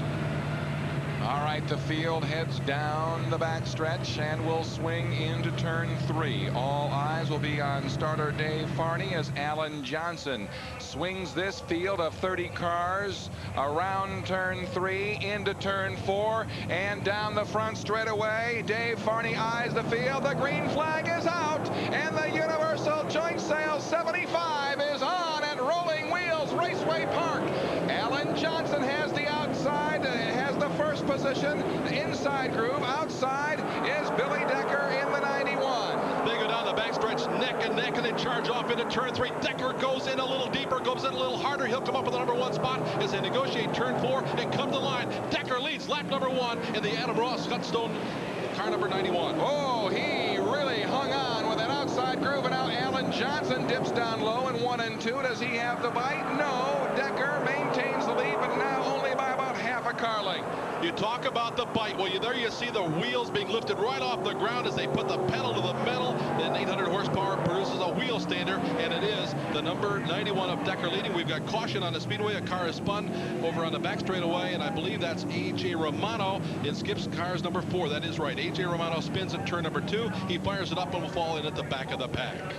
All right, the field heads down the backstretch and will swing into turn 3. All eyes will be on starter Dave Farney as Alan Johnson swings this field of 30 cars around turn 3 into turn 4 and down the front straightaway. Dave Farney eyes the field. The green flag is out and the University caution. Inside groove. Outside is Billy Decker in the 91. They go down the backstretch neck and neck, and they charge off into turn 3. Decker goes in a little deeper, goes in a little harder. He'll come up with the number 1 spot as they negotiate turn 4 and come to line. Decker leads lap number 1 in the Adam Ross Hutstone car number 91. Oh, he really hung on with an outside groove, and now Alan Johnson dips down low in 1 and 2. Does he have the bite? No. Decker maintains the lead, but now only by about half a car length. You talk about the bite. Well, there you see the wheels being lifted right off the ground as they put the pedal to the metal. Then 800 horsepower produces a wheel stander, and it is the number 91 of Decker leading. We've got caution on the speedway. A car is spun over on the back straightaway, and I believe that's A.J. Romano in Skip's car's number 4. That is right. A.J. Romano spins in turn number 2. He fires it up and will fall in at the back of the pack.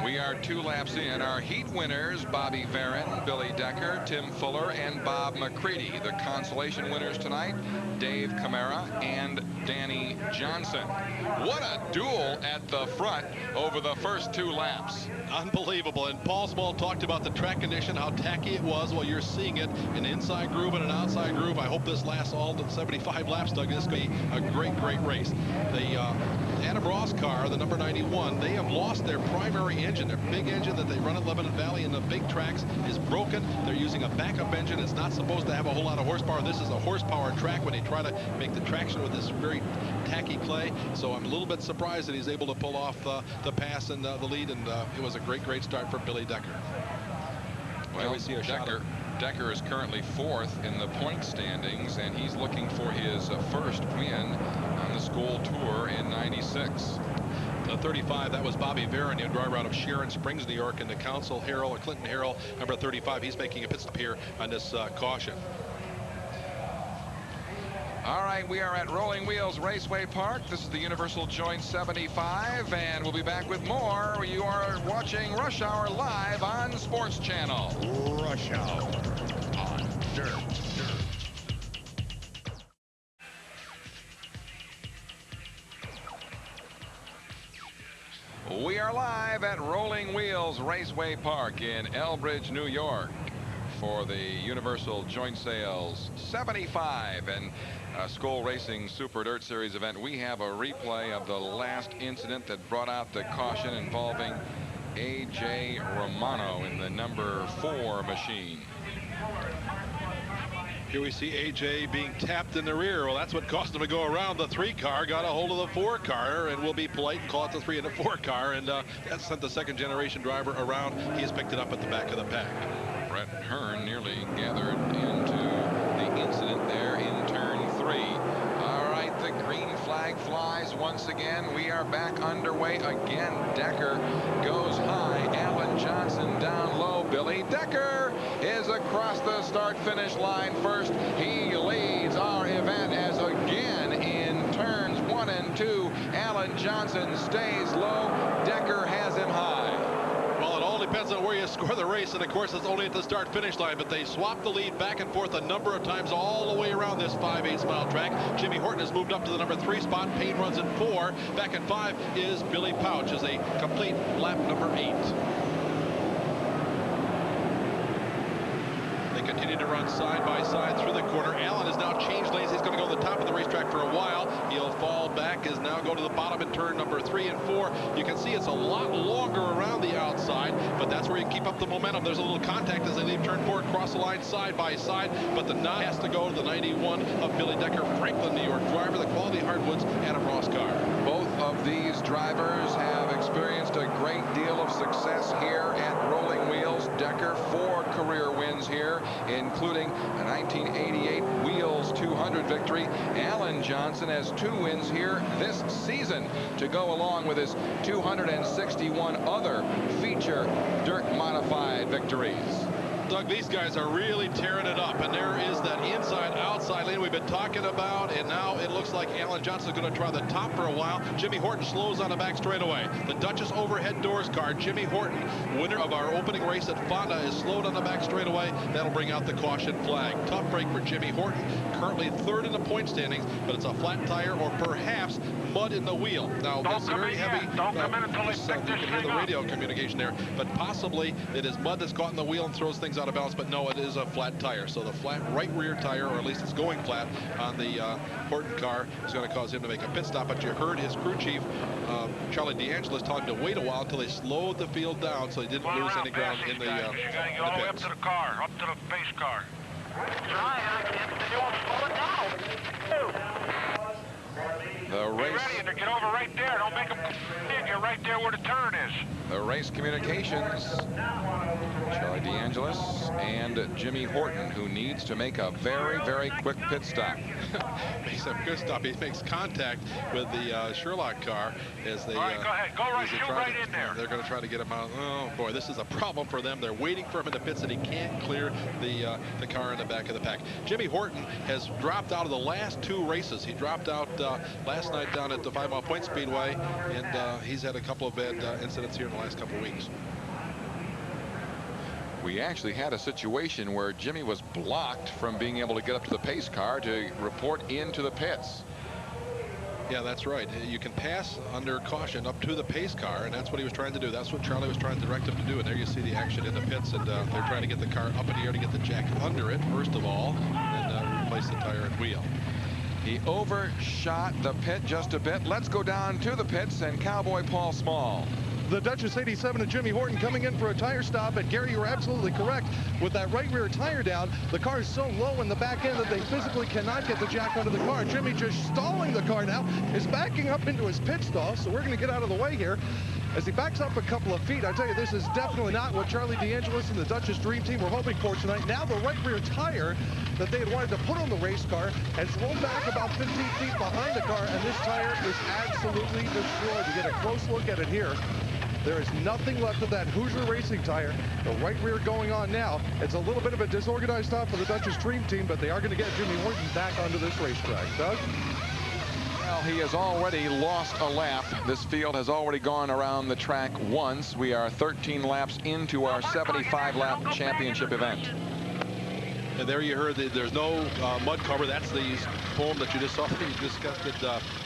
We are 2 laps in. Our heat winners, Bobby Varon, Billy Decker, Tim Fuller, and Bob McCready. The consolation winners tonight, Dave Camara and Danny Johnson. What a duel at the front over the first 2 laps. Unbelievable. And Paul Small talked about the track condition, how tacky it was. Well, you're seeing it, an inside groove and an outside groove. I hope this lasts all the 75 laps, Doug. This could be a great, great race. The Adam Ross car, the number 91, they have lost their primary engine. Their big engine that they run at Lebanon Valley in the big tracks is broken. They're using a backup engine. It's not supposed to have a whole lot of horsepower. This is a horsepower track when they try to make the traction with this very tacky clay. So I'm a little bit surprised that he's able to pull off the pass and the lead, and it was a great, great start for Billy Decker. Well, we see a Decker is currently 4th in the point standings, and he's looking for his first win on the school tour in '96. The 35, that was Bobby Varon, the driver out of Sharon Springs, New York, and the Council Harrell, or Clinton Harrell, number 35. He's making a pit stop here on this caution. All right, we are at Rolling Wheels Raceway Park. This is the Universal Joint 75, and we'll be back with more. You are watching Rush Hour live on Sports Channel. Rush Hour on Dirt. We are live at Rolling Wheels Raceway Park in Elbridge, New York for the Universal Joint Sales 75 and School Racing Super Dirt Series event. We have a replay of the last incident that brought out the caution involving A.J. Romano in the number 4 machine. Here we see AJ being tapped in the rear. Well, that's what caused him to go around. The 3 car got a hold of the 4 car, and we'll be polite and call it the 3 and the 4 car, and that sent the 2nd generation driver around. He has picked it up at the back of the pack. Brett Hearn nearly gathered into the incident there in turn 3. All right, the green flag flies once again. We are back underway again. Decker goes high. Alan Johnson down low. Billy Decker is across the start-finish line first. He leads our event as again in turns 1 and 2. Alan Johnson stays low. Decker has him high. Well, it all depends on where you score the race, and of course it's only at the start-finish line, but they swap the lead back and forth a number of times all the way around this 5/8 mile track. Jimmy Horton has moved up to the number 3 spot. Payne runs in 4. Back in 5 is Billy Pouch as a complete lap number 8. Continue to run side by side through the corner. Allen has now changed lanes. He's going to go to the top of the racetrack for a while. He'll fall back, is now go to the bottom in turn number 3 and 4. You can see it's a lot longer around the outside, but that's where you keep up the momentum. There's a little contact as they leave turn 4, cross the line side by side, but the nod has to go to the 91 of Billy Decker, Franklin, New York driver, the Quality Hardwoods Adam Ross car. Both of these drivers have experienced a great deal of success here at Rolling Wheels. Decker, 4 career wins here, including a 1988 Wheels 200 victory. Alan Johnson has 2 wins here this season to go along with his 261 other feature dirt modified victories. Doug, these guys are really tearing it up, and there is that inside-outside lane we've been talking about, and now it looks like Alan Johnson's going to try the top for a while. Jimmy Horton slows on the back straightaway. The Duchess Overhead Doors car, Jimmy Horton, winner of our opening race at Fonda, is slowed on the back straightaway. That'll bring out the caution flag. Tough break for Jimmy Horton, currently 3rd in the point standings, but it's a flat tire or perhaps mud in the wheel. Now, that's very heavy. You can hear the radio communication there, but possibly it is mud that's caught in the wheel and throws things things out of balance, but no, it is a flat tire. So the flat right rear tire, or at least it's going flat on the Horton car, is going to cause him to make a pit stop. But you heard his crew chief, Charlie DeAngelis, tell him to wait a while until they slowed the field down so he didn't lose any ground in the You got to get all the way up to the car, up to the pace car. The race. Get ready and get over right there. Don't make them get right there where the turn is. The race communications. Charlie DeAngelis and Jimmy Horton, who needs to make a very, very quick pit stop. Makes a good stop. He makes contact with the Sherlock car as they. All right, go ahead. Go right. Shoot right in there. They're going to try to get him out. Oh boy, this is a problem for them. They're waiting for him in the pits, and he can't clear the car in the back of the pack. Jimmy Horton has dropped out of the last 2 races. He dropped out last night down at the 5 Mile Point Speedway, and he's had a couple of bad incidents here in the last couple of weeks. We actually had a situation where Jimmy was blocked from being able to get up to the pace car to report into the pits. Yeah, that's right. You can pass under caution up to the pace car, and that's what he was trying to do. That's what Charlie was trying to direct him to do. And there you see the action in the pits, and they're trying to get the car up in the air to get the jack under it, first of all, and replace the tire and wheel. He overshot the pit just a bit. Let's go down to the pits and Cowboy Paul Small. The Duchess 87 and Jimmy Horton coming in for a tire stop. And Gary, you're absolutely correct. With that right rear tire down, the car is so low in the back end that they physically cannot get the jack under the car. Jimmy just stalling the car now, is backing up into his pit stall. So we're going to get out of the way here. As he backs up a couple of feet, I tell you, this is definitely not what Charlie DeAngelis and the Duchess Dream Team were hoping for tonight. Now the right rear tire that they had wanted to put on the race car has rolled back about 15 feet behind the car, and this tire is absolutely destroyed. You get a close look at it here. There is nothing left of that Hoosier Racing tire. The right rear going on now. It's a little bit of a disorganized stop for the Duchess Dream Team, but they are going to get Jimmy Horton back onto this racetrack. Doug? Well, he has already lost a lap. This field has already gone around the track once. We are 13 laps into our 75-lap championship event. And there you heard that there's no mud cover. That's the foam that you just saw. You discussed it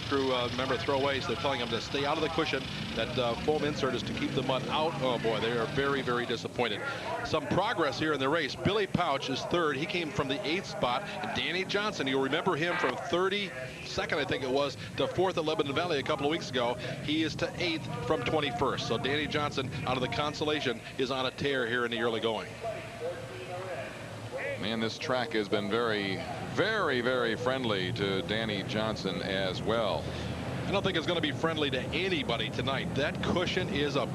through, remember, throwaways. They're telling them to stay out of the cushion. That foam insert is to keep the mud out. Oh, boy, they are very, very disappointed. Some progress here in the race. Billy Pouch is third. He came from the 8th spot. And Danny Johnson, you'll remember him from 32nd, I think it was, to 4th at Lebanon Valley a couple of weeks ago. He is to 8th from 21st. So Danny Johnson, out of the consolation, is on a tear here in the early going. Man, this track has been very, very, very friendly to Danny Johnson as well. I don't think it's going to be friendly to anybody tonight. That cushion is a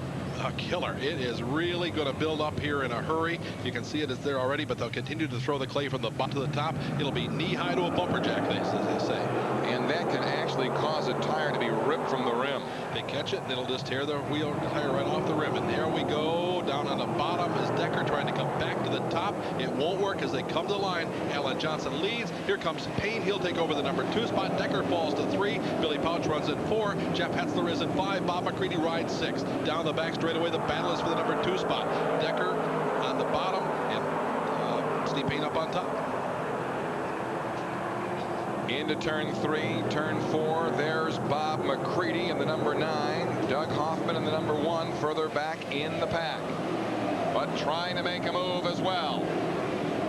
killer. It is really going to build up here in a hurry. You can see it is there already, but they'll continue to throw the clay from the bottom to the top. It'll be knee-high to a bumper jack, as they say. And that can actually cause a tire to be ripped from the rim. They catch it, and it'll just tear the wheel tire right off the rim. And there we go. Down on the bottom is Decker trying to come back to the top. It won't work as they come to the line. Alan Johnson leads. Here comes Payne. He'll take over the number 2 spot. Decker falls to 3. Billy Pouch runs in 4. Jeff Hetzler is in 5. Bob McCready rides 6. Down the back straightaway, the battle is for the number 2 spot. Decker on the bottom, and Steve Payne up on top. Into turn 3, turn 4. There's Bob McCready in the number 9. Doug Hoffman in the number 1, further back in the pack, but trying to make a move as well.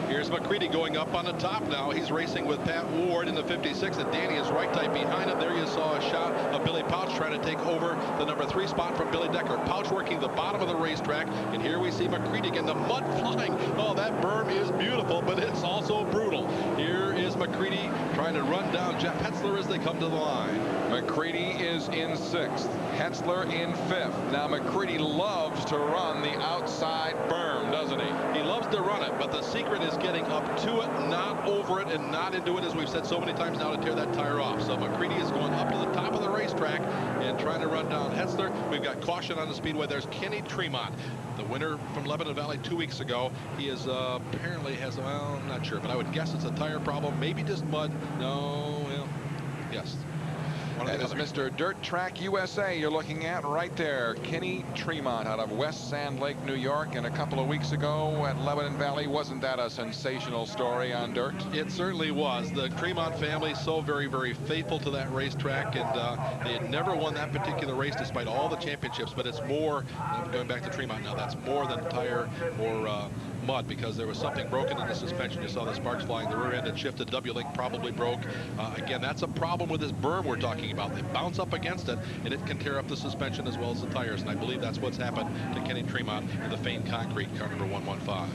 Here's McCready going up on the top now. He's racing with Pat Ward in the 56, and Danny is right tight behind him. There you saw a shot of Billy Pouch trying to take over the number 3 spot from Billy Decker. Pouch working the bottom of the racetrack, and here we see McCready again. The mud flying. Oh, that berm is beautiful, but it's also brutal. Here is McCready trying to run down Jeff Hetzler as they come to the line. McCready is in 6th. Hetzler in 5th. Now McCready loves to run the outside berm, doesn't he? He loves to run it, but the secret is getting up to it, not over it, and not into it, as we've said so many times now, to tear that tire off. So McCready is going up to the top of the racetrack and trying to run down Hetzler. We've got caution on the speedway. There's Kenny Tremont, the winner from Lebanon Valley 2 weeks ago. He is apparently has, well, I'm not sure, but I would guess it's a tire problem. Maybe just mud. No, well, yes. That is Mr. Dirt Track USA you're looking at right there. Kenny Tremont out of West Sand Lake, New York. And a couple of weeks ago at Lebanon Valley, wasn't that a sensational story on dirt? It certainly was. The Tremont family so very, very faithful to that racetrack, and they had never won that particular race despite all the championships. But it's more, going back to Tremont now, that's more than tire or mud because there was something broken in the suspension. You saw the sparks flying. The rear end had shifted. W-link probably broke. Again, that's a problem with this berm we're talking about. They bounce up against it, and it can tear up the suspension as well as the tires. And I believe that's what's happened to Kenny Tremont in the Fane Concrete car number 115.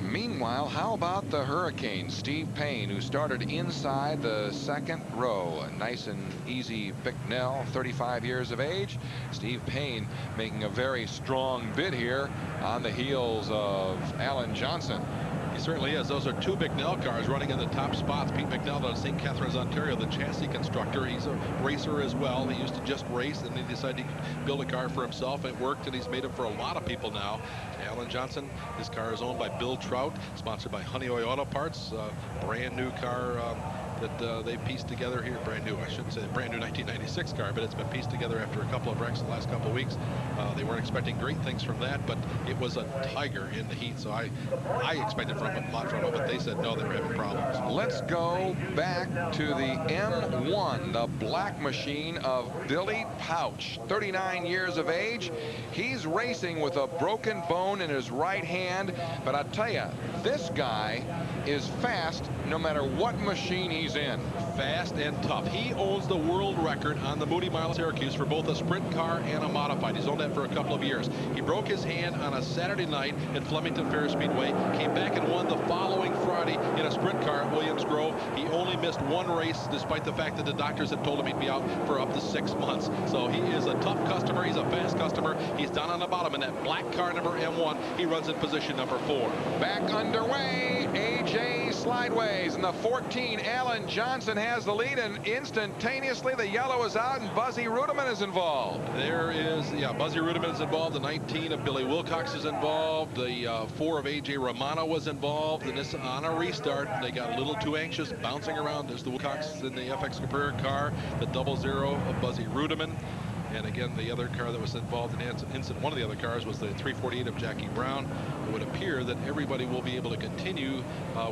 Meanwhile, how about the Hurricane, Steve Payne, who started inside the second row? A nice and easy Bicknell, 35 years of age. Steve Payne making a very strong bid here on the heels of Alan Johnson. He certainly is. Those are two Bicknell cars running in the top spots. Pete Bicknell out of St. Catharines, Ontario, the chassis constructor. He's a racer as well. He used to just race, and he decided he could build a car for himself. It worked, and he's made it for a lot of people now. Alan Johnson, his car is owned by Bill Trout, sponsored by Honeywell Auto Parts. Brand new car that they pieced together here. Brand new, I shouldn't say brand new 1996 car, but it's been pieced together after a couple of wrecks the last couple of weeks. They weren't expecting great things from that, but it was a tiger in the heat, so I expected a lot from it, but they said no, they were having problems. Let's go back to the M1, the black machine of Billy Pouch, 39 years of age. He's racing with a broken bone in his right hand, but I tell you, this guy is fast no matter what machine he's in. Fast and tough. He owns the world record on the Moody Mile Syracuse for both a sprint car and a modified. He's owned that for a couple of years. He broke his hand on a Saturday night at Flemington Fair Speedway, came back and won the following Friday in a sprint car at Williams Grove. He only missed one race despite the fact that the doctors had told him he'd be out for up to 6 months. So he is a tough customer. He's a fast customer. He's down on the bottom in that black car number M1. He runs in position number 4. Back underway, AJ Slideways in the 14. Alan Johnson has the lead, and instantaneously the yellow is out and Buzzy Rudeman is involved. There is, Buzzy Rudeman is involved. The 19 of Billy Wilcox is involved. The 4 of AJ Romano was involved. And this on a restart, they got a little too anxious, bouncing around. There's the Wilcox in the FX Superior car, the 00 of Buzzy Rudeman. And again, the other car that was involved in the incident, one of the other cars was the 348 of Jackie Brown. It would appear that everybody will be able to continue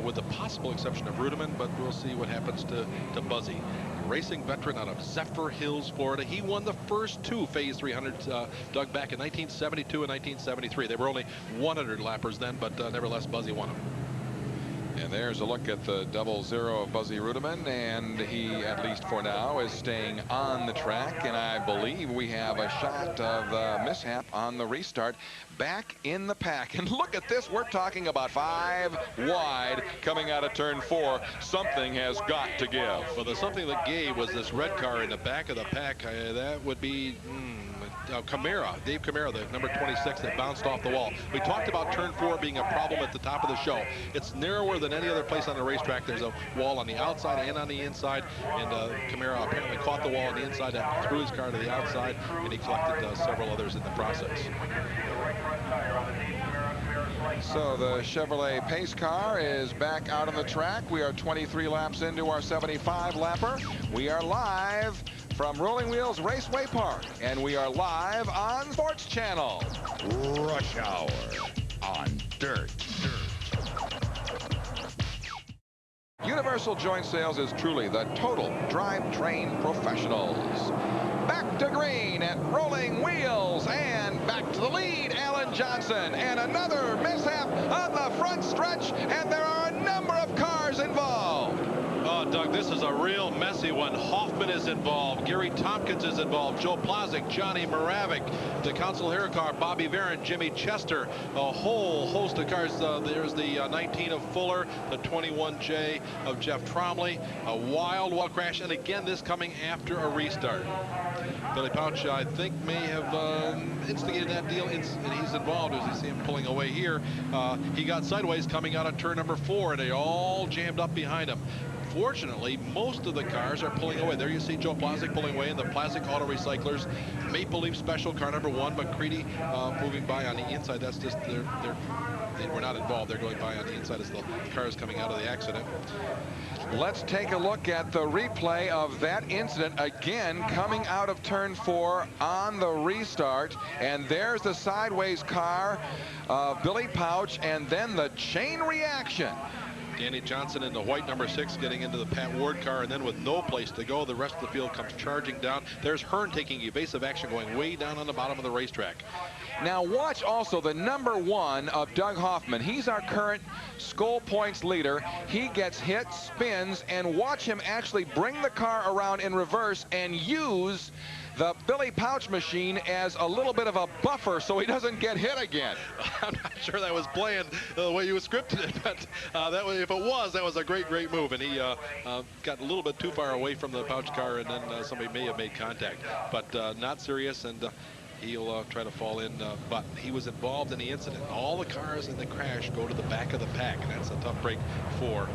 with the possible exception of Rudeman, but we'll see what happens to Buzzy. A racing veteran out of Zephyr Hills, Florida. He won the first 2 Phase 300s, Doug, back in 1972 and 1973. They were only 100 lappers then, but nevertheless, Buzzy won them. And there's a look at the 00 of Buzzy Rudeman, and he, at least for now, is staying on the track. And I believe we have a shot of the mishap on the restart back in the pack. And look at this. We're talking about 5 wide coming out of turn 4. Something has got to give. Well, the something that gave was this red car in the back of the pack. That would be Camara, Dave Camara, the number 26 that bounced off the wall. We talked about turn 4 being a problem at the top of the show. It's narrower than any other place on the racetrack. There's a wall on the outside and on the inside, and Camara apparently caught the wall on the inside and threw his car to the outside, and he collected several others in the process. So the Chevrolet pace car is back out on the track. We are 23 laps into our 75 lapper. We are live from Rolling Wheels Raceway Park, and we are live on Sports Channel. Rush Hour on Dirt. Universal Joint Sales is truly the total drivetrain professionals. Back to green at Rolling Wheels, and back to the lead, Alan Johnson, and another mishap on the front stretch, and there are a number of cars involved. Oh, Doug, this is a real messy one. Hoffman is involved. Gary Tompkins is involved. Joe Plazik, Johnny Moravik, the Council Hero car, Bobby Varon, Jimmy Chester, a whole host of cars. There's the 19 of Fuller, the 21J of Jeff Tromley, a wild crash, and again, this coming after a restart. Billy Pouch, I think, may have instigated that deal, and he's involved as you see him pulling away here. He got sideways coming out of turn number 4, and they all jammed up behind him. Fortunately, most of the cars are pulling away. There you see Joe Plazik pulling away in the Plazik Auto Recyclers. Maple Leaf Special car number 1, McCready moving by on the inside. That's just, they were not involved. They're going by on the inside as the car is coming out of the accident. Let's take a look at the replay of that incident again coming out of turn 4 on the restart. And there's the sideways car of Billy Pouch, and then the chain reaction. Danny Johnson in the white number 6 getting into the Pat Ward car, and then with no place to go, the rest of the field comes charging down. There's Hearn taking evasive action, going way down on the bottom of the racetrack. Now watch also the number 1 of Doug Hoffman. He's our current Skull Points leader. He gets hit, spins, and watch him actually bring the car around in reverse and use the Billy Pouch machine as a little bit of a buffer so he doesn't get hit again. I'm not sure that was planned the way you scripted it, but that was, if it was, that was a great move. And he got a little bit too far away from the Pouch car, and then somebody may have made contact. But not serious, and he'll try to fall in, but he was involved in the incident. All the cars in the crash go to the back of the pack, and that's a tough break for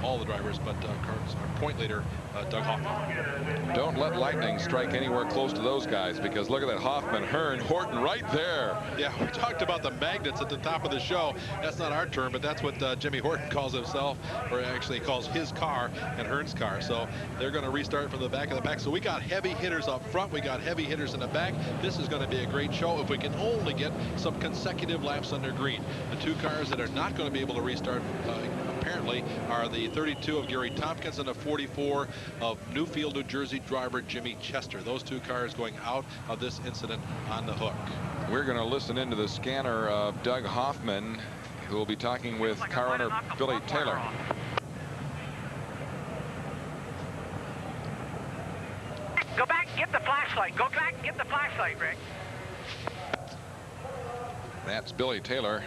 all the drivers, but our point leader, Doug Hoffman. Don't let lightning strike anywhere close to those guys, because look at that Hoffman, Hearn, Horton right there. Yeah, we talked about the magnets at the top of the show. That's not our term, but that's what Jimmy Horton calls himself, or actually calls his car and Hearn's car. So they're going to restart from the back of the pack. So we got heavy hitters up front. We got heavy hitters in the back. This is going to be a great show if we can only get some consecutive laps under green. The two cars that are not going to be able to restart apparently are the 32 of Gary Tompkins and the 44 of Newfield, New Jersey driver Jimmy Chester. Those two cars going out of this incident on the hook. We're going to listen into the scanner of Doug Hoffman, who will be talking with car owner Billy Taylor. Go back and get the flashlight. Go back and get the flashlight, Rick. That's Billy Taylor.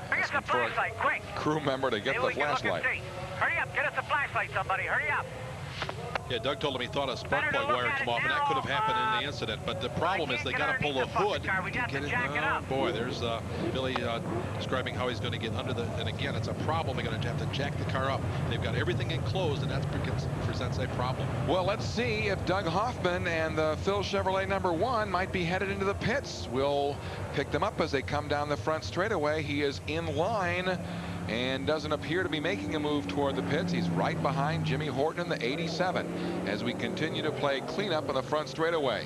Bring us the flashlight, quick. Crew member to get the flashlight. Hurry up, get us the flashlight, somebody. Hurry up. Yeah, Doug told him he thought a spark plug wire had come off, and that could have happened in the incident. But the problem is they got to pull the hood to get it. Oh, boy, there's Billy describing how he's going to get under the. And again, it's a problem. They're going to have to jack the car up. They've got everything enclosed, and that presents a problem. Well, let's see if Doug Hoffman and the Phil Chevrolet number 1 might be headed into the pits. We'll pick them up as they come down the front straightaway. He is in line and doesn't appear to be making a move toward the pits. He's right behind Jimmy Horton in the 87 as we continue to play cleanup on the front straightaway.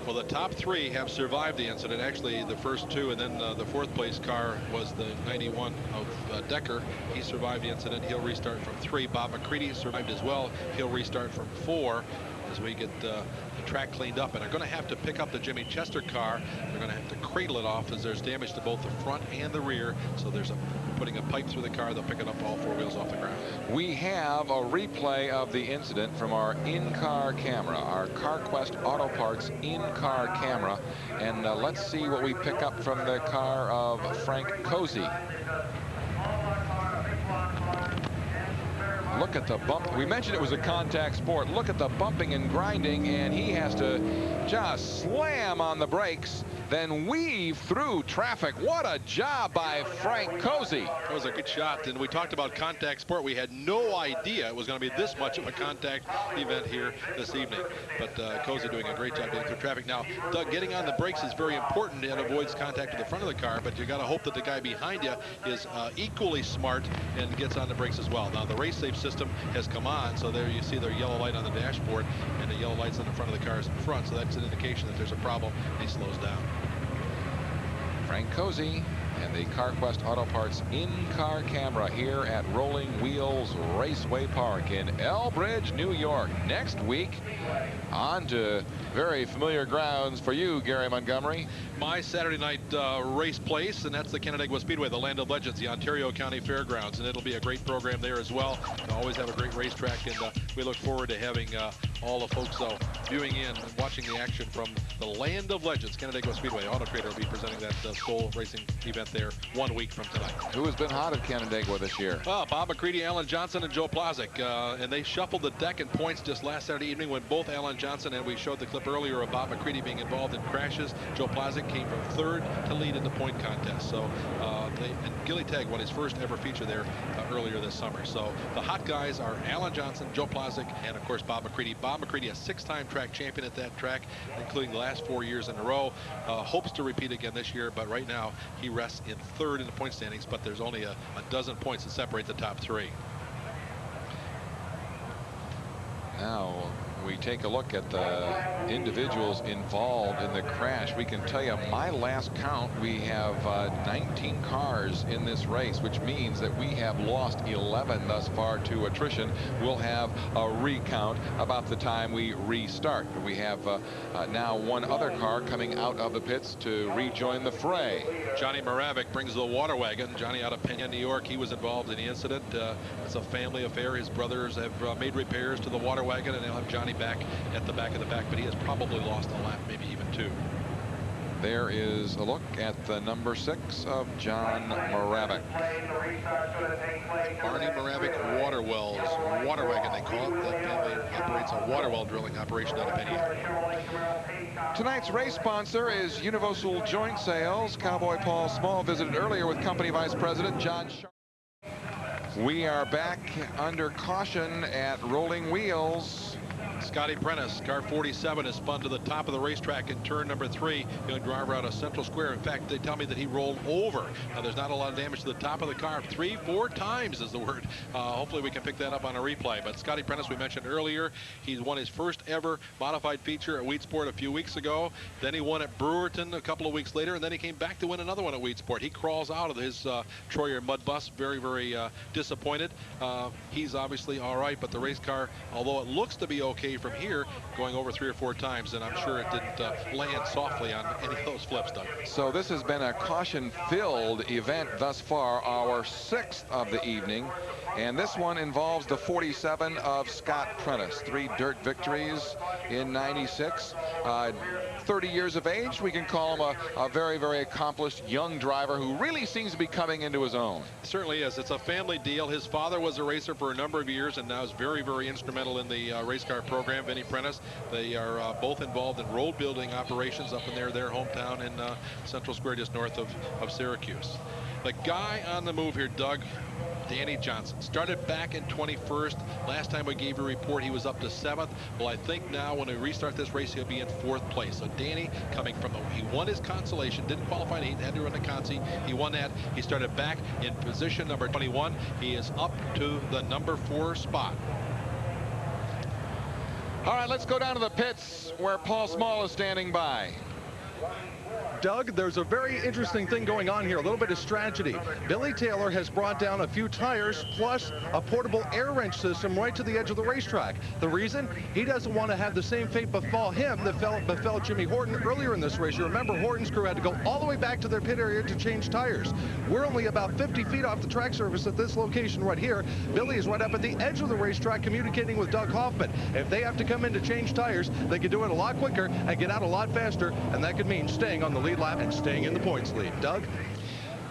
Well, the top 3 have survived the incident. Actually, the first 2, and then the 4th place car was the 91 of Decker. He survived the incident. He'll restart from 3. Bob McCready survived as well. He'll restart from 4 as we get the track cleaned up. And they're going to have to pick up the Jimmy Chester car. They're going to have to cradle it off as there's damage to both the front and the rear. So there's putting a pipe through the car. They'll pick it up all 4 wheels off the ground. We have a replay of the incident from our in-car camera, our CarQuest Auto Parts in-car camera. And let's see what we pick up from the car of Frank Cozy. Look at the bump. We mentioned it was a contact sport. Look at the bumping and grinding, and he has to just slam on the brakes, then weave through traffic. What a job by Frank Cozy. That was a good shot, and we talked about contact sport. We had no idea it was going to be this much of a contact event here this evening. But Cozy doing a great job getting through traffic. Now, Doug, getting on the brakes is very important and avoids contact with the front of the car, but you got to hope that the guy behind you is equally smart and gets on the brakes as well. Now, the race safe system has come on, so there you see their yellow light on the dashboard, and the yellow lights on the front of the cars in front, so that's an indication that there's a problem, and he slows down. Frank Cozy and the CarQuest Auto Parts in-car camera here at Rolling Wheels Raceway Park in Elbridge, New York. Next week, on to very familiar grounds for you, Gary Montgomery. My Saturday night race place, and that's the Canandaigua Speedway, the Land of Legends, the Ontario County Fairgrounds, and it'll be a great program there as well. We always have a great racetrack, and we look forward to having all the folks viewing in and watching the action from the Land of Legends. Canandaigua Speedway Auto Trader will be presenting that Soul Racing event there 1 week from tonight. Who has been hot at Canandaigua this year? Bob McCready, Alan Johnson, and Joe Plazik, and they shuffled the deck in points just last Saturday evening when both Alan Johnson, and we showed the clip earlier of Bob McCready being involved in crashes. Joe Plazik came from 3rd to lead in the point contest. So and Gilly Tagg won his first ever feature there earlier this summer. So the hot guys are Alan Johnson, Joe Plazik, and of course Bob McCready. Bob McCready, a 6-time track champion at that track, including the last 4 years in a row. Hopes to repeat again this year, but right now he rests in 3rd in the point standings, but there's only a dozen points that separate the top 3. Now we take a look at the individuals involved in the crash, we can tell you my last count, we have 19 cars in this race, which means that we have lost 11 thus far to attrition. We'll have a recount about the time we restart. We have now one other car coming out of the pits to rejoin the fray. Johnny Moravec brings the water wagon. Johnny out of Penn, New York. He was involved in the incident. It's a family affair. His brothers have made repairs to the water wagon, and they'll have Johnny back at the back of the pack, but he has probably lost a lap, maybe even two. There is a look at the number 6 of John Moravec. Barney Moravec Water Wells, water wagon they call it. That family operates a water well drilling operation out of Penn. Tonight's race sponsor is Universal Joint Sales. Cowboy Paul Small visited earlier with company vice president John Sharp. We are back under caution at Rolling Wheels. Scotty Prentice, car 47, is spun to the top of the racetrack in turn number 3. Young driver out of Central Square. In fact, they tell me that he rolled over. Now, there's not a lot of damage to the top of the car. 3-4 times is the word. Hopefully we can pick that up on a replay. But Scotty Prentice, we mentioned earlier, he's won his first ever modified feature at Wheatsport a few weeks ago. Then he won at Brewerton a couple of weeks later, and then he came back to win another one at Wheatsport. He crawls out of his Troyer mud bus, very, very disappointed. He's obviously all right, but the race car, although it looks to be okay from here, going over 3 or 4 times, and I'm sure it didn't land softly on any of those flips, Doug. So this has been a caution-filled event thus far, our 6th of the evening, and this one involves the 47 of Scott Prentice. 3 dirt victories in '96. 30 years of age, we can call him a very, very accomplished young driver who really seems to be coming into his own. Certainly is. It's a family deal. His father was a racer for a number of years and now is very, very instrumental in the race car program, Vinnie Prentice. They are both involved in road building operations up in their hometown in Central Square, just north of Syracuse. The guy on the move here, Doug, Danny Johnson, started back in 21st. Last time we gave a report, he was up to 7th. Well, I think now when we restart this race, he'll be in 4th place. So Danny coming from he won his consolation, didn't qualify, he had to run the consi. He won that. He started back in position number 21. He is up to the number 4 spot. All right, let's go down to the pits where Paul Small is standing by. Doug, there's a very interesting thing going on here, a little bit of strategy. Billy Taylor has brought down a few tires plus a portable air wrench system right to the edge of the racetrack. The reason? He doesn't want to have the same fate befall him that befell Jimmy Horton earlier in this race. You remember Horton's crew had to go all the way back to their pit area to change tires. We're only about 50 feet off the track surface at this location right here. Billy is right up at the edge of the racetrack communicating with Doug Hoffman. If they have to come in to change tires, they could do it a lot quicker and get out a lot faster, and that could mean staying on the lead lap and staying in the points lead. Doug?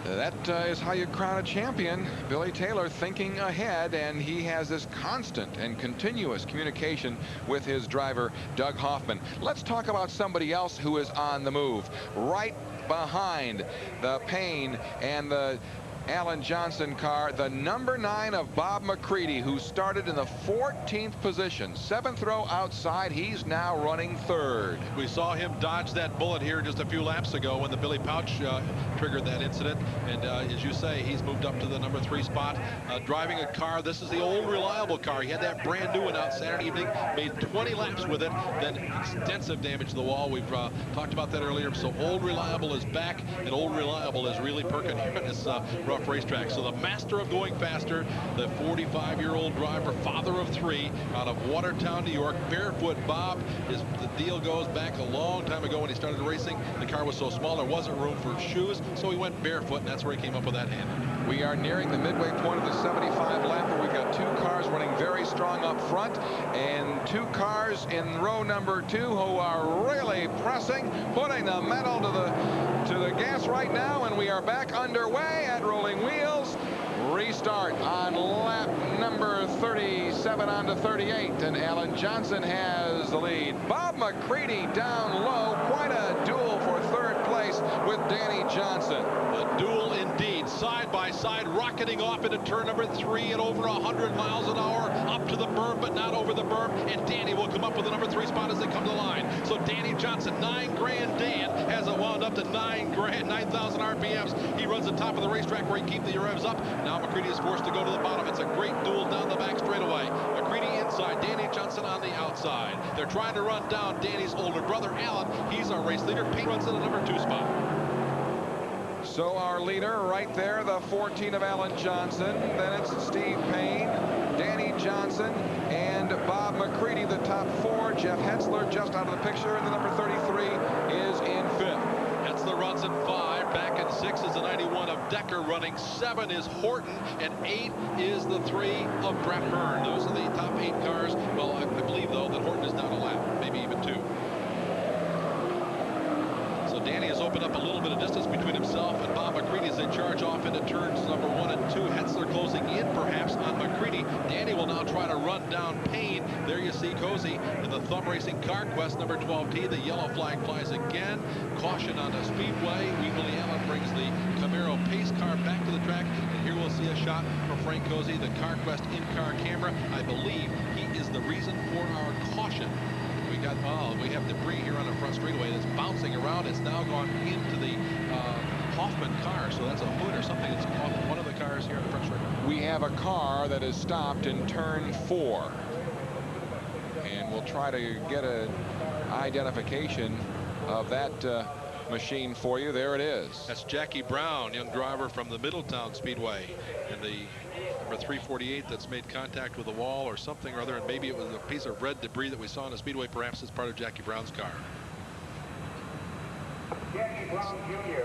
That is how you crown a champion. Billy Taylor thinking ahead, and he has this constant and continuous communication with his driver, Doug Hoffman. Let's talk about somebody else who is on the move. Right behind the Payne and the Alan Johnson car, the number 9 of Bob McCready, who started in the 14th position, 7th row outside. He's now running 3rd. We saw him dodge that bullet here just a few laps ago when the Billy Pouch triggered that incident, and as you say, he's moved up to the number 3 spot, driving a car. This is the old reliable car. He had that brand new one out Saturday evening, made 20 laps with it, then extensive damage to the wall. We've talked about that earlier. So old reliable is back, and old reliable is really perking here in this rough racetrack. So the master of going faster, the 45-year-old driver, father of 3, out of Watertown, New York, barefoot Bob. The deal goes back a long time ago when he started racing. The car was so small there wasn't room for shoes, so he went barefoot, and that's where he came up with that handle. We are nearing the midway point of the 75 lap, where we've got 2 cars running very strong up front and 2 cars in row number 2 who are really pressing, putting the metal to the gas right now, and we are back underway at Rolling Wheels. Restart on lap number 37 on to 38, and Alan Johnson has the lead. Bob McCready down low, quite a duel for 3rd place with Danny Johnson. A duel indeed, side by side, rocketing off into turn number 3 at over 100 miles an hour, up to the berm but not over the berm, and Danny will come up with the number 3 spot as they come to the line. So Danny Johnson, 9 grand Dan, has it wound up to 9 grand, 9,000 RPMs. He runs the top of the racetrack where he keeps the revs up. Now McCready is forced to go to the bottom. It's a great duel down the back straightaway. McCready in inside. Danny Johnson on the outside. They're trying to run down Danny's older brother, Alan. He's our race leader. Payne runs in the number 2 spot. So our leader right there, the 14 of Alan Johnson. Then it's Steve Payne, Danny Johnson, and Bob McCready, the top 4. Jeff Hetzler just out of the picture, and the number 33 is in 5th. Hetzler runs in 5. Back in 6 is the 91 of Decker. Running 7 is Horton, and 8 is the 3 of Brett Hearn. Those are the top 8 cars. Well, I believe, though, that Horton is down a lap, maybe even 2. So Danny has opened up a little bit of distance between himself and Bob McCready as they charge off into turns number 1 and 2. Hetzler closing in perhaps on McCready. Danny will now try to run down Payne. There you see Cozy in the Thumb Racing Car Quest number 12T. The yellow flag flies again. Caution on the speedway. Willie Allen brings the Camaro pace car back to the track. And here we'll see a shot from Frank Cozy, the Car Quest in-car camera. I believe he is the reason for our caution. We have debris here on the front straightaway that's bouncing around. It's now gone into the Hoffman car, so that's a hood or something that's off one of the cars here on the front straightaway. We have a car that is stopped in turn 4, and we'll try to get an identification of that machine for you. There it is. That's Jackie Brown, young driver from the Middletown Speedway, and the number 348 that's made contact with the wall or something or other, and maybe it was a piece of red debris that we saw in the speedway. Perhaps it's part of Jackie Brown's car.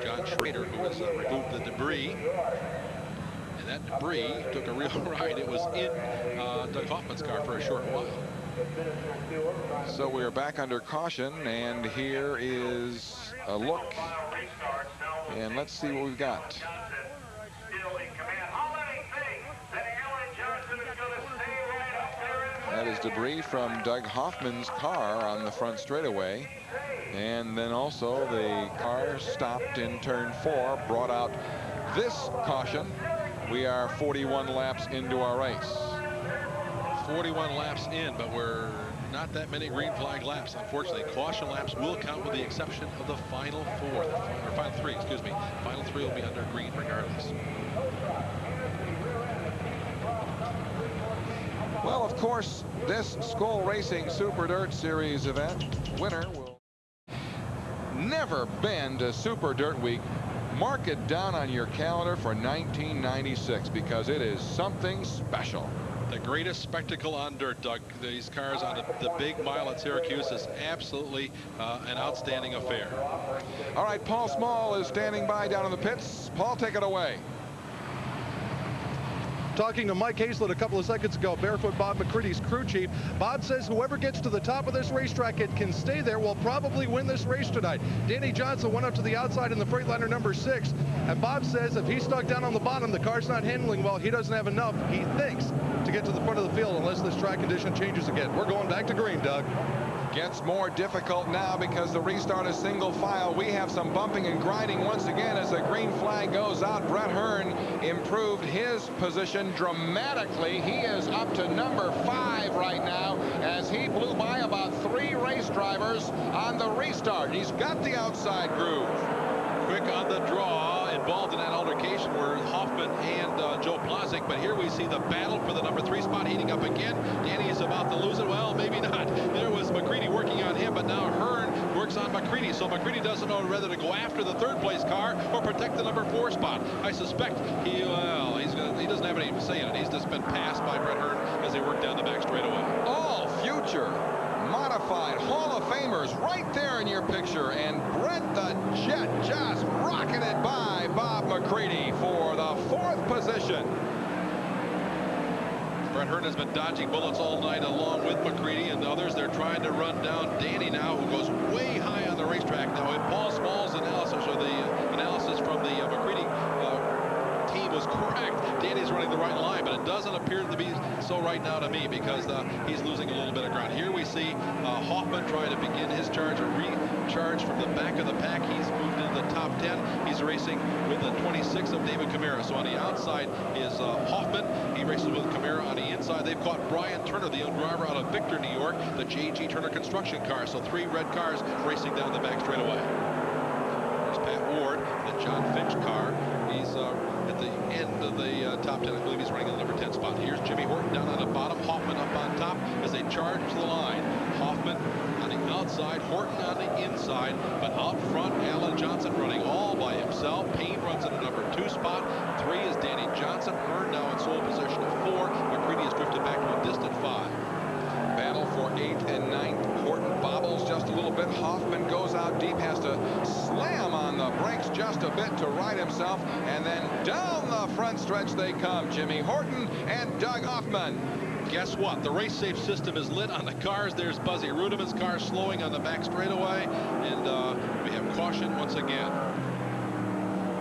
John Schrader, who has removed the debris, and that debris took a real ride. It was in Doug Hoffman's car for a short while. So we are back under caution, and here is a look, and let's see what we've got. That is debris from Doug Hoffman's car on the front straightaway. And then also the car stopped in turn 4, brought out this caution. We are 41 laps into our race. 41 laps in, but we're not that many green flag laps, unfortunately. Caution laps will count with the exception of the final 4, or final 3, excuse me. Final 3 will be under green regardless. Well, of course, this Skoal Racing Super Dirt Series event winner will never been to Super Dirt Week. Mark it down on your calendar for 1996 because it is something special. The greatest spectacle on dirt, Doug. These cars on the big mile at Syracuse is absolutely an outstanding affair. All right, Paul Small is standing by down in the pits. Paul, take it away. Talking to Mike Hazlett a couple of seconds ago, Barefoot Bob McCready's crew chief. Bob says whoever gets to the top of this racetrack and can stay there will probably win this race tonight. Danny Johnson went up to the outside in the Freightliner number 6, and Bob says if he's stuck down on the bottom, the car's not handling well, he doesn't have enough, he thinks, to get to the front of the field unless this track condition changes again. We're going back to green, Doug. Gets more difficult now because the restart is single file. We have some bumping and grinding once again as the green flag goes out. Brett Hearn improved his position dramatically. He is up to number 5 right now as he blew by about 3 race drivers on the restart. He's got the outside groove. Quick on the draw, involved in that altercation were Hoffman and Joe Plazik, but here we see the battle for the number 3 spot heating up again. Danny is about to lose it. Well, maybe not. There was McCready working on him, but now Hearn works on McCready, so McCready doesn't know whether to go after the 3rd place car or protect the number 4 spot. I suspect he doesn't have any say in it. He's just been passed by Brett Hearn as they work down the back straightaway. All future modified Hall of Famers right there in your picture, and Brett the Jet just rocketed by Bob McCready for the 4th position. Brett Hearn has been dodging bullets all night along with McCready and others. They're trying to run down Danny now, who goes way high on the racetrack now. And Paul Small's analysis, or the analysis from the McCready team, was correct. Danny's running the right line, but it doesn't appear to be so right now to me because he's losing a little bit of ground. Here we see Hoffman trying to begin his charge, a recharge from the back of the pack. He's moved into the top 10. He's racing with the 26 of David Camara. So on the outside is Hoffman. He races with Camara on the inside. They've caught Brian Turner, the young driver out of Victor, New York, the J.G. Turner construction car. So 3 red cars racing down the back straightaway. There's Pat Ward, the John Finch car. He's at the end of the top 10. I believe he's running in the number 10 spot. Here's Jimmy Horton down on the bottom. Hoffman up on top as they charge to the line. Hoffman on the outside, Horton on the inside, but out front, Alan Johnson running all by himself. Payne runs in the number 2 spot. 3 is Danny Johnson. Hearn now in sole possession of 4. McCready has drifted back to a distant 5. Battle for 8th and 9th. Horton bobbles just a little bit. Hoffman goes out deep, has to slam on the brakes just a bit to right himself, and then down the front stretch they come. Jimmy Horton and Doug Hoffman. Guess what? The race safe system is lit on the cars. There's Buzzy Rudeman's car slowing on the back straightaway, and we have caution once again.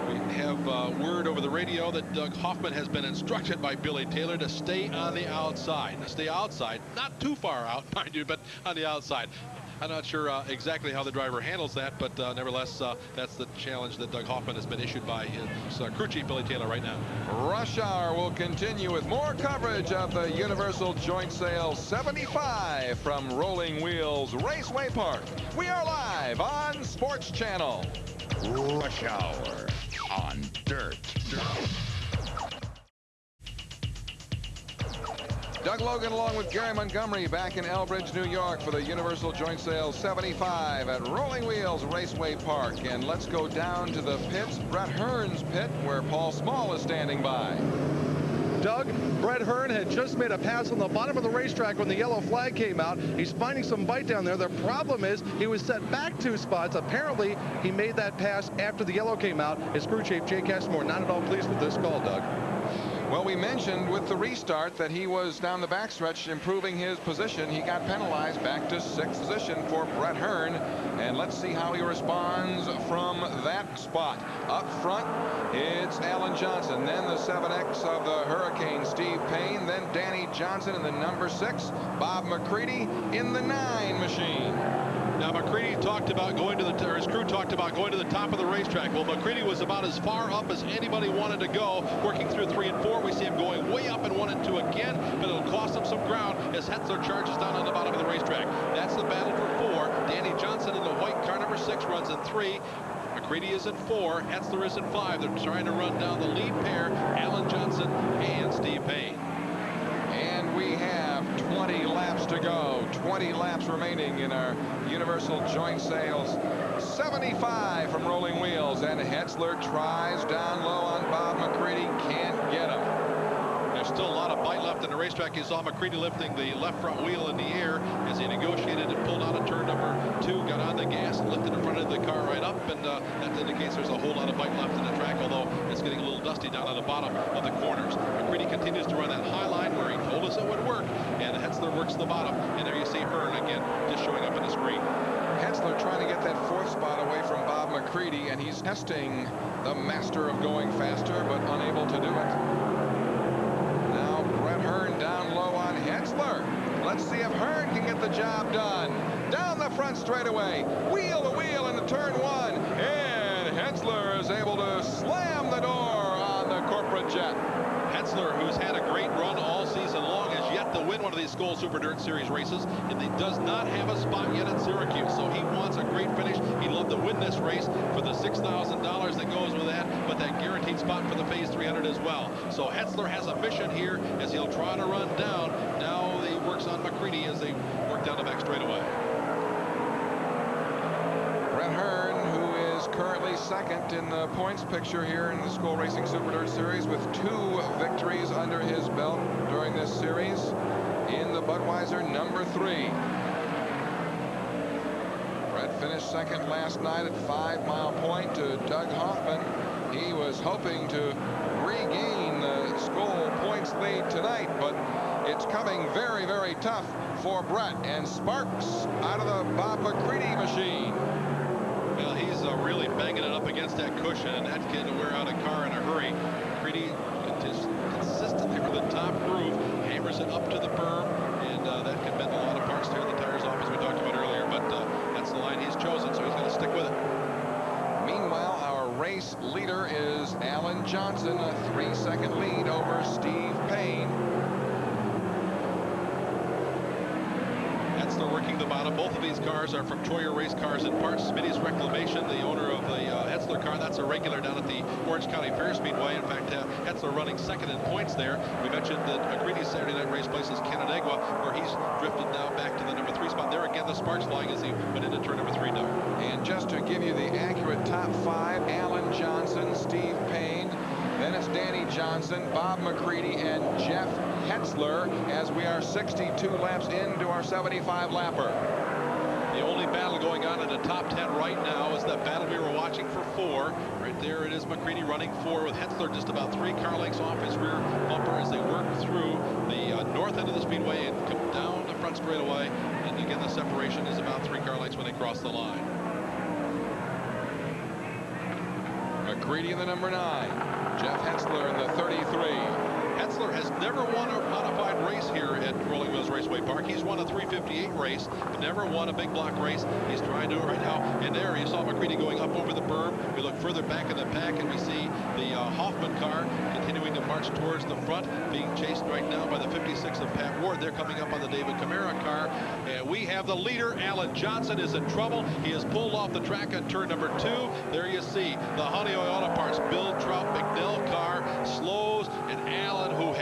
We have word over the radio that Doug Hoffman has been instructed by Billy Taylor to stay on the outside. To stay outside, not too far out, mind you, but on the outside. I'm not sure exactly how the driver handles that, but nevertheless, that's the challenge that Doug Hoffman has been issued by his crew chief, Billy Taylor, right now. Rush Hour will continue with more coverage of the Universal Joint Sales 75 from Rolling Wheels Raceway Park. We are live on Sports Channel. Rush Hour on Dirt. Doug Logan along with Gary Montgomery back in Elbridge, New York for the Universal Joint Sales 75 at Rolling Wheels Raceway Park. And let's go down to the pits, Brett Hearn's pit, where Paul Small is standing by. Doug, Brett Hearn had just made a pass on the bottom of the racetrack when the yellow flag came out. He's finding some bite down there. The problem is he was set back 2 spots. Apparently, he made that pass after the yellow came out. His crew chief, Jay Cashmore, not at all pleased with this call, Doug. Well, we mentioned with the restart that he was down the backstretch improving his position. He got penalized back to 6th position for Brett Hearn. And let's see how he responds from that spot. Up front, it's Alan Johnson. Then the 7X of the Hurricane, Steve Payne. Then Danny Johnson in the number 6. Bob McCready in the 9 machine. Now, McCready talked about going to the, or his crew talked about going to the top of the racetrack. Well, McCready was about as far up as anybody wanted to go, working through 3 and 4. We see him going way up in 1 and 2 again, but it'll cost him some ground as Hetzler charges down on the bottom of the racetrack. That's the battle for 4. Danny Johnson in the white car number 6 runs in 3. McCready is in 4. Hetzler is in 5. They're trying to run down the lead pair, Alan Johnson and Steve Payne. And we have 20 laps to go. 20 laps remaining in our Universal Joint Sales 75 from Rolling Wheels. And Hetzler tries down low on Bob McCready. Can't get him. There's still a lot of bite left in the racetrack. You saw McCready lifting the left front wheel in the air as he negotiated and pulled out of turn number 2, got on the gas and lifted the front of the car right up, and that indicates there's a whole lot of bite left in the track, although it's getting a little dusty down on the bottom of the corners. McCready continues to run that high line where he told us it would work, and Hetzler works the bottom, and there you see Hearn again just showing up on the screen. Hetzler trying to get that 4th spot away from Bob McCready, and he's testing the master of going faster, but unable to do it. Hearn down low on Hetzler. Let's see if Hearn can get the job done. Down the front straightaway, wheel to wheel into turn 1, and Hetzler is able to slam the door on the corporate jet. Hetzler, who's had a great run all season long, has yet to win one of these Skoal Super Dirt Series races, and he does not have a spot yet at Syracuse, so he wants a great finish. He'd love to win this race for the $6,000 that goes with that, but that guaranteed spot for the Phase 300 as well. So Hetzler has a mission here as he'll try to run down. Now he works on McCready as they work down the back straightaway. Brett Hearn, who is currently 2nd in the points picture here in the Skoal Racing Super Dirt Series with 2 victories under his belt during this series in the Budweiser number 3. Brett finished 2nd last night at 5 Mile Point to Doug Hoffman. He was hoping to regain the Skoal points lead tonight, but it's coming very, very tough for Brett, and Sparks out of the Bob McCready machine. Well, he's really banging it up against that cushion, and that can wear out a car in a hurry. McCready just consistently for the top groove, hammers it up to the berm, and that can bend a lot of parts, tear the tires off, as we talked about earlier. But that's the line he's chosen, so he's going to stick with it. Meanwhile, our race leader is Alan Johnson, a 3-second lead over Steve Payne. Hetzler working the bottom. Both of these cars are from Troyer Race Cars and Parts. Smitty's Reclamation, the owner of the Hetzler car, that's a regular down at the Orange County Fair Speedway. In fact, Hetzler running second in points there. We mentioned that McCready's Saturday night race place is Canandaigua, where he's drifted now back to the number 3 spot. There again, the sparks flying as he went into turn number 3, Doug. And just to give you the accurate top 5, Alan Johnson, Steve Payne, then it's Danny Johnson, Bob McCready, and Jeff Hetzler, as we are 62 laps into our 75-lapper. The only battle going on in the top 10 right now is that battle we were watching for 4. Right there it is, McCready running 4 with Hetzler just about 3 car lengths off his rear bumper as they work through the north end of the speedway and come down the front straightaway. And again, the separation is about 3 car lengths when they cross the line. McCready in the number 9. Jeff Hetzler in the 33. Hetzler has never won a modified race here at Rolling Wheels Raceway Park. He's won a 358 race, but never won a big block race. He's trying to do it right now. And there you saw McCready going up over the berm. We look further back in the pack and we see the Hoffman car continuing to march towards the front, being chased right now by the 56 of Pat Ward. They're coming up on the David Camara car. And we have the leader. Alan Johnson is in trouble. He has pulled off the track on turn number 2. There you see the Honey Oil Auto Parts Bill Trout McNell car slows, and Alan, who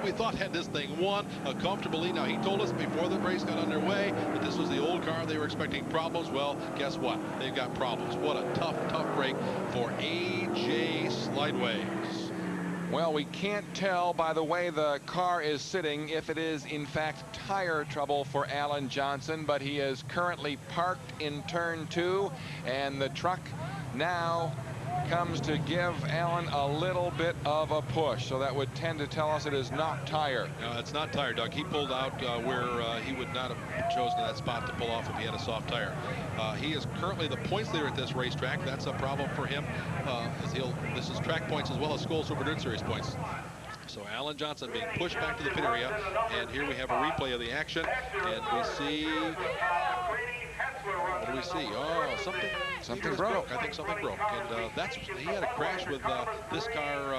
we thought had this thing won comfortably. Now, he told us before the race got underway that this was the old car. They were expecting problems. Well, guess what? They've got problems. What a tough break for AJ Slideways. Well, we can't tell by the way the car is sitting if it is in fact tire trouble for Alan Johnson, but he is currently parked in turn 2, and the truck now comes to give Alan a little bit of a push, so that would tend to tell us it is not tire. No, it's not tire, Doug. He pulled out where he would not have chosen that spot to pull off if he had a soft tire. He is currently the points leader at this racetrack. That's a problem for him. This is track points as well as Skoal Super Dirt Series points. So Alan Johnson being pushed back to the pit area, and here we have a replay of the action, and we see. What do we see? Oh, something broke. I think something broke, and he had a crash with this car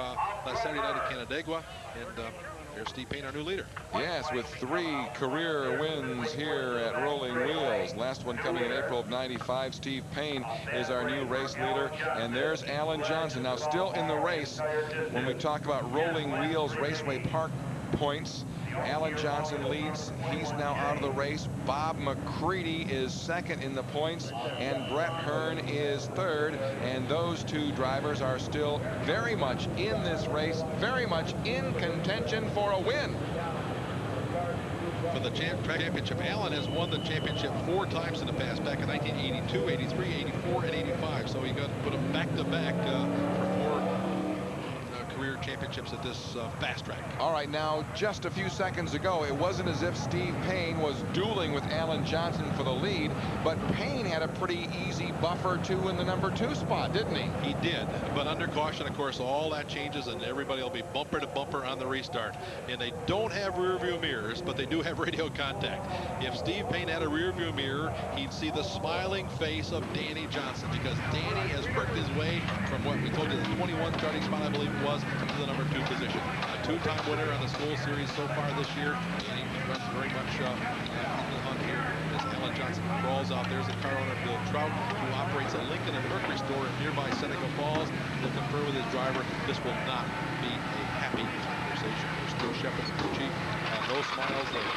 last Saturday night at Canandaigua, and here's Steve Payne, our new leader. Yes, with 3 career wins here at Rolling Wheels. Last one coming in April of '95. Steve Payne is our new race leader, and there's Alan Johnson. Now, still in the race, when we talk about Rolling Wheels Raceway Park points, Alan Johnson leads. He's now out of the race. Bob McCready is second in the points, and Brett Hearn is third. And those 2 drivers are still very much in this race, very much in contention for a win. For the track championship, Alan has won the championship 4 times in the past, back in 1982, 83, 84, and 85. So he got to put them back-to-back for 4 career championships at this fast track. All right, now just a few seconds ago, it wasn't as if Steve Payne was dueling with Alan Johnson for the lead, but Payne had a pretty easy buffer too in the number 2 spot, didn't he? He did, but under caution, of course, all that changes and everybody will be bumper to bumper on the restart. And they don't have rear view mirrors, but they do have radio contact. If Steve Payne had a rear view mirror, he'd see the smiling face of Danny Johnson, because Danny has worked his way from what we told you, the 21 starting spot, I believe it was, to the number 2 position. A 2-time winner on the Skoal Series so far this year, and he runs very much on the hunt here as Alan Johnson crawls out. There's the car owner, Bill Trout, who operates a Lincoln and Mercury store in nearby Seneca Falls. He'll confer with his driver. This will not be a happy conversation. There's still Shepard and Pucci. No smiles there.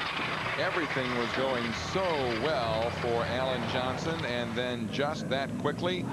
Everything was going so well for Alan Johnson, and then just that quickly,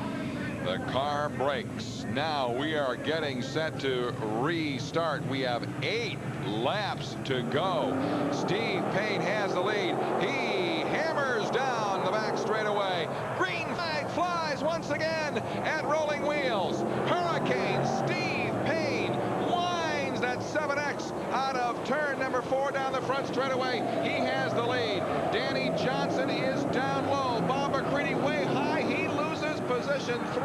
the car brakes. Now we are getting set to restart. We have 8 laps to go. Steve Payne has the lead. He hammers down the back straightaway. Green flag flies once again at Rolling Wheels. Hurricane Steve Payne winds that 7X out of turn number 4 down the front straightaway. He has the lead. Danny Johnson is down low. Bob McCready way high. He loses position 3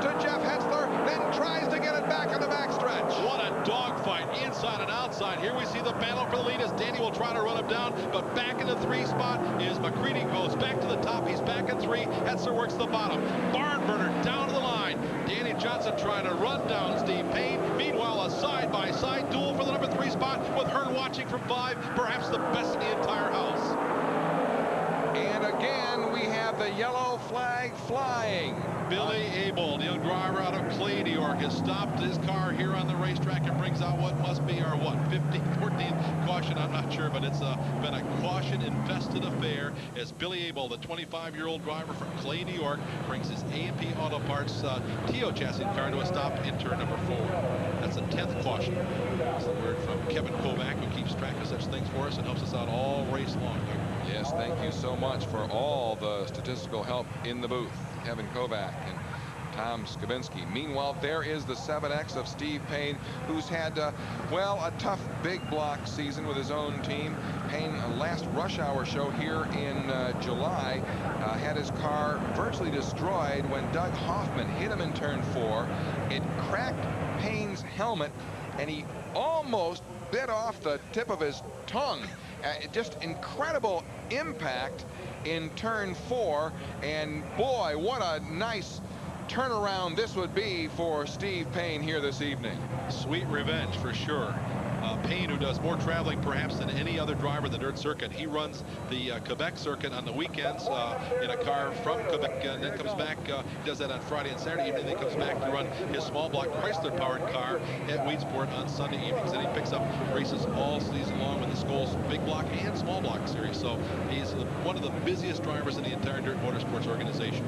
to Jeff Hetzler, then tries to get it back on the backstretch. What a dogfight inside and outside. Here we see the battle for the lead as Danny will try to run him down, but back in the 3 spot is McCready. Goes back to the top. He's back in 3. Hetzler works the bottom. Barn burner down to the line. Danny Johnson trying to run down Steve Payne. Meanwhile, a side-by-side duel for the number 3 spot with Hearn watching from 5, perhaps the best in the entire house. And again, we have the yellow flag flying. Billy Abel, the young driver out of Clay, New York, has stopped his car here on the racetrack and brings out what must be our 14th caution. I'm not sure, but it's been a caution-infested affair as Billy Abel, the 25-year-old driver from Clay, New York, brings his A&P Auto Parts TO chassis car to a stop in turn number 4. That's the 10th caution. That's the word from Kevin Kovac, who keeps track of such things for us and helps us out all race long. Yes, thank you so much for all the statistical help in the booth, Kevin Kovac and Tom Skavinsky. Meanwhile, there is the 7X of Steve Payne, who's had, well, a tough big block season with his own team. Payne, last rush hour show here in July, had his car virtually destroyed when Doug Hoffman hit him in turn 4. It cracked Payne's helmet, and he almost bit off the tip of his tongue. Just incredible impact in turn 4, and boy, what a nice turnaround this would be for Steve Payne here this evening. Sweet revenge for sure. Payne, who does more traveling perhaps than any other driver in the dirt circuit. He runs the Quebec circuit on the weekends in a car from Quebec, and then comes back. He does that on Friday and Saturday evening. Then comes back to run his small block Chrysler powered car at Weedsport on Sunday evenings. And he picks up races all season long with the Scholes big block and small block series. So he's one of the busiest drivers in the entire Dirt Motorsports organization.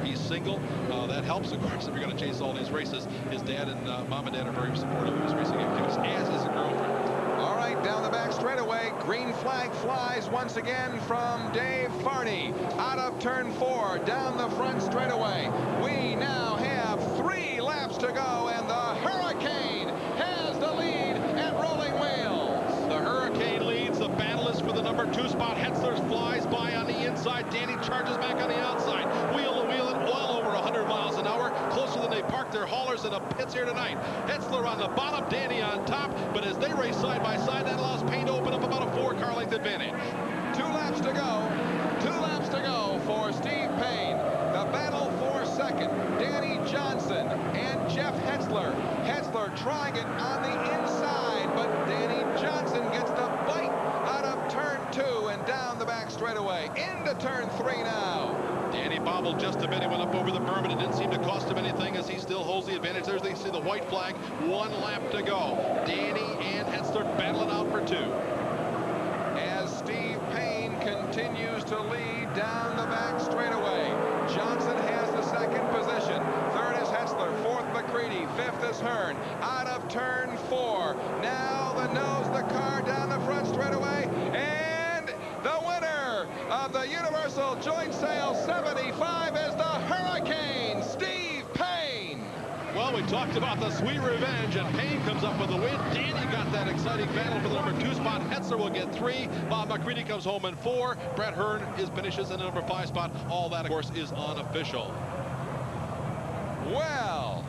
He's single. That helps, of course, if you're going to chase all these races. His dad and mom and dad are very supportive of his racing activities, as is a girlfriend. All right, down the back straightaway, green flag flies once again from Dave Farney. Out of turn 4, down the front straightaway. We now have 3 laps to go, and the Hurricane has the lead at Rolling Wheels. The Hurricane leads. The battle is for the number 2 spot. Hetzler flies by on the inside. Danny charges back on the outside. Wheel to wheel it, well over 100 miles an hour. Closer than they parked their haulers in the pits here tonight. Hetzler on the bottom, Danny on top. But as they race side by side, that allows Payne to open up about a 4-car length advantage. 2 laps to go. 2 laps to go for Steve Payne. The battle for second. Danny Johnson and Jeff Hetzler. Hetzler trying it on the inside, but Danny Johnson gets the bite out of turn 2 and down the back straightaway. Into turn 3 now. Danny bobbled just a bit. He went up over the berm, but it didn't seem to cost him anything as he still holds the advantage. There's, they see the white flag. 1 lap to go. Danny and Hetzler battling out for 2. As Steve Payne continues to lead down the back straightaway. Johnson has the 2nd position. 3rd is Hetzler. 4th McCready. 5th is Hearn. Out of turn 4. Now the nose of the car down the front straightaway. And the winner of the Universal Joint Sale 75 is the Hurricane, Steve Payne. Well, we talked about the sweet revenge, and Payne comes up with the win. Danny got that exciting battle for the number 2 spot. Hetzler will get 3. Bob McCready comes home in 4. Brett Hearn finishes in the number 5 spot. All that, of course, is unofficial. Well,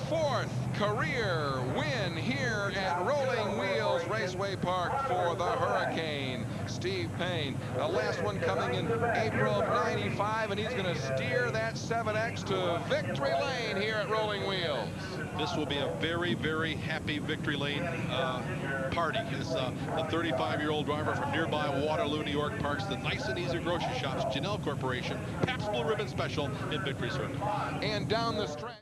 4th career win here at Rolling Wheels Raceway Park for the Hurricane, Steve Payne. The last one coming in April of '95, and he's going to steer that 7X to victory lane here at Rolling Wheels. This will be a very, very happy victory lane party. As the 35-year-old driver from nearby Waterloo, New York, parks the Nice and Easy grocery shops, Janelle Corporation, Pabst Blue Ribbon Special in Victory Circle. And down the stretch.